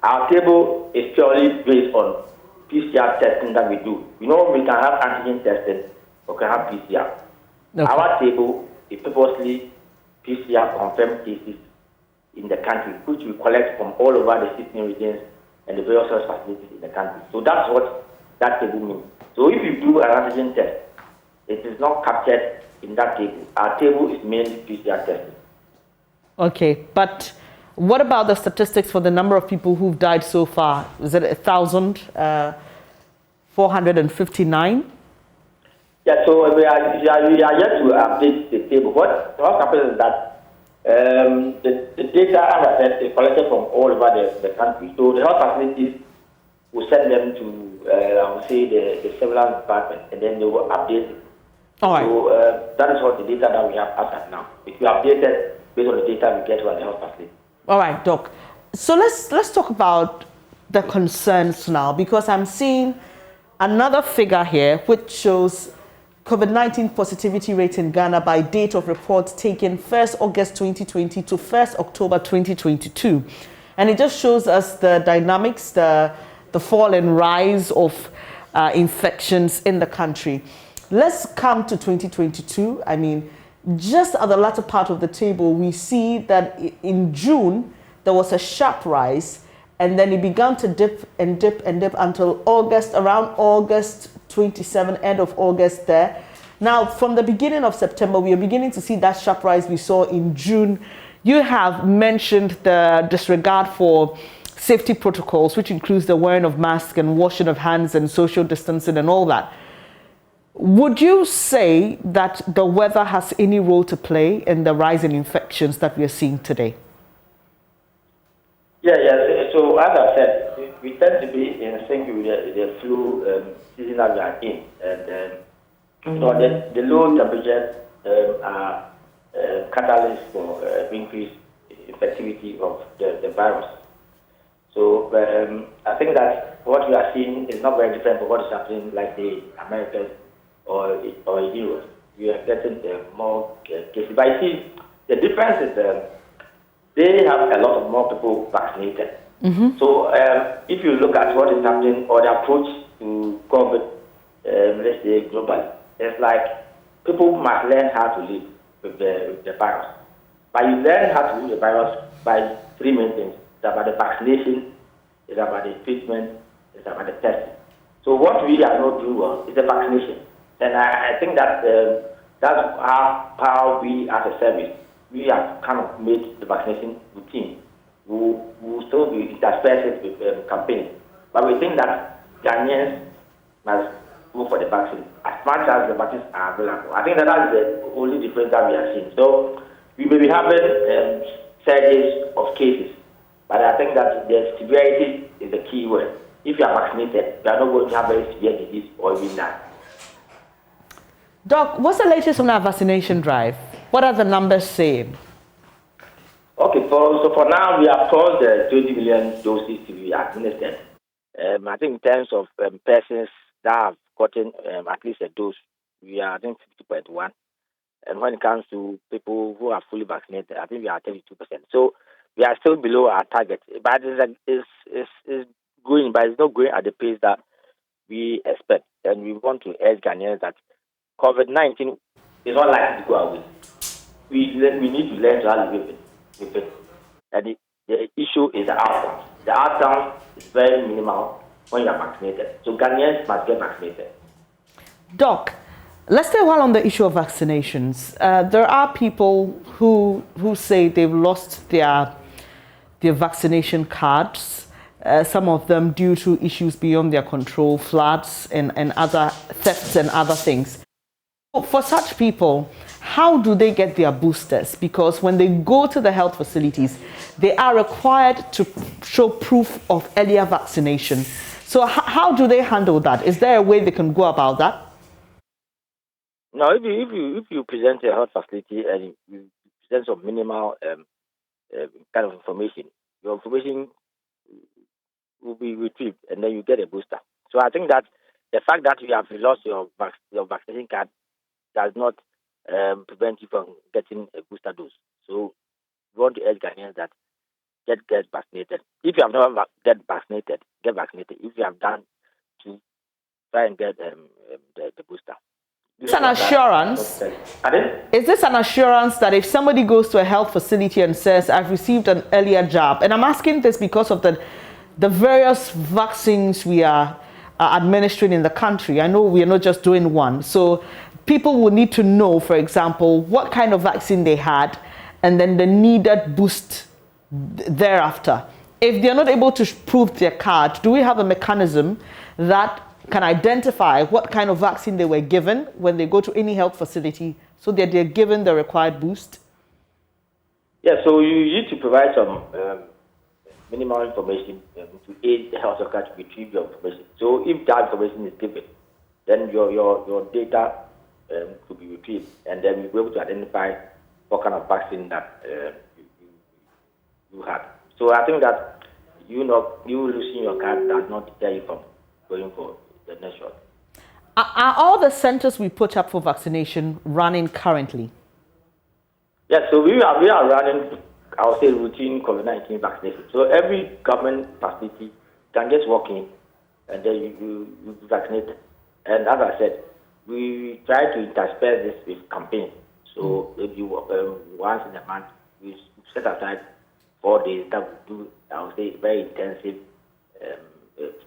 our table is purely based on PCR testing that we do. You know, we can have antigen testing, or we can have PCR. Okay. Our table is purposely PCR confirmed cases in the country, which we collect from all over the 16 regions and the various health facilities in the country. So that's what that table means. So if you do an antigen test, it is not captured in that table. Our table is mainly PCR testing. Okay, but what about the statistics for the number of people who've died so far? Is it 1,459? Yeah, so we are yet to update the table. What happens is that the data, as I said, is collected from all over the country. So the health facilities will send them to, I would say, the surveillance department, and then they will update it. All right. So that is what the data that we have as of now. It will be updated based on the data we get from the health facility. All right, Doc. So let's talk about the concerns now, because I'm seeing another figure here which shows COVID-19 positivity rate in Ghana by date of report taken 1st August 2020 to 1st October 2022. And it just shows us the dynamics, the fall and rise of infections in the country. Let's come to 2022. I mean, just at the latter part of the table, we see that in June, there was a sharp rise, and then it began to dip and dip and dip until August, around August 27, end of August there. Now, from the beginning of September, we are beginning to see that sharp rise we saw in June. You have mentioned the disregard for safety protocols, which includes the wearing of masks and washing of hands and social distancing and all that. Would you say that the weather has any role to play in the rise in infections that we are seeing today? Yeah. So as I said, we tend to be in sync with the flu season that we are in, and the low temperatures are catalysts for increased infectivity of the virus. So I think that what we are seeing is not very different from what is happening like the Americas or Europe. We are getting more cases. But you see, the difference is they have a lot of more people vaccinated. So if you look at what is happening or the approach to COVID, let's say globally, it's like people must learn how to live with the virus. But you learn how to live with the virus by 3 main things. It's about the vaccination, it's about the treatment, it's about the testing. So what we are not doing well is the vaccination. And I think that that's how we as a service, we have kind of made the vaccination routine. We will still be interspersed with campaigns. But we think that Ghanaians must go for the vaccine as much as the vaccines are available. I think that is the only difference that we are seeing. So we may be having surges of cases, but I think that the severity is the key word. If you are vaccinated, you are not going to have very severe disease or even that. Doc, what's the latest on our vaccination drive? What are the numbers saying? Okay, so for now, we have crossed the 20 million doses to be administered. I think in terms of persons that have gotten at least a dose, we are, I think, 50.1. And when it comes to people who are fully vaccinated, I think we are 32%. So we are still below our target, but it's going going, but it's not going at the pace that we expect. And we want to urge Ghanaians that COVID-19 is not likely to go away. We need to learn to live with it. And the issue is the outcome. The outcome is very minimal when you are vaccinated. So Ghanaians must get vaccinated. Doc, let's stay a while on the issue of vaccinations. There are people who say they've lost their vaccination cards, some of them due to issues beyond their control, floods and other thefts and other things. For such people, how do they get their boosters? Because when they go to the health facilities, they are required to show proof of earlier vaccination. So how do they handle that? Is there a way they can go about that? No, if you present a health facility and you present some minimal kind of information, your information will be retrieved and then you get a booster. So I think that the fact that you have lost your vaccination card does not prevent you from getting a booster dose. So we want to urge Ghanaians that get vaccinated. If you have never get vaccinated, get vaccinated. If you have done, to try and get the booster. Is this an assurance? Is this an assurance that if somebody goes to a health facility and says, I've received an earlier jab, and I'm asking this because of the various vaccines we are administering in the country. I know we are not just doing one. So people will need to know, for example, what kind of vaccine they had and then the needed boost thereafter. If they're not able to prove their card, do we have a mechanism that can identify what kind of vaccine they were given when they go to any health facility so that they're given the required boost? Yeah, so you need to provide some minimal information to aid the health worker to retrieve your information. So if that information is given, then your data could be retrieved, and then you'll be able to identify what kind of vaccine that you had. So I think that you losing your card does not deter you from going for the next shot. Are all the centers we put up for vaccination running currently? Yes, so we are running, I would say, routine COVID-19 vaccination. So every government facility can just walk in and then you vaccinate. And as I said, we try to intersperse this with campaigns. So if you once in a month, we set aside 4 days that we do, I would say, very intensive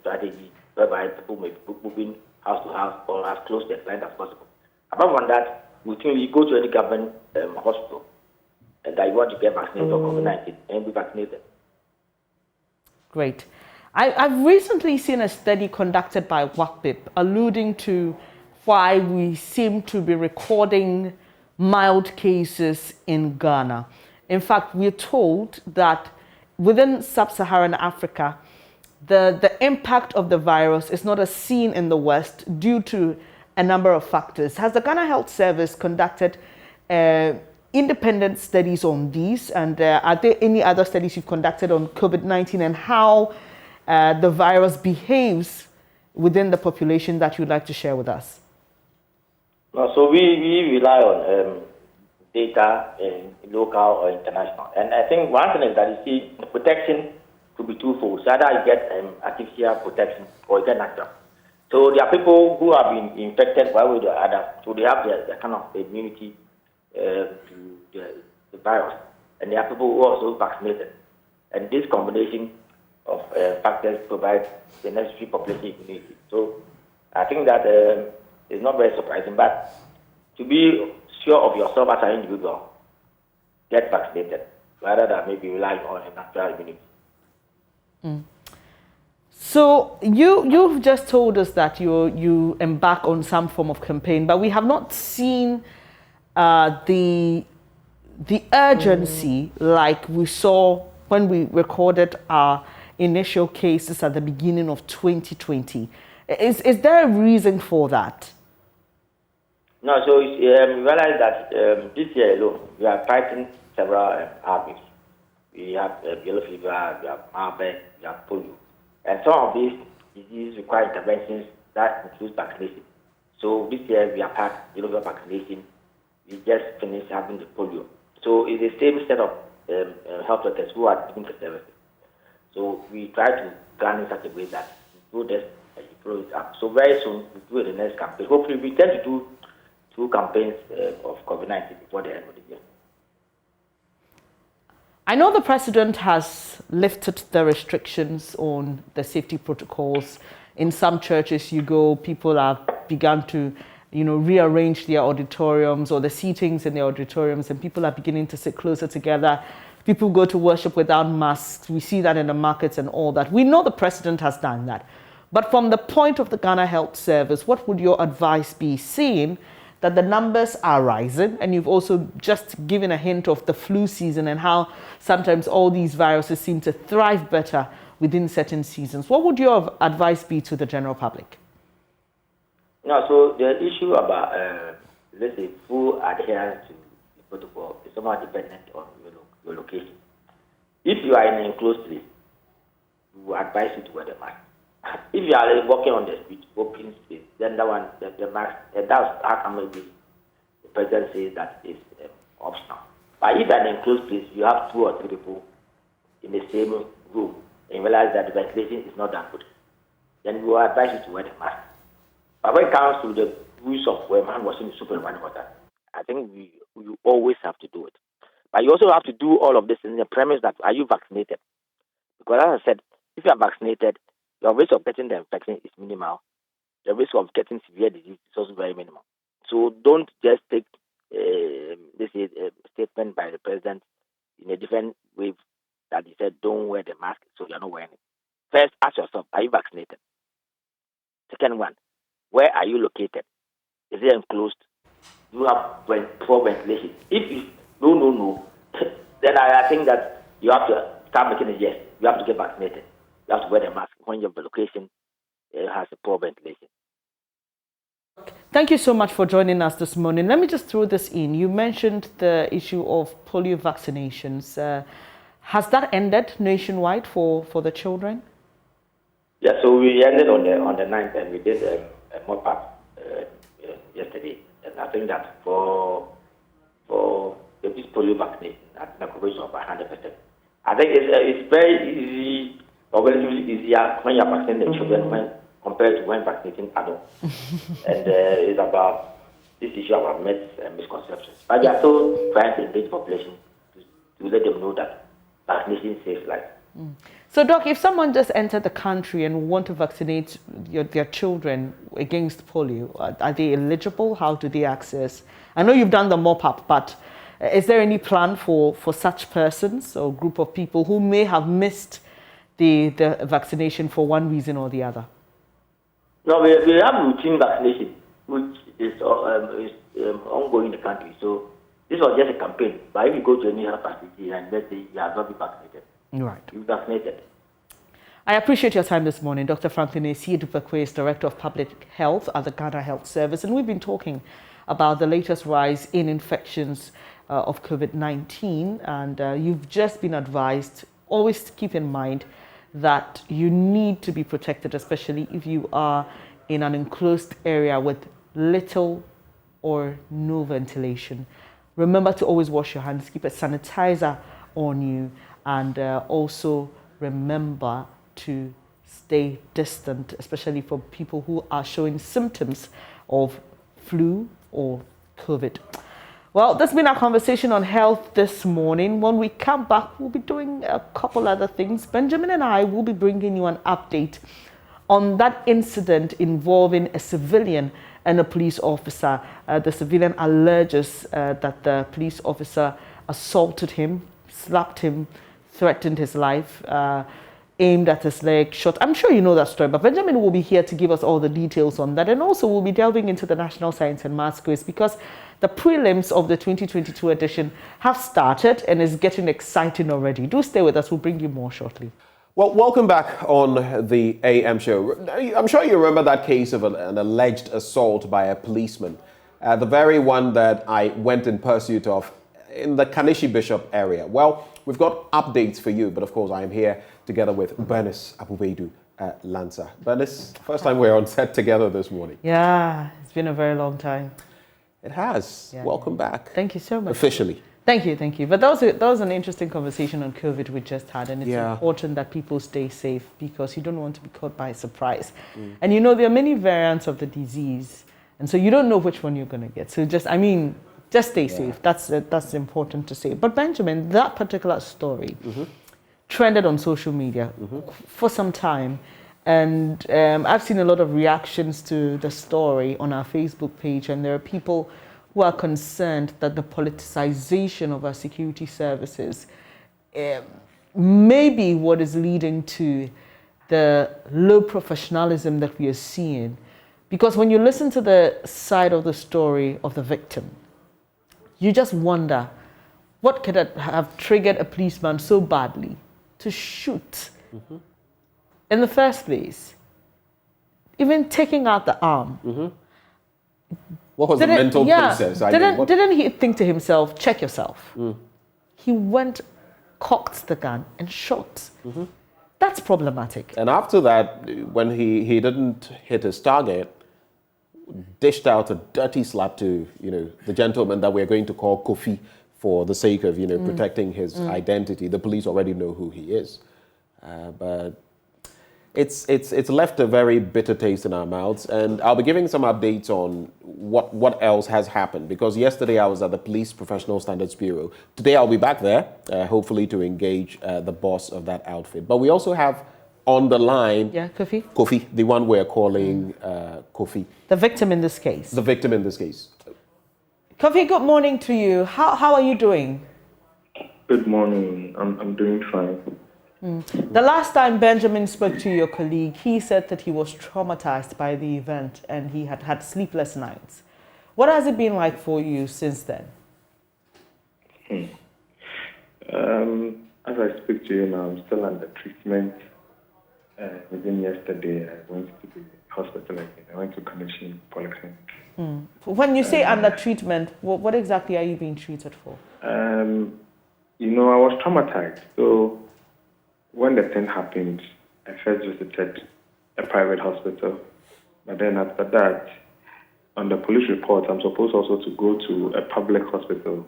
strategy whereby people may be moving house to house or as close to the client as possible. Apart from that, we go to any government hospital and that you want to get vaccinated for COVID-19 and be vaccinated. Great. I've recently seen a study conducted by WACPIP alluding to why we seem to be recording mild cases in Ghana. In fact, we're told that within sub-Saharan Africa, the impact of the virus is not as seen in the West due to a number of factors. Has the Ghana Health Service conducted independent studies on these? And are there any other studies you've conducted on COVID-19 and how the virus behaves within the population that you'd like to share with us? So we rely on data in local or international. And I think one thing is that you see the protection could be twofold. So either you get artificial protection or you get natural. So there are people who have been infected one way or the other, so they have the kind of immunity to the virus. And there are people who are also vaccinated. And this combination of factors provides the necessary population immunity. So I think that is not very surprising, but to be sure of yourself as an individual, get vaccinated rather than maybe relying on a natural immunity. So you've just told us that you embark on some form of campaign, but we have not seen the urgency like we saw when we recorded our initial cases at the beginning of 2020. Is there a reason for that? No, so we realize that this year alone, we are fighting several outbreaks. We have yellow fever, we have Marburg, we have polio. And some of these diseases require interventions that include vaccination. So this year we have had yellow fever vaccination. We just finished having the polio. So it's the same set of health workers who are giving the services. So we try to plan in such a way that you do this and you follow it up. So very soon we do the next campaign. Hopefully we tend to do 2 campaigns of COVID-19 before the end of the year. I know the president has lifted the restrictions on the safety protocols. In some churches you go, people have begun to, rearrange their auditoriums or the seatings in the auditoriums, and people are beginning to sit closer together. People go to worship without masks. We see that in the markets and all that. We know the president has done that. But from the point of the Ghana Health Service, what would your advice be, seeing that the numbers are rising, and you've also just given a hint of the flu season and how sometimes all these viruses seem to thrive better within certain seasons? What would your advice be to the general public? No, so the issue about, let's say, full adherence to the protocol is somewhat dependent on your location. If you are in an enclosed place, we will advise you to wear the mask. If you are walking on the street, open space, then that one, the mask, that's how come maybe the president says that is optional. But if you are in an enclosed place, you have 2 or 3 people in the same room, and you realize that the ventilation is not that good, then we will advise you to wear the mask. But when it comes to the use of hand washing the soup and running water, I think you always have to do it. But you also have to do all of this in the premise that, are you vaccinated? Because as I said, if you are vaccinated, your risk of getting the infection is minimal. The risk of getting severe disease is also very minimal. So don't just take this is a statement by the president in a different way that he said, don't wear the mask, so you're not wearing it. First, ask yourself, are you vaccinated? Second one, where are you located? Is it enclosed? Do you have poor ventilation? If you no, then I think that you have to start making a yes. You have to get vaccinated. You have to wear the mask when your location has a poor ventilation. Thank you so much for joining us this morning. Let me just throw this in. You mentioned the issue of polio vaccinations. Has that ended nationwide for the children? Yeah, so we ended on the 9th, and we did a mop-up yesterday. And I think that for this polio vaccination, at the coverage of 100%. I think it's very easy, or relatively easier when you're vaccinating the children compared to when vaccinating adults. And it's about this issue about myths and misconceptions. But we are still trying to engage the population to let them know that vaccination saves life. So, Doc, if someone just entered the country and want to vaccinate their children against polio, are they eligible? How do they access? I know you've done the mop-up, but is there any plan for such persons or group of people who may have missed the vaccination for one reason or the other? No, we have routine vaccination, which is ongoing in the country. So this was just a campaign. But if you go to any health facility and let's say you have not been vaccinated, right, you're vaccinated. I appreciate your time this morning. Dr. Franklin Dupekwe is Director of Public Health at the Ghana Health Service, and we've been talking about the latest rise in infections of COVID-19, and you've just been advised, always keep in mind that you need to be protected, especially if you are in an enclosed area with little or no ventilation. Remember to always wash your hands, keep a sanitizer on you, and also remember to stay distant, especially for people who are showing symptoms of flu or COVID. Well, that's been our conversation on health this morning. When we come back, we'll be doing a couple other things. Benjamin and I will be bringing you an update on that incident involving a civilian and a police officer. The civilian alleges that the police officer assaulted him, slapped him, threatened his life, aimed at his leg, shot. I'm sure you know that story, but Benjamin will be here to give us all the details on that. And also we'll be delving into the National Science and Maths quiz, because the prelims of the 2022 edition have started and is getting exciting already. Do stay with us. We'll bring you more shortly. Well, welcome back on the AM show. I'm sure you remember that case of an alleged assault by a policeman, the very one that I went in pursuit of in the Kanishi Bishop area. Well, we've got updates for you, but of course I am here together with Bernice Abubedu Lanza. Bernice, first time we're on set together this morning. Yeah, it's been a very long time. It has. Yeah. Welcome back. Thank you so much. Officially. Thank you, thank you. But that was an interesting conversation on COVID we just had, and it's important that people stay safe because you don't want to be caught by surprise. And you know, there are many variants of the disease, and so you don't know which one you're going to get. So just stay safe. That's important to say. But Benjamin, that particular story trended on social media for some time, and I've seen a lot of reactions to the story on our Facebook page, and there are people who are concerned that the politicization of our security services may be what is leading to the low professionalism that we are seeing. Because when you listen to the side of the story of the victim, you just wonder what could have triggered a policeman so badly to shoot in the first place, even taking out the arm. What was the mental process? Didn't he think to himself, check yourself? He went, cocked the gun and shot. That's problematic. And after that, when he didn't hit his target, dished out a dirty slap to the gentleman that we're going to call Kofi for the sake of protecting his identity. The police already know who he is, but it's left a very bitter taste in our mouths. And I'll be giving some updates on what else has happened, because yesterday I was at the Police Professional Standards Bureau. Today I'll be back there, hopefully to engage the boss of that outfit. But we also have on the line Kofi? Kofi, the one we're calling Kofi. The victim in this case. The victim in this case. Kofi, good morning to you. How are you doing? Good morning. I'm doing fine. The last time Benjamin spoke to your colleague, he said that he was traumatized by the event and he had had sleepless nights. What has it been like for you since then? As I speak to you now, I'm still under treatment. Within yesterday, I went to the hospital again. I went to Connection Polyclinic. When you say under treatment, what exactly are you being treated for? I was traumatized. So when the thing happened, I first visited a private hospital. But then after that, on the police report, I'm supposed also to go to a public hospital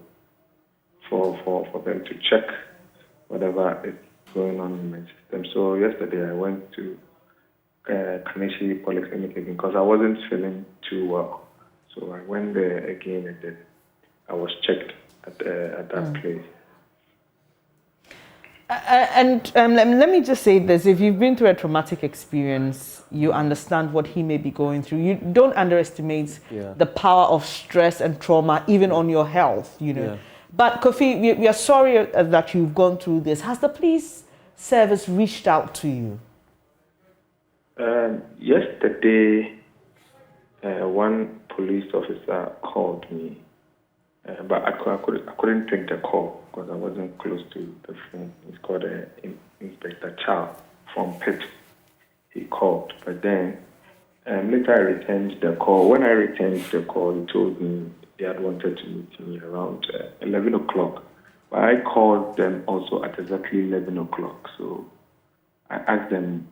for them to check whatever is going on in my system. So yesterday I went to Kaneshie Polyclinic again because I wasn't feeling too well. So I went there again and then I was checked at that place. Let me just say this. If you've been through a traumatic experience, you understand what he may be going through. You don't underestimate the power of stress and trauma, even on your health, But Kofi, we are sorry that you've gone through this. Has the police service reached out to you? Yesterday, one police officer called me. But I couldn't take the call because I wasn't close to the phone. It's called Inspector Chow from Pitt. He called, but then later I returned the call. When I returned the call, he told me they had wanted to meet me around 11 o'clock. But I called them also at exactly 11 o'clock. So I asked them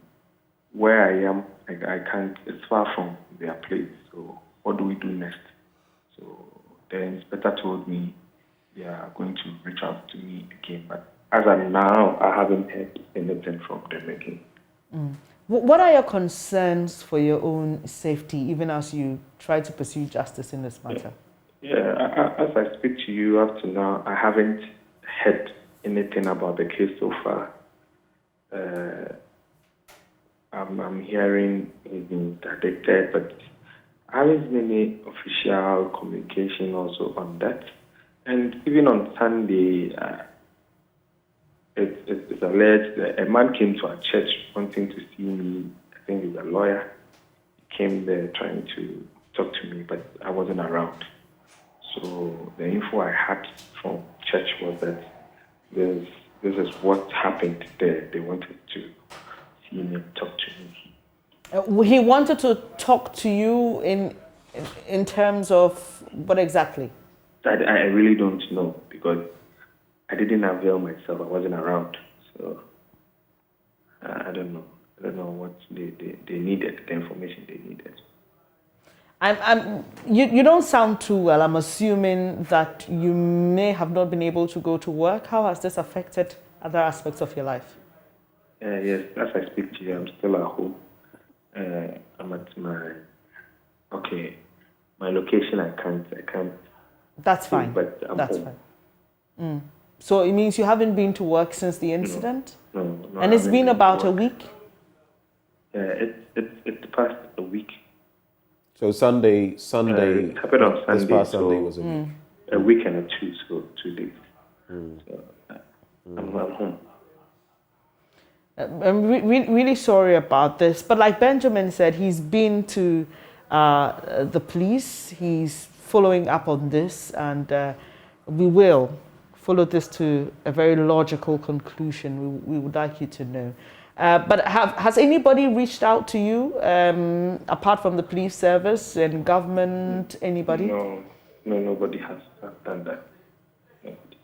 where I am. I can't, it's far from their place. So what do we do next? So the inspector told me they are going to reach out to me again. But as of now, I haven't heard anything from them again. What are your concerns for your own safety, even as you try to pursue justice in this matter? As I speak to you up to now, I haven't heard anything about the case so far. I'm hearing he's been interdicted, but I haven't seen any official communication also on that. And even on Sunday, it's alleged that a man came to our church wanting to see me. I think he's a lawyer. He came there trying to talk to me, but I wasn't around. So the info I had from church was that this is what happened there. They wanted to see me and talk to me. He wanted to talk to you in terms of what exactly? I really don't know because I didn't avail myself. I wasn't around. So I don't know. I don't know what they needed, the information they needed. You don't sound too well. I'm assuming that you may have not been able to go to work. How has this affected other aspects of your life? Yes, as I speak to you, I'm still at home. I'm at my location. I can't. That's fine. But I'm That's home. fine. So it means you haven't been to work since the incident? No. And it's been about a week? It's past a week. So Sunday. It happened on Sunday. This past so Sunday was a week. A week and 2 days. So I'm home. I'm really sorry about this, but like Benjamin said, he's been to the police. He's following up on this, and we will follow this to a very logical conclusion. We would like you to know. But has anybody reached out to you apart from the police service and government? Anybody? No, nobody has done that. Nobody.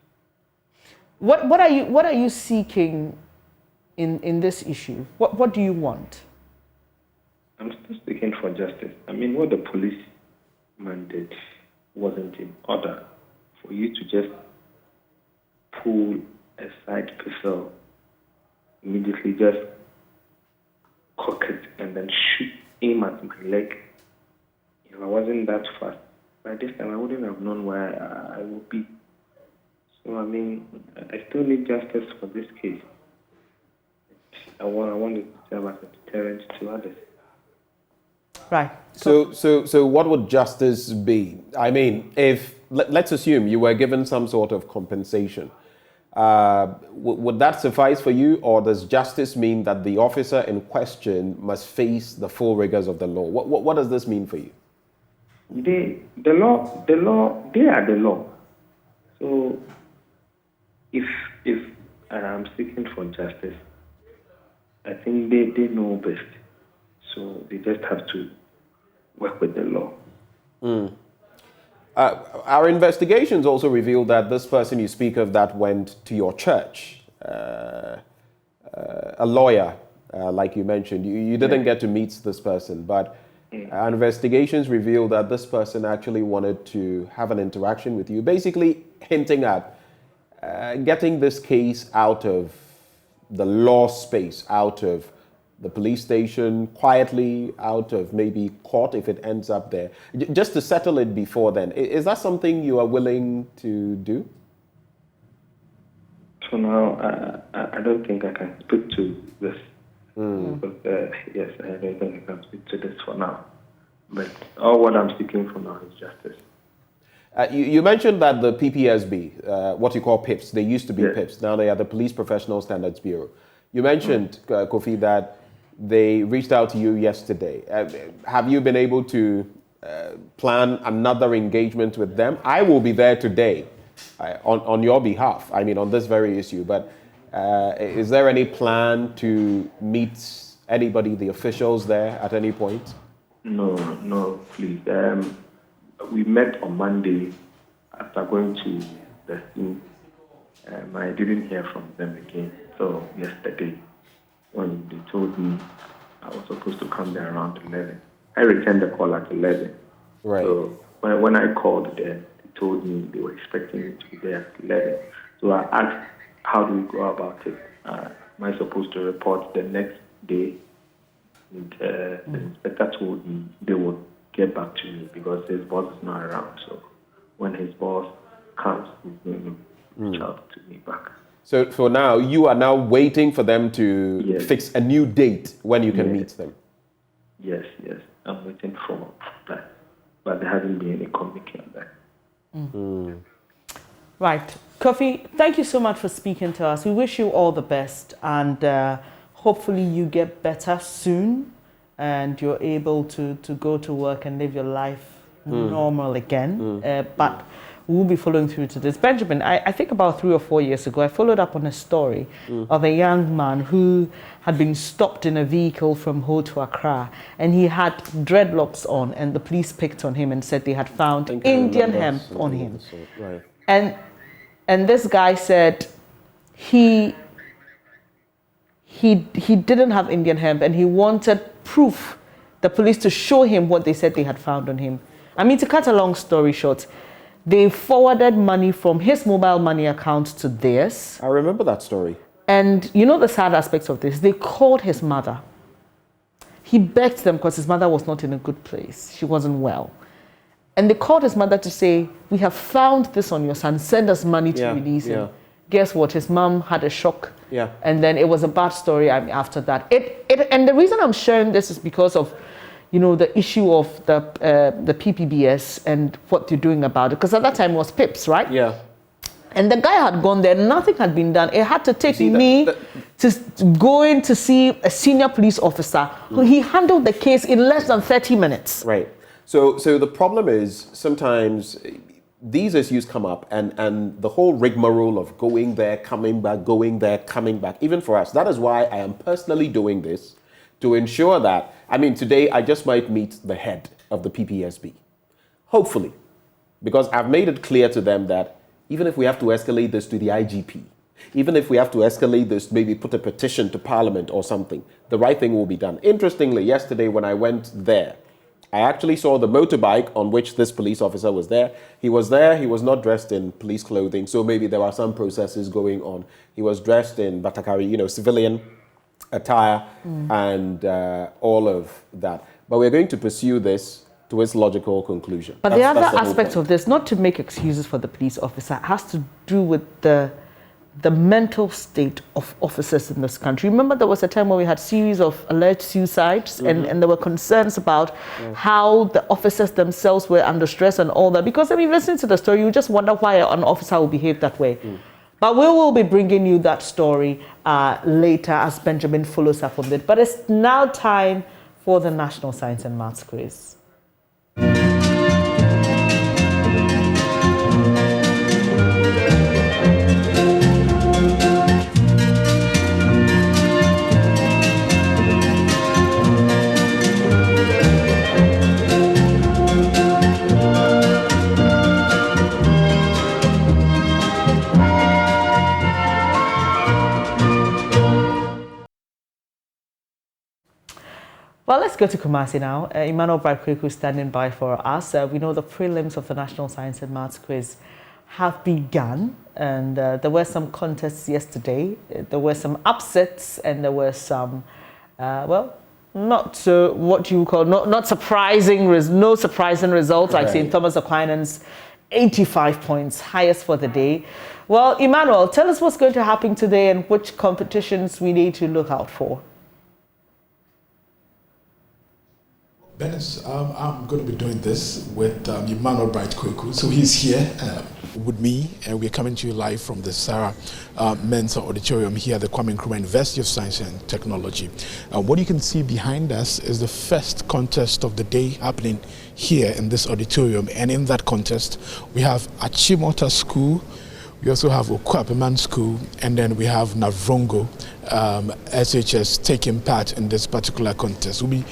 What are you seeking in this issue? What do you want? I'm still seeking for justice. I mean, what the police mandate wasn't in order for you to just pull a side pistol, immediately just cock it and then aim at my leg. If I wasn't that fast, by this time I wouldn't have known where I would be. So I mean, I still need justice for this case. I want it to serve as a deterrent to others. Right. So what would justice be? I mean, if let's assume you were given some sort of compensation, would that suffice for you, or does justice mean that the officer in question must face the full rigors of the law? What does this mean for you? The law, they are the law. So if I'm seeking for justice, I think they know best. So they just have to work with the law. Our investigations also revealed that this person you speak of that went to your church, a lawyer, like you mentioned, you didn't get to meet this person, but our investigations revealed that this person actually wanted to have an interaction with you, basically hinting at getting this case out of the law space, out of the police station, quietly, out of maybe court if it ends up there, just to settle it before then. Is that something you are willing to do? So now, I don't think I can speak to this. But, yes, I don't think I can speak to this for now. But all what I'm seeking for now is justice. You mentioned that the PPSB, what you call PIPs, they used to be PIPs, now they are the Police Professional Standards Bureau. You mentioned, Kofi, that they reached out to you yesterday. Have you been able to plan another engagement with them? I will be there today on your behalf, I mean on this very issue, but is there any plan to meet anybody, the officials there at any point? No, please. We met on Monday after going to the scene. I didn't hear from them again. So yesterday, when they told me I was supposed to come there around 11, I returned the call at 11. Right. So when I called them, they told me they were expecting me to be there at 11. So I asked, how do we go about it? Am I supposed to report the next day? And the inspector told me they would get back to me because his boss is not around. So when his boss comes, he's going to reach out to me back. So for now, you are now waiting for them to fix a new date when you can meet them? Yes. I'm waiting for that. But there hasn't been any communication on that. Right. Kofi, thank you so much for speaking to us. We wish you all the best, and hopefully you get better soon and you're able to go to work and live your life normal again. But we'll be following through to this. Benjamin, I think about 3 or 4 years ago, I followed up on a story of a young man who had been stopped in a vehicle from Ho to Accra, and he had dreadlocks on, and the police picked on him and said they had found Indian hemp on him. Right. And this guy said he didn't have Indian hemp, and he wanted proof the police to show him what they said they had found on him. I mean, to cut a long story short, they forwarded money from his mobile money account to theirs. I remember that story. And you know the sad aspects of this? They called his mother. He begged them because his mother was not in a good place. She wasn't well. And they called his mother to say, we have found this on your son. Send us money to release him. Guess what? His mom had a shock. Yeah. And then it was a bad story after that. And the reason I'm sharing this is because of, you know, the issue of the PPBS and what they're doing about it. Because at that time it was PIPS, right? Yeah. And the guy had gone there, nothing had been done. It had to take me to go in to see a senior police officer who he handled the case in less than 30 minutes. Right. So the problem is sometimes these issues come up and the whole rigmarole of going there, coming back, going there, coming back, even for us. That is why I am personally doing this, to ensure that, I mean, today I just might meet the head of the PPSB. Hopefully. Because I've made it clear to them that even if we have to escalate this to the IGP, even if we have to escalate this, maybe put a petition to Parliament or something, the right thing will be done. Interestingly, yesterday when I went there, I actually saw the motorbike on which this police officer was there. He was not dressed in police clothing, so maybe there were some processes going on. He was dressed in Batakari, you know, civilian attire and all of that. But we're going to pursue this to its logical conclusion. But the other aspect of this, not to make excuses for the police officer, has to do with the mental state of officers in this country. Remember there was a time where we had series of alleged suicides and there were concerns about how the officers themselves were under stress and all that. Because I mean, listening to the story, you just wonder why an officer will behave that way. But we will be bringing you that story later as Benjamin follows up on it. But it's now time for the National Science and Maths Quiz. Well, let's go to Kumasi now. Emmanuel Bright-Kweku is standing by for us. We know the prelims of the National Science and Maths Quiz have begun, and there were some contests yesterday. There were some upsets, and there were some, not what you call not surprising, no surprising results, like St. Thomas Aquinan's 85 points, highest for the day. Well, Emmanuel, tell us what's going to happen today and which competitions we need to look out for. Dennis, I'm going to be doing this with Emmanuel Bright-Kweku. So he's here with me, and we're coming to you live from the Sarah Mensah Auditorium here at the Kwame Nkrumah University of Science and Technology. What you can see behind us is the first contest of the day happening here in this auditorium. And in that contest, we have Achimota School, we also have Okwapeman School, and then we have Navrongo SHS taking part in this particular contest. We'll be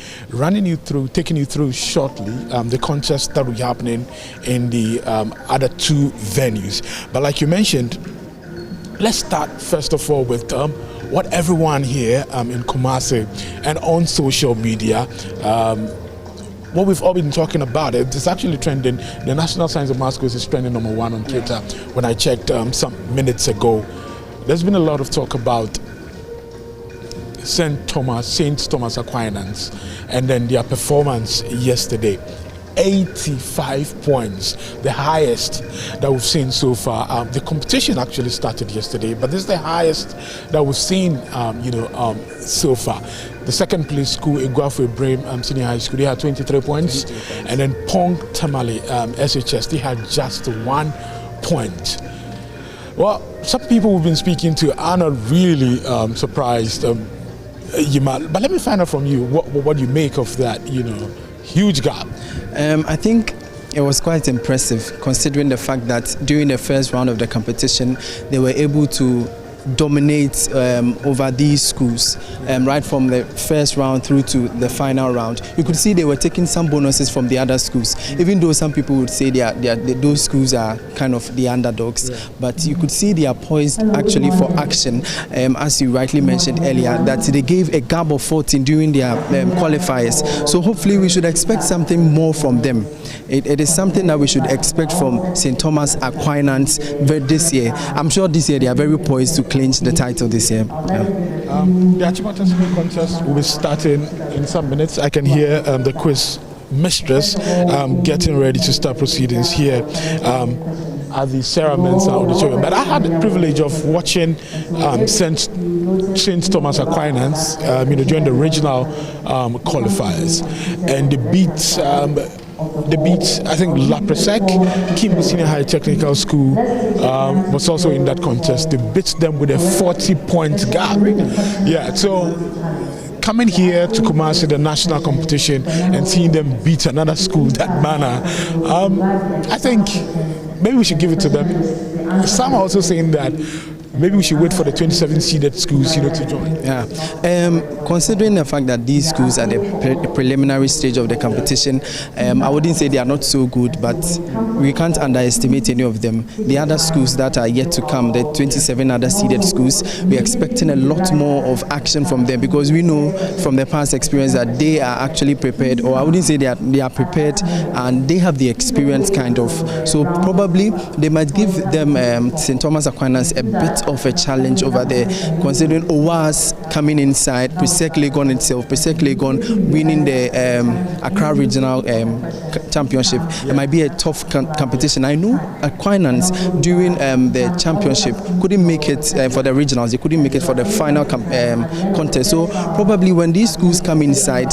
taking you through shortly the contests that will be happening in the other two venues. But like you mentioned, let's start first of all with what everyone here in Kumasi and on social media, what we've all been talking about, it's actually trending. The National Science and Maths Quiz is trending #1 on Twitter. When I checked some minutes ago, there's been a lot of talk about St. Thomas Aquinas and then their performance yesterday. 85 points, the highest that we've seen so far. The competition actually started yesterday, but this is the highest that we've seen, so far. The second place school, Iguafu Ibrahim Senior High School, they had 23 points, and then Pong Tamale SHS, they had just 1 point. Well, some people we've been speaking to are not really surprised, but let me find out from you what you make of that, huge gap. I think it was quite impressive considering the fact that during the first round of the competition they were able to dominate over these schools, right from the first round through to the final round. You could see they were taking some bonuses from the other schools, even though some people would say those schools are kind of the underdogs. Yeah. But you could see they are poised actually for action, as you rightly mentioned earlier, that they gave a gap of 14 during their qualifiers. So hopefully we should expect something more from them. It is something that we should expect from St. Thomas Aquinas this year. I'm sure this year they are very poised to clinch the title this year. Yeah. The Achimota School contest will be starting in some minutes. I can hear the quiz mistress getting ready to start proceedings here at the Sarah Mensa Auditorium. But I had the privilege of watching St. Thomas Aquinas, during the regional qualifiers, and the beats. I think La Presec, Kimbo Senior High Technical School was also in that contest. They beat them with a 40-point gap. Yeah, so coming here to Kumasi, the national competition, and seeing them beat another school that manner, I think maybe we should give it to them. Some are also saying that maybe we should wait for the 27 seeded schools, to join. Yeah. Considering the fact that these schools are at the preliminary stage of the competition, I wouldn't say they are not so good, but we can't underestimate any of them. The other schools that are yet to come, the 27 other seeded schools, we're expecting a lot more of action from them, because we know from the past experience that they are actually prepared, or I wouldn't say they are prepared, and they have the experience kind of. So probably they might give them St. Thomas Aquinas a bit of a challenge over there, considering OWAS coming inside, Presec Legon itself, Presec Legon winning the Accra Regional Championship. It might be a tough competition. I know Aquinas during the championship couldn't make it for the regionals, they couldn't make it for the final contest. So probably when these schools come inside,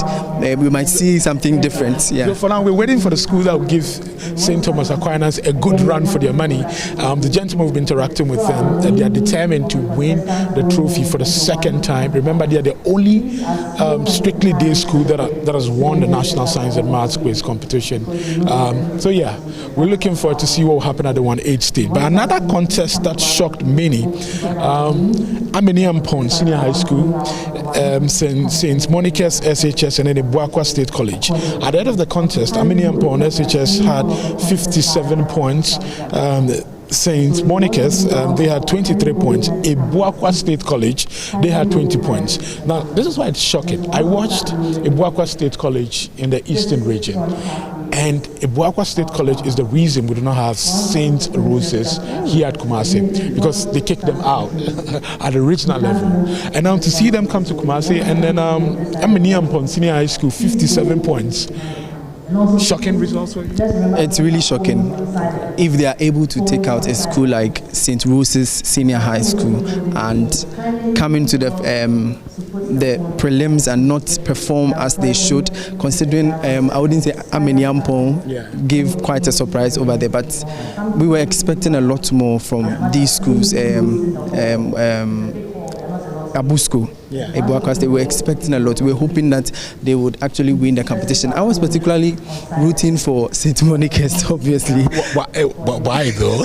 we might see something different. Yeah. So for now, we're waiting for the school that will give St. Thomas Aquinas a good run for their money. The gentlemen have been interacting with them, and they are determined to win the trophy for the second time. Remember, they are the only strictly day school that has won the National Science and Maths Quiz competition. So yeah, we're looking forward to see what will happen at the 1H stage. But another contest that shocked many, Ameniampon Senior High School, St. Monica's SHS, and then the Buakwa State College. At the end of the contest, Ameniampon SHS had 57 points. St. Monica's, they had 23 points. Buakwa State College, they had 20 points. Now, this is why it's shocking. I watched Buakwa State College in the Eastern region, and Buakwa State College is the reason we do not have St. Rose's here at Kumasi, because they kicked them out at the regional level. And now to see them come to Kumasi, and then Ameniampon Senior High School, 57 points. Shocking results for you? It's really shocking. If they are able to take out a school like St. Rose's Senior High School and come into the prelims and not perform as they should, considering I wouldn't say Ameniampon gave quite a surprise over there, but we were expecting a lot more from these schools. Abusco, Buakwa, they were expecting a lot. We were hoping that they would actually win the competition. I was particularly rooting for St. Monica's, obviously. Why though?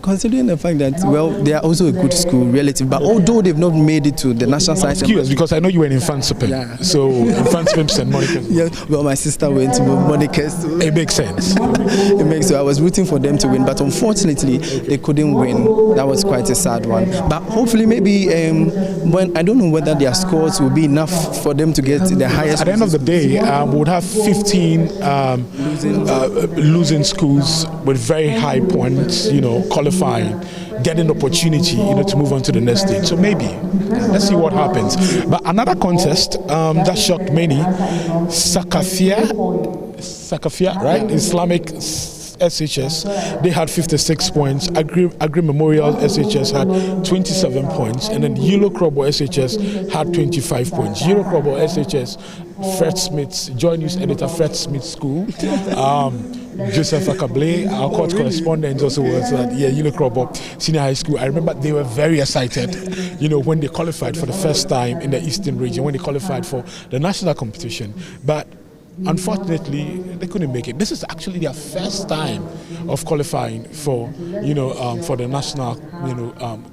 Considering the fact that, well, they are also a good school, relative, but although they've not made it to the national science. Excuse, because I know you were in Infantsipim. Yeah. So Infantsipim, St. Monica's. Yeah, well, my sister went to Monica's. So it makes sense. It makes sense. I was rooting for them to win, but unfortunately, they couldn't win. That was quite a sad one. But hopefully, maybe when I don't know whether their scores will be enough for them to get the highest. At the end of the day, we would have 15 losing schools with very high points, qualifying, getting the opportunity, to move on to the next stage. So maybe, let's see what happens. But another contest that shocked many, Sakafia, right? Islamic SHS, they had 56 points. Agri Memorial SHS had 27 points, and then Yellow Krobo SHS had 25 points. Yellow Krobo SHS, Fred Smith's JoyNews editor, Fred Smith School. Joseph Akable, our court correspondent, also was at Yellow Krobo Senior High School. I remember they were very excited, when they qualified for the first time in the Eastern region, when they qualified for the national competition. But unfortunately, they couldn't make it. This is actually their first time of qualifying for, for the national,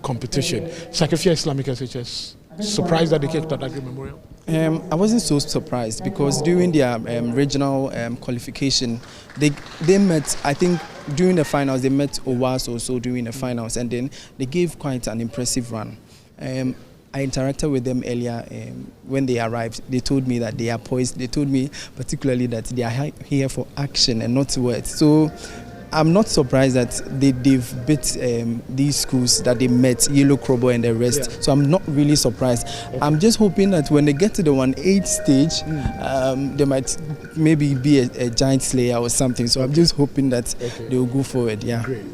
competition. Sakafia Islamic SHS, surprised that they kicked out Agri Memorial? I wasn't so surprised because during their regional qualification, they met, I think during the finals, they met Owas also during the finals, and then they gave quite an impressive run. I interacted with them earlier when they arrived. They told me that they are poised. They told me particularly that they are here for action and not words. So I'm not surprised that they've beat these schools that they met, Yellow Krobo and the rest. Yeah. So I'm not really surprised. Okay. I'm just hoping that when they get to the 1-8 stage, there might maybe be a giant slayer or something. So I'm just hoping that they will go forward. Yeah. Great.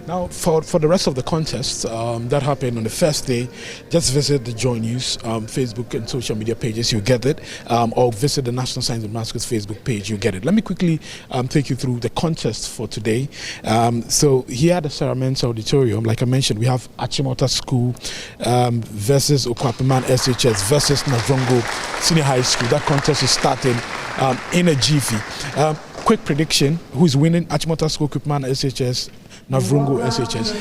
Now, for the rest of the contest that happened on the first day, just visit the JoyNews Facebook and social media pages. You get it, or visit the National Science and Maths Facebook page. You get it. Let me quickly take you through the contest for today. So here at the Sarah Men's Auditorium, like I mentioned, we have Achimota School versus Okwapiman SHS versus Navrongo Senior High School. That contest is starting in a jiffy. Quick prediction: who's winning? Achimota School, Okwapiman SHS, Navrongo SHS?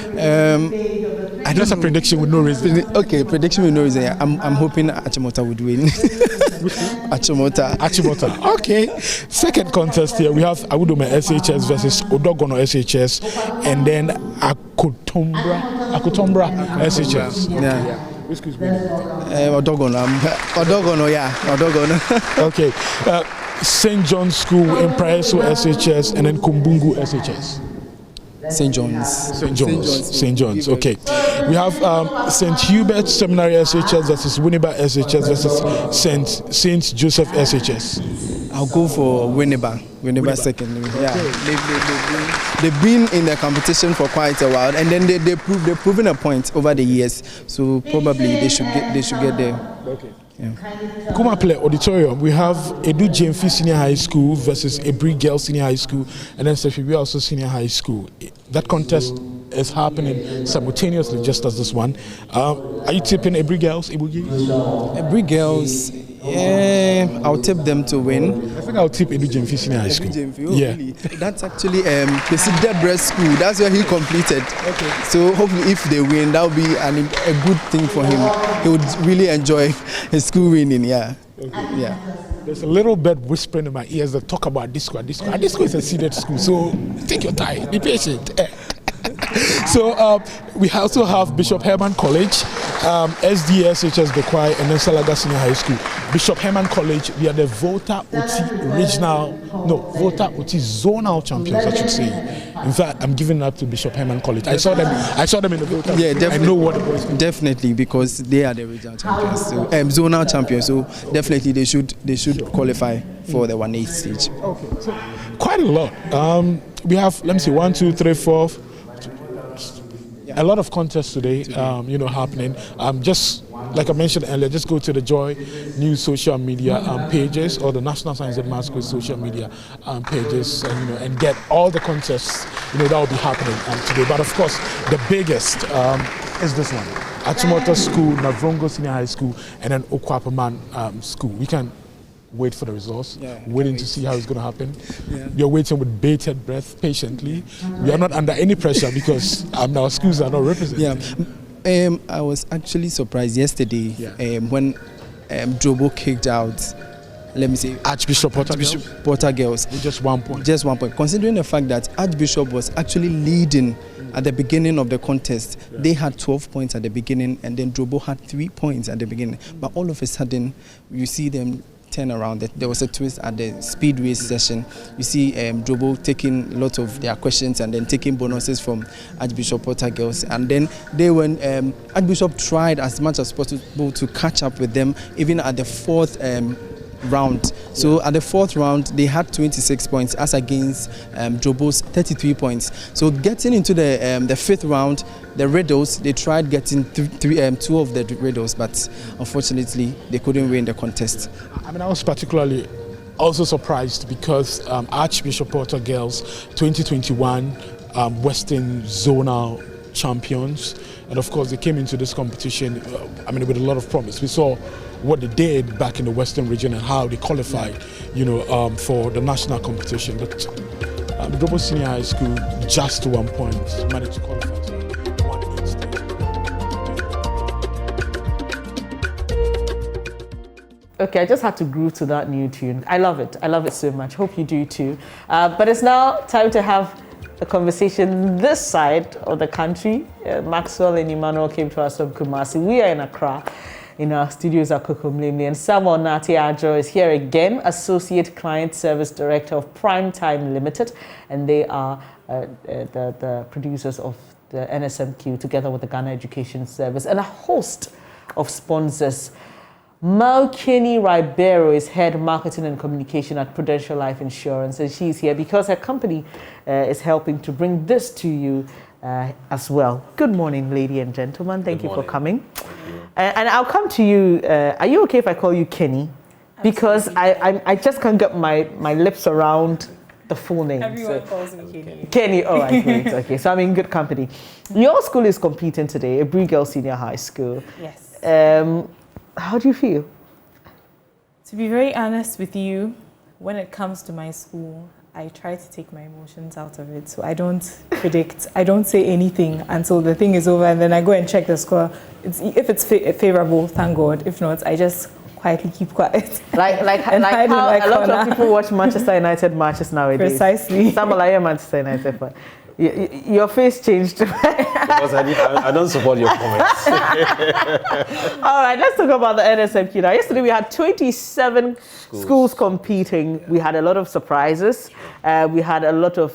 I just a prediction with no reason. Okay, prediction with no reason. I'm hoping Achimota would win. Achimota. Okay. Second contest here, we have Awudome SHS versus Odogono SHS, and then Akutombra SHS. Yeah. Excuse me. Odogono. Odogono. Okay. St. John's School, Impreso SHS, and then Kumbungu SHS. St. John's. Okay. We have St. Hubert Seminary SHS versus Winneba SHS versus St. Joseph SHS. I'll go for Winneba second. Yeah. They've been in the competition for quite a while, and then they've proven a point over the years. So probably they should get there. Okay. Yeah. Kumaple Auditorium, we have Edu Jemfi Senior High School versus Ebri Girls Senior High School, and then Sefibi also Senior High School. That contest is happening simultaneously, just as this one. Are you tipping Ebri Girls? Ebri Girls, yeah, I'll tip them to win. I think I'll tip Edu Jemfi Senior High School. Yeah. Really? That's actually Deborah's school. That's where he completed. Okay. So hopefully if they win, that will be a good thing for him. He would really enjoy his school winning, yeah. Okay. Yeah. There's a little bit whispering in my ears that talk about this school. This school is a seeded school, so take your time, be patient. So we also have Bishop Herman College, SDSHS Bekwai, and then Salaga Senior High School. Bishop Herman College, we are the Volta Oti zonal champions, I should say. In fact, I'm giving it up to Bishop Herman College. I saw them in the Volta. Yeah, definitely. I know what it was. Definitely, because they are the regional champions, so zonal champions. So definitely they should qualify for the 1-8 stage. Okay, so quite a lot. We have, let me see, 1, 2, 3, 4. A lot of contests today, happening. Just like I mentioned earlier, just go to the JoyNews social media pages or the National Science and Maths social media pages, and get all the contests that will be happening today. But of course, the biggest is this one: Achimota School, Navrongo Senior High School, and then Okwapiman School. We can wait for the results, waiting to see how it's going to happen. Yeah. You're waiting with bated breath patiently. We are not under any pressure because our schools are not represented. Yeah. I was actually surprised yesterday when Drobo kicked out, let me say, Archbishop Porter Girls. With just 1 point. Just 1 point. Considering the fact that Archbishop was actually leading at the beginning of the contest. Yeah. They had 12 points at the beginning, and then Drobo had 3 points at the beginning. But all of a sudden, you see them turn around. There was a twist at the speedway session. You see Drobo taking a lot of their questions and then taking bonuses from Archbishop Porter Girls. And then Archbishop tried as much as possible to catch up with them, even at the fourth round. So at the fourth round, they had 26 points as against Drobo's 33 points. So getting into the fifth round, the riddles, they tried getting two of the riddles, but unfortunately they couldn't win the contest. I was particularly also surprised because Archbishop Porter Girls 2021 Western Zonal champions, and of course they came into this competition with a lot of promise. We saw what they did back in the Western region and how they qualified, for the national competition. But the Global Senior High School, just to one point, managed to qualify. Okay, I just had to groove to that new tune. I love it. I love it so much. Hope you do too. But it's now time to have a conversation this side of the country. Maxwell and Emmanuel came to us from Kumasi. We are in Accra. In our studios at Kokomlemle, and Samuel Nati Adjo is here again, Associate Client Service Director of Primetime Limited, and they are the producers of the NSMQ together with the Ghana Education Service and a host of sponsors. Malkini Ribeiro is Head Marketing and Communication at Prudential Life Insurance, and she's here because her company is helping to bring this to you as well. Good morning, ladies and gentlemen. Thank you for coming. And I'll come to you. Are you okay if I call you Kenny? Because I just can't get my lips around the full name. Everyone calls me Kenny. Kenny, all right, great. Okay, so I'm in good company. Your school is competing today, a Brigel Senior High School. Yes. How do you feel? To be very honest with you, when it comes to my school, I try to take my emotions out of it. So I don't predict, I don't say anything until the thing is over, and then I go and check the score. If it's favorable, thank God. If not, I just quietly keep quiet. Like how a lot of people watch Manchester United matches nowadays. Precisely. Some are Manchester United fan. Your face changed. Because I don't support your comments. All right, let's talk about the NSMQ now. Yesterday we had 27 schools competing. Yeah. We had a lot of surprises. We had a lot of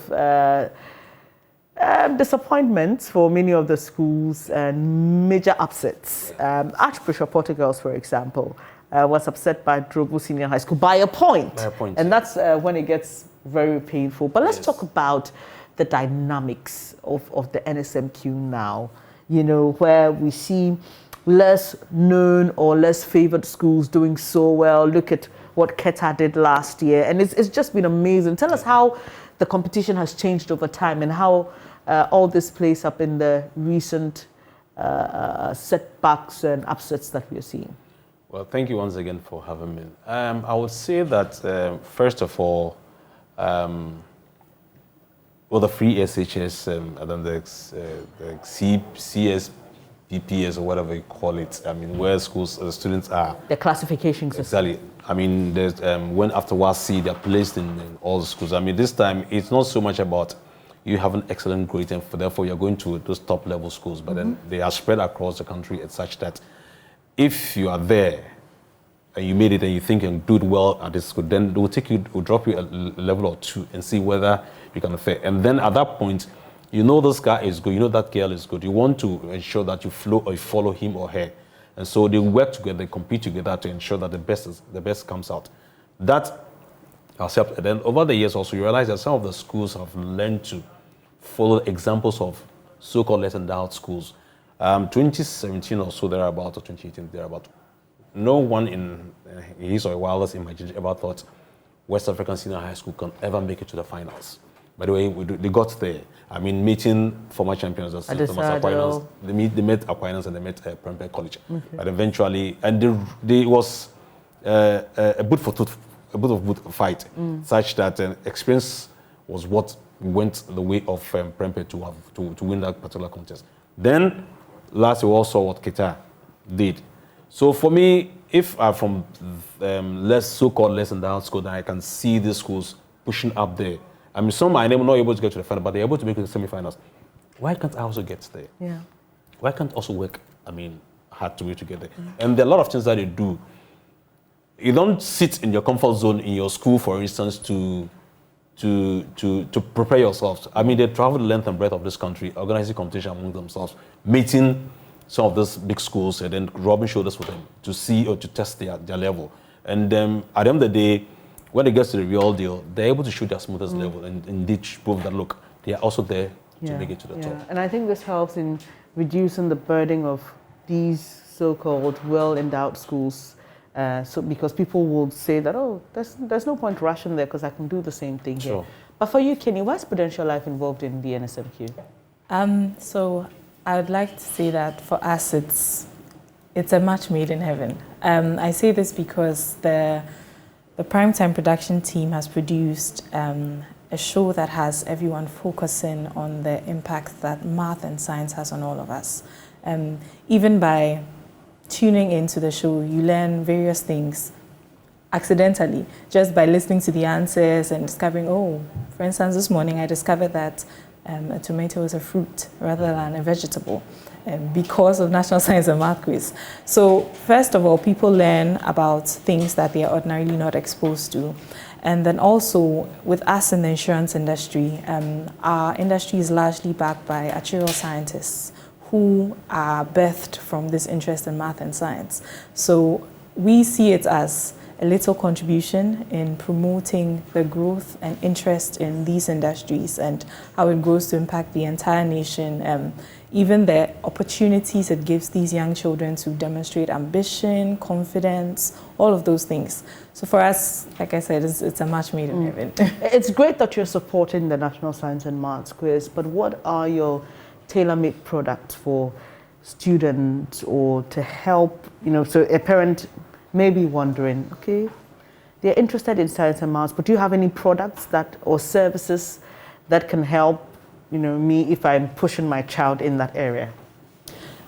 disappointments for many of the schools and major upsets. Archbishop Portugals, for example, was upset by Global Senior High School by a point. By a point. And that's when it gets very painful. But let's talk about the dynamics of the NSMQ now, where we see less known or less favored schools doing so well. Look at what Keta did last year. And it's just been amazing. Tell us how the competition has changed over time and how all this plays up in the recent setbacks and upsets that we are seeing. Well, thank you once again for having me. I would say that, first of all, the free SHS and then the CSPPS or whatever you call it, where schools, the students are. The classification system. Exactly. There's, when after WASC, they're placed in all the schools. This time, it's not so much about you have an excellent grade and therefore you're going to those top level schools, but then they are spread across the country at such that if you are there and you made it and you think you do well at this school, then they will drop you a level or two and see whether you can fare. And then at that point, this guy is good, that girl is good. You want to ensure that you follow him or her. And so they work together, they compete together to ensure that the best comes out. That has helped. And then over the years also, you realize that some of the schools have learned to follow examples of so-called less endowed schools. 2017 or so thereabout, or 2018 thereabout, no one in his or her wildest imagination ever thought West African Senior High School can ever make it to the finals. By the way, they got there. Meeting former champions, Thomas Aquinas. They met Aquinas and they met Prempeh College. Okay. But eventually, and there was a boot fight, such that experience was what went the way of Prempeh to win that particular contest. Then, last we all saw what Keta did. So for me, if I'm from so-called less endowed school, then I can see these schools pushing up there. Some are not able to get to the final, but they're able to make it to the semi-finals. Why can't I also get there? Yeah. Why can't also work, hard to be together? And there are a lot of things that they do. You don't sit in your comfort zone in your school, for instance, to prepare yourselves. They travel the length and breadth of this country, organizing competition among themselves, meeting some of those big schools and then rubbing shoulders with them to see or to test their level. And at the end of the day, when it gets to the real deal, they're able to shoot their smoothest level and indeed prove that, look, they are also there to make it to the top. And I think this helps in reducing the burden of these so-called well-endowed schools. Because people will say that, there's no point rushing there because I can do the same thing here. But for you, Kenny, why is Prudential Life involved in the NSMQ? So I would like to say that for us, It's a match made in heaven. I say this because the Primetime production team has produced a show that has everyone focusing on the impact that math and science has on all of us. Even by tuning into the show, you learn various things accidentally, just by listening to the answers and discovering, oh, for instance, this morning I discovered that a tomato is a fruit rather than a vegetable because of National Science and Math Quiz. So first of all, people learn about things that they are ordinarily not exposed to. And then also, with us in the insurance industry, our industry is largely backed by actuarial scientists who are birthed from this interest in math and science. So we see it as a little contribution in promoting the growth and interest in these industries and how it grows to impact the entire nation. Even the opportunities it gives these young children to demonstrate ambition, confidence, all of those things. So for us, like I said, it's a match made in heaven. It's great that you're supporting the National Science and Maths Quiz, but what are your tailor-made products for students or to help, so a parent may be wondering, okay, they're interested in science and maths, but do you have any products or services that can help me if I'm pushing my child in that area?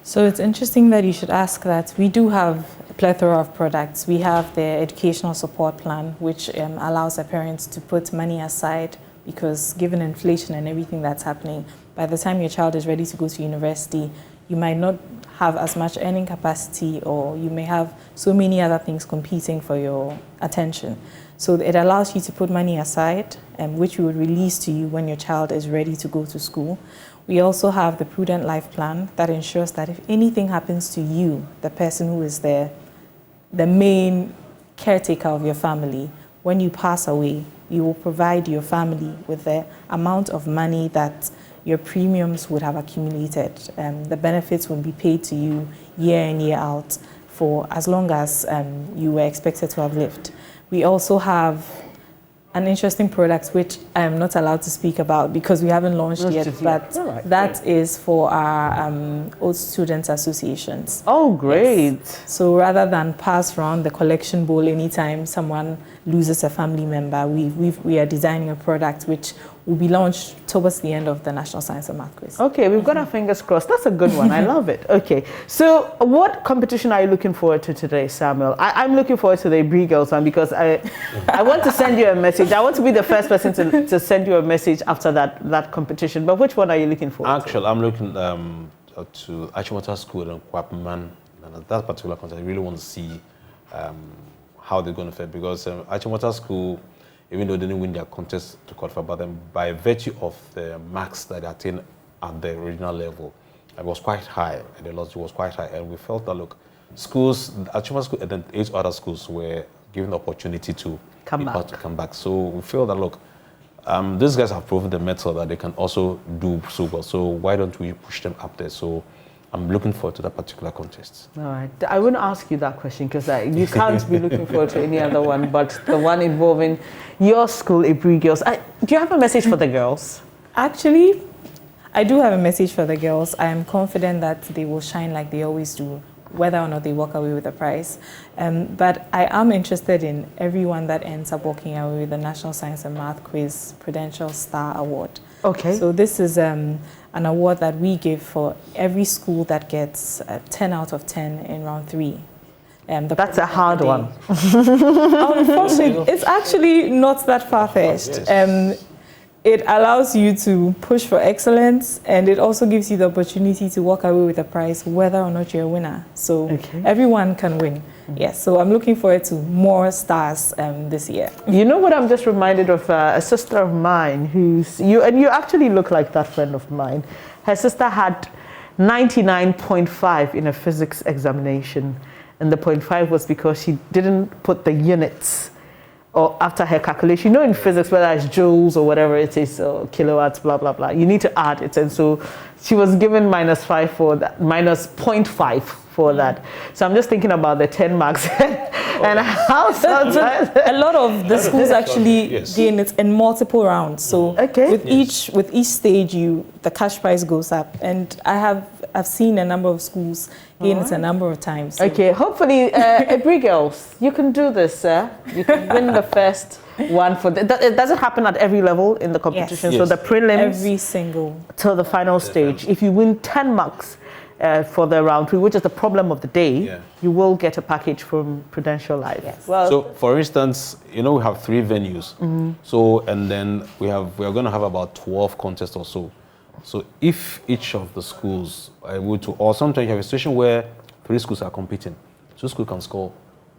So it's interesting that you should ask that. We do have a plethora of products. We have the educational support plan, which allows the parents to put money aside because given inflation and everything that's happening, by the time your child is ready to go to university, you might not have as much earning capacity or you may have so many other things competing for your attention. So it allows you to put money aside, which we would release to you when your child is ready to go to school. We also have the Prudent Life Plan that ensures that if anything happens to you, the person who is the main caretaker of your family, when you pass away, you will provide your family with the amount of money that your premiums would have accumulated. The benefits will be paid to you year in, year out for as long as you were expected to have lived. We also have an interesting product which I am not allowed to speak about because we haven't launched yet, but that is for our old students associations. Oh, great. Yes. So rather than pass around the collection bowl anytime someone loses a family member, we are designing a product which will be launched towards the end of the National Science and Math Quiz. Okay, we've got our fingers crossed. That's a good one. I love it. Okay, so what competition are you looking forward to today, Samuel? I'm looking forward to the Brie Girls one because I want to send you a message. I want to be the first person to send you a message after that competition. But which one are you looking forward to? Actually, I'm looking to Achimota School and Kwapman. And that particular contest, I really want to see how they're going to fare because Achimota School, even though they didn't win their contest to qualify, but then by virtue of the marks that they attained at the regional level, it was quite high, and the loss was quite high. And we felt that, look, schools, Achimota School and then 8 other schools were given the opportunity to come back. So we feel that, look, these guys have proven the mettle that they can also do so well. So why don't we push them up there? So I'm looking forward to that particular contest. All right. I wouldn't ask you that question because you can't be looking forward to any other one, but the one involving your school, Brie Girls. Do you have a message for the girls? Actually, I do have a message for the girls. I am confident that they will shine like they always do, whether or not they walk away with a prize. But I am interested in everyone that ends up walking away with the National Science and Math Quiz Prudential Star Award. Okay. So this is an award that we give for every school that gets 10 out of 10 in round 3. That's a hard one. Unfortunately, it's actually not that far-fetched. Yes. It allows you to push for excellence, and it also gives you the opportunity to walk away with a prize whether or not you're a winner. So everyone can win. Yes, so I'm looking forward to more stars this year. You know what, I'm just reminded of a sister of mine and you actually look like that friend of mine. Her sister had 99.5 in a physics examination, and the 0.5 was because she didn't put the units or after her calculation. In physics, whether it's joules or whatever it is, or kilowatts, blah, blah, blah, you need to add it. And so she was given -5 for that, -0.5 for that. So I'm just thinking about the 10 marks and how sometimes a lot of the schools actually gain it in multiple rounds. So with each stage, the cash prize goes up. And I have I've seen a number of schools gain it a number of times. So. Okay, hopefully, Ebri girls, you can do this, sir. You can win the first one for it doesn't happen at every level in the competition. Yes. So the prelims, every single till the final stage. If you win 10 marks for the round 3, which is the problem of the day, you will get a package from Prudential Life. Yes. Well, so, for instance, we have 3 venues. So, and then we are going to have about 12 contests or so. So, if each of the schools are able to, or sometimes you have a situation where 3 schools are competing, 2 schools can score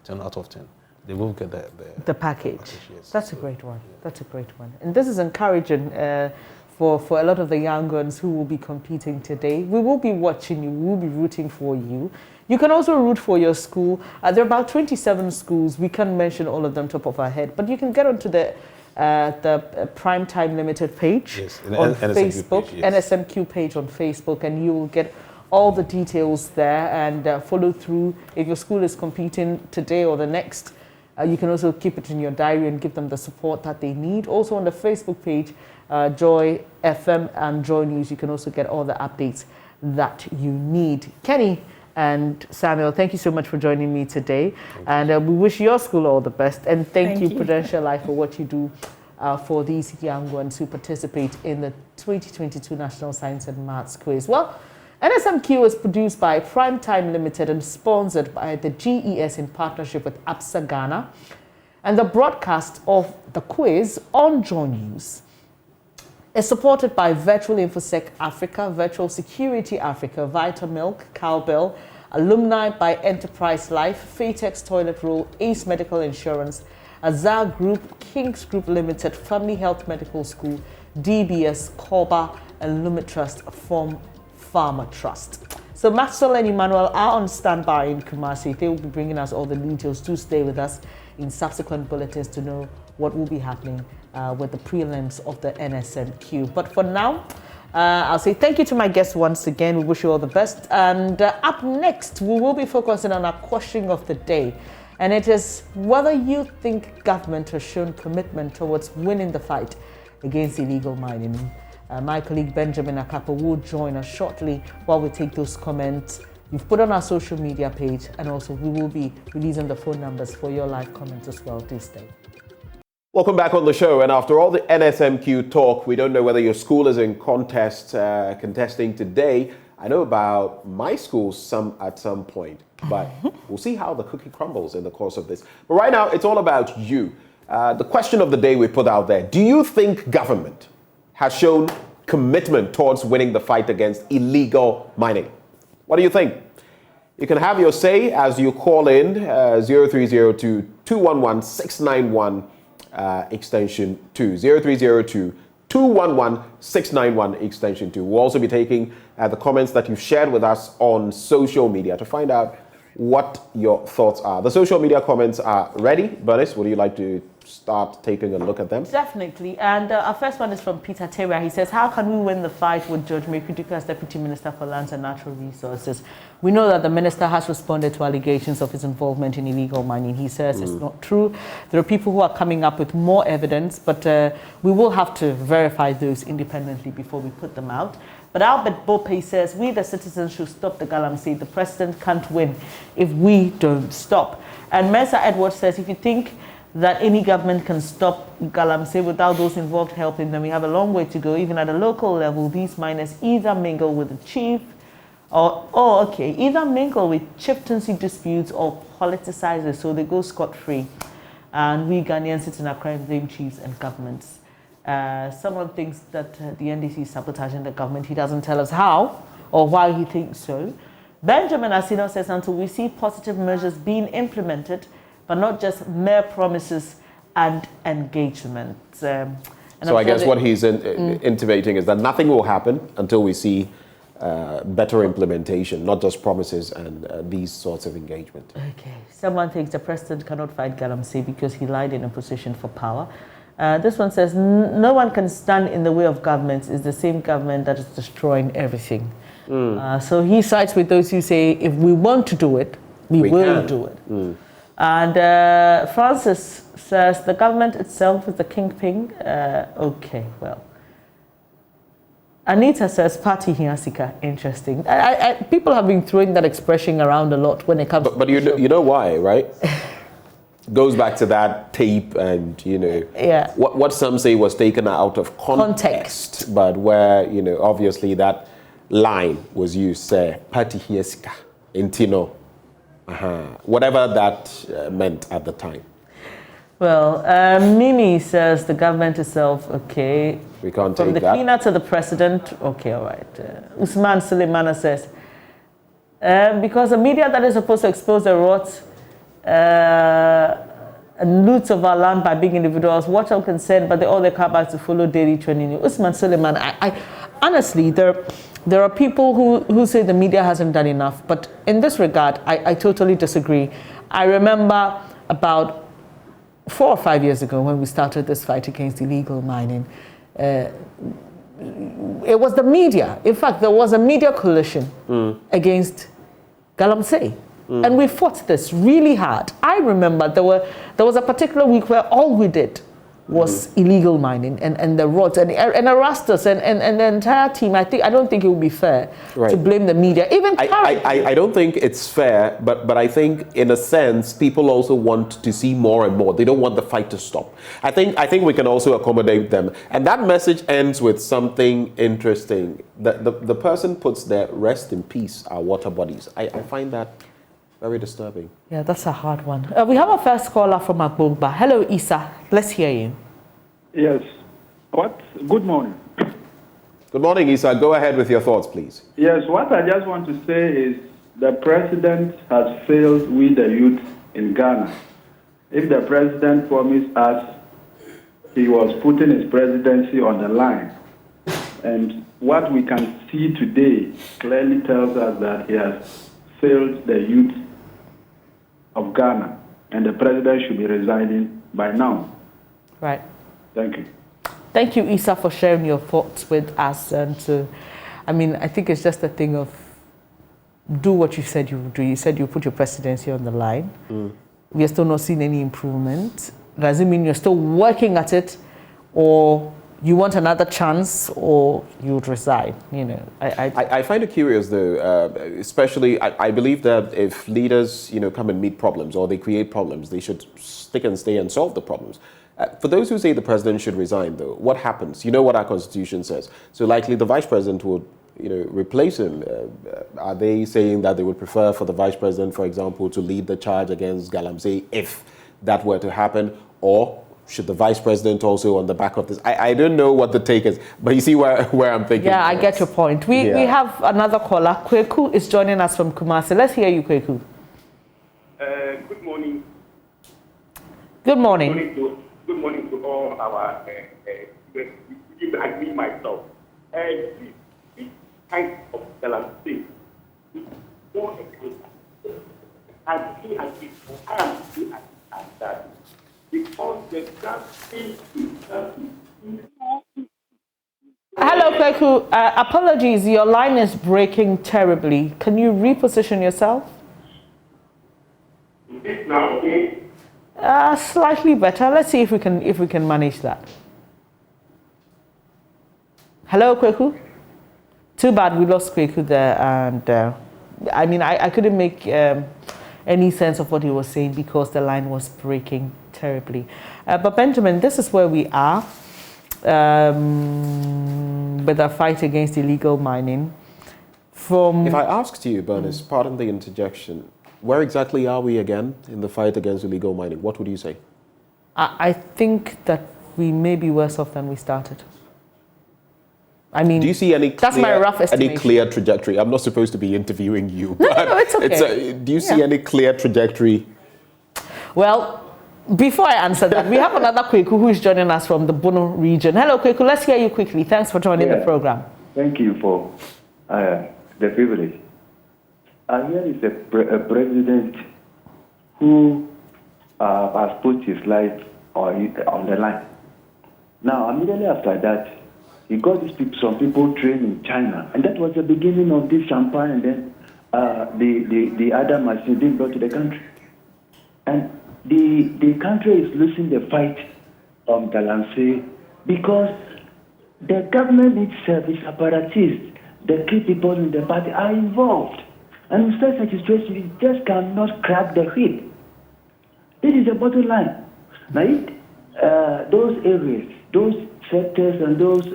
10 out of 10. They will get the package. Yes. That's a great one. That's a great one. And this is encouraging for a lot of the young ones who will be competing today. We will be watching you. We will be rooting for you. You can also root for your school. There are about 27 schools. We can't mention all of them top of our head, but you can get onto the Prime Time Limited page on Facebook, page, NSMQ page on Facebook, and you will get all the details there and follow through. If your school is competing today or the next, you can also keep it in your diary and give them the support that they need. Also on the Facebook page, Joy FM and JoyNews, you can also get all the updates that you need. Kenny and Samuel, thank you so much for joining me today. And we wish your school all the best. And thank you, Prudential Life, for what you do for these young ones who participate in the 2022 National Science and Maths Quiz. Well, NSMQ is produced by Primetime Limited and sponsored by the GES in partnership with APSA Ghana. And the broadcast of the quiz on JoyNews is supported by Virtual InfoSec Africa, Virtual Security Africa, Vita Milk, Cowbell, Alumni by Enterprise Life, Fatex Toilet Roll, Ace Medical Insurance, Azar Group, Kings Group Limited, Family Health Medical School, DBS, Koba, and Lumit Trust from Farmer Trust. So Maxwell and Emmanuel are on standby in Kumasi. They will be bringing us all the details. Do stay with us in subsequent bulletins to know what will be happening with the prelims of the NSMQ. But for now, I'll say thank you to my guests once again. We wish you all the best. And up next, we will be focusing on our question of the day. And it is whether you think government has shown commitment towards winning the fight against illegal mining. My colleague Benjamin Akakpo will join us shortly while we take those comments you've put on our social media page, and also we will be releasing the phone numbers for your live comments as well. Do stay. Welcome back on the show. And after all the NSMQ talk, we don't know whether your school is in contesting today. I know about my school at some point, but we'll see how the cookie crumbles in the course of this. But right now, it's all about you. The question of the day we put out there: do you think government has shown commitment towards winning the fight against illegal mining? What do you think? You can have your say as you call in 0302 211 691 extension 2. 0302 211 691 extension 2. We'll also be taking the comments that you've shared with us on social media to find out what your thoughts are. The social media comments are ready. Bernice, would you like to start taking a look at them? Definitely. And our first one is from Peter Terra. He says, how can we win the fight with George Mekuduka as Deputy Minister for Lands and Natural Resources? We know that the minister has responded to allegations of his involvement in illegal mining. He says it's not true. There are people who are coming up with more evidence, but we will have to verify those independently before we put them out. But Albert Bope says, we the citizens should stop the galamsey. The president can't win if we don't stop. And Mensa Edwards says, if you think that any government can stop galamsey without those involved helping them, we have a long way to go. Even at a local level, these miners either mingle with the chief either mingle with chieftaincy disputes or politicize it, so they go scot-free. And we Ghanaians sit in our crime, blame chiefs and governments. Someone thinks that the NDC is sabotaging the government. He doesn't tell us how or why he thinks so. Benjamin Asino says, until we see positive measures being implemented, but not just mere promises and engagement. So I guess what he's intimating is that nothing will happen until we see better implementation, not just promises and these sorts of engagement. Okay. Someone thinks the president cannot fight galamsey because he lied in a position for power. This one says, no one can stand in the way of governments. It's the same government that is destroying everything. So he sides with those who say, if we want to do it, we will do it. And Francis says, the government itself is the kingpin. Okay, well. Anita says, party hiasika. Interesting. People have been throwing that expression around a lot when it comes but you know why, right? Goes back to that tape and, yeah. what some say was taken out of context. But where, obviously that line was used, say, party hiasika, intino, whatever that meant at the time. Well, Mimi says the government itself, okay. We can't From take the that. cleaner to the president, okay, all right. Usman Suleimana says, because the media that is supposed to expose the rot and loots of our land by big individuals, what I'm concerned, but they all they come back to follow daily training. Usman Suleiman, I honestly, there are people who say the media hasn't done enough, but in this regard, I totally disagree. I remember about 4 or 5 years ago when we started this fight against illegal mining, it was the media. In fact, there was a media coalition against Galamsey. And we fought this really hard. I remember there was a particular week where all we did was illegal mining and the roads and arrest us and the entire team. I don't think it would be fair to blame the media. Even I don't think it's fair, but I think in a sense people also want to see more and more. They don't want the fight to stop. I think we can also accommodate them. And that message ends with something interesting. The person puts their rest in peace, our water bodies. I find that very disturbing. Yeah, that's a hard one. We have a first caller from Agbogba. Hello, Isa. Let's hear you. Yes. Good morning. Good morning, Isa. Go ahead with your thoughts, please. Yes, what I just want to say is the president has failed with the youth in Ghana. If the president promised us he was putting his presidency on the line, and what we can see today clearly tells us that he has failed the youth of Ghana, and the president should be resigning by now. Right. Thank you. Thank you, Isa, for sharing your thoughts with us. And I think it's just a thing of do what you said you would do. You said you put your presidency on the line. We are still not seeing any improvement. Does it mean you're still working at it, or you want another chance, or you would resign? I find it curious, though, especially I believe that if leaders, come and meet problems or they create problems, they should stick and stay and solve the problems. For those who say the president should resign, though, what happens? You know what our constitution says. So likely the vice president would, replace him. Are they saying that they would prefer for the vice president, for example, to lead the charge against Galamsey if that were to happen, or should the vice president also on the back of this? I don't know what the take is, but you see where I'm thinking. Yeah, I get your point. We have another caller. Kweku is joining us from Kumasi. Let's hear you, Kweku. Good morning. Good morning. Good morning to all our agree myself. This kind of Galamsey is more I am looking at that. Because the country Hello, Kweku. Apologies, your line is breaking terribly. Can you reposition yourself? Is this now okay? Slightly better. Let's see if we can manage that. Hello, Kweku. Too bad we lost Kweku there, and I couldn't make any sense of what he was saying because the line was breaking terribly. But Benjamin, this is where we are with our fight against illegal mining. If I asked you, Bernice, pardon the interjection, where exactly are we again in the fight against illegal mining? What would you say? I think that we may be worse off than we started. Do you see any that's my rough estimation. Any clear trajectory? I'm not supposed to be interviewing you. No, it's okay. Do you see any clear trajectory? Well, before I answer that, we have another Kweku who is joining us from the Bono region. Hello, Kweku. Let's hear you quickly. Thanks for joining the program. Thank you for the privilege. Here is a president who has put his life on the line. Now, immediately after that, he got some people trained in China, and that was the beginning of this champagne, and then the other machine being brought to the country. And the country is losing the fight on Galamsey because the government itself, its apparatus, the key people in the party are involved. And in such a situation, you just cannot crack the whip. This is the bottom line. Now, those areas, those sectors and those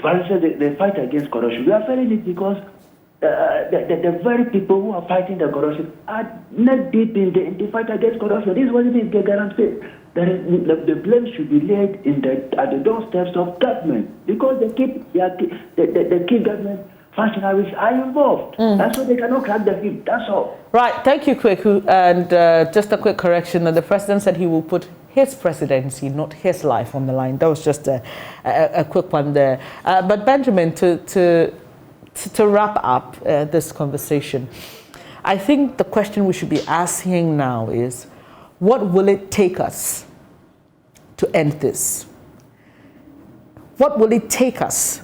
viruses, they fight against corruption. We are failing it because the very people who are fighting the corruption are not deep in the fight against corruption. This is what it is, Garam said. The blame should be laid at the doorsteps of government because the key government functionaries are involved. That's why they cannot crack the whip. That's all. Right. Thank you, Kweku. And just a quick correction. That the president said he will put his presidency, not his life, on the line. That was just a quick one there. But Benjamin, to wrap up this conversation, I think the question we should be asking now is, what will it take us to end this? What will it take us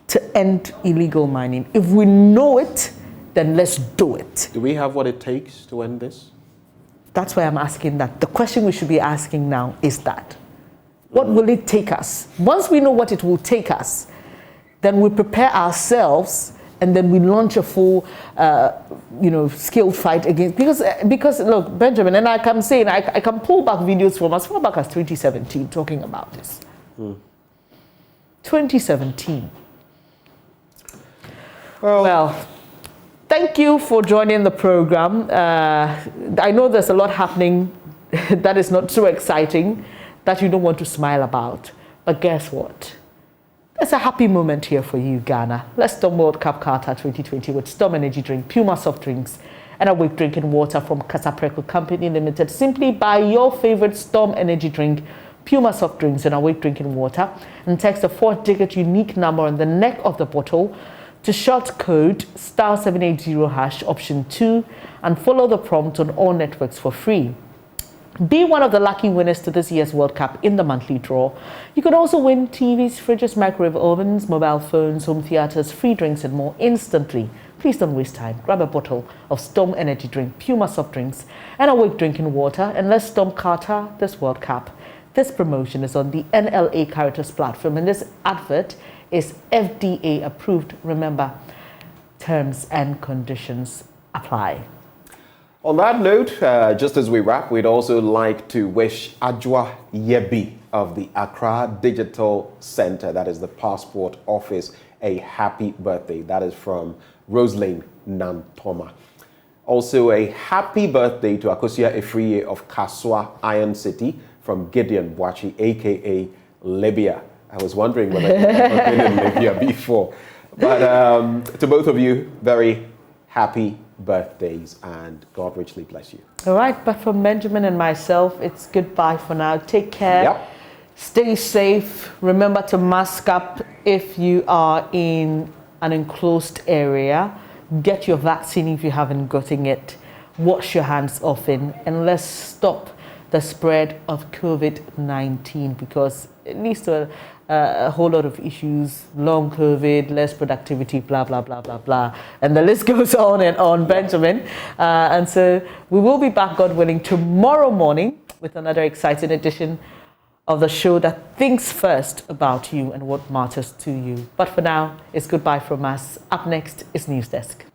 to end illegal mining? If we know it, then let's do it. Do we have what it takes to end this? That's why I'm asking that. The question we should be asking now is that. What will it take us? Once we know what it will take us, then we prepare ourselves and then we launch a full, skilled fight against. Because look, Benjamin, and I can say, I can pull back videos from as far back as 2017 talking about this. 2017. Well, thank you for joining the program. I know there's a lot happening that is not so exciting that you don't want to smile about. But guess what? There's a happy moment here for you, Ghana. Let's Storm World Cup Qatar 2020 with Storm Energy Drink, Puma Soft Drinks, and Awake Drinking Water from Casapreco Company Limited. Simply buy your favorite Storm Energy Drink, Puma Soft Drinks, and Awake Drinking Water, and text the 4-digit unique number on the neck of the bottle to short code *780# option 2 and follow the prompt on all networks for free. Be one of the lucky winners to this year's World Cup in the monthly draw. You could also win TVs, fridges, microwave ovens, mobile phones, home theaters, free drinks and more instantly. Please don't waste time. Grab a bottle of Storm Energy Drink, Puma Soft Drinks and Awake Drinking Water and let's storm Qatar this World Cup. This promotion is on the NLA Caritas platform and this advert is FDA approved. Remember, terms and conditions apply. On that note, just as we wrap, we'd also like to wish Ajwa Yebi of the Accra Digital Center, that is the passport office, a happy birthday. That is from Roselyn Nantoma. Also a happy birthday to Akosia Efriye of Kaswa Iron City from Gideon Boachi, aka Libya. I was wondering whether you've ever been in Libya before. But to both of you, very happy birthdays and God richly bless you. All right, but from Benjamin and myself, it's goodbye for now. Take care. Yep. Stay safe. Remember to mask up if you are in an enclosed area. Get your vaccine if you haven't gotten it. Wash your hands often and let's stop the spread of COVID-19 because it leads to a whole lot of issues, long COVID, less productivity, blah, blah, blah, blah, blah. And the list goes on and on, Benjamin. And so we will be back, God willing, tomorrow morning with another exciting edition of the show that thinks first about you and what matters to you. But for now, it's goodbye from us. Up next is News Desk.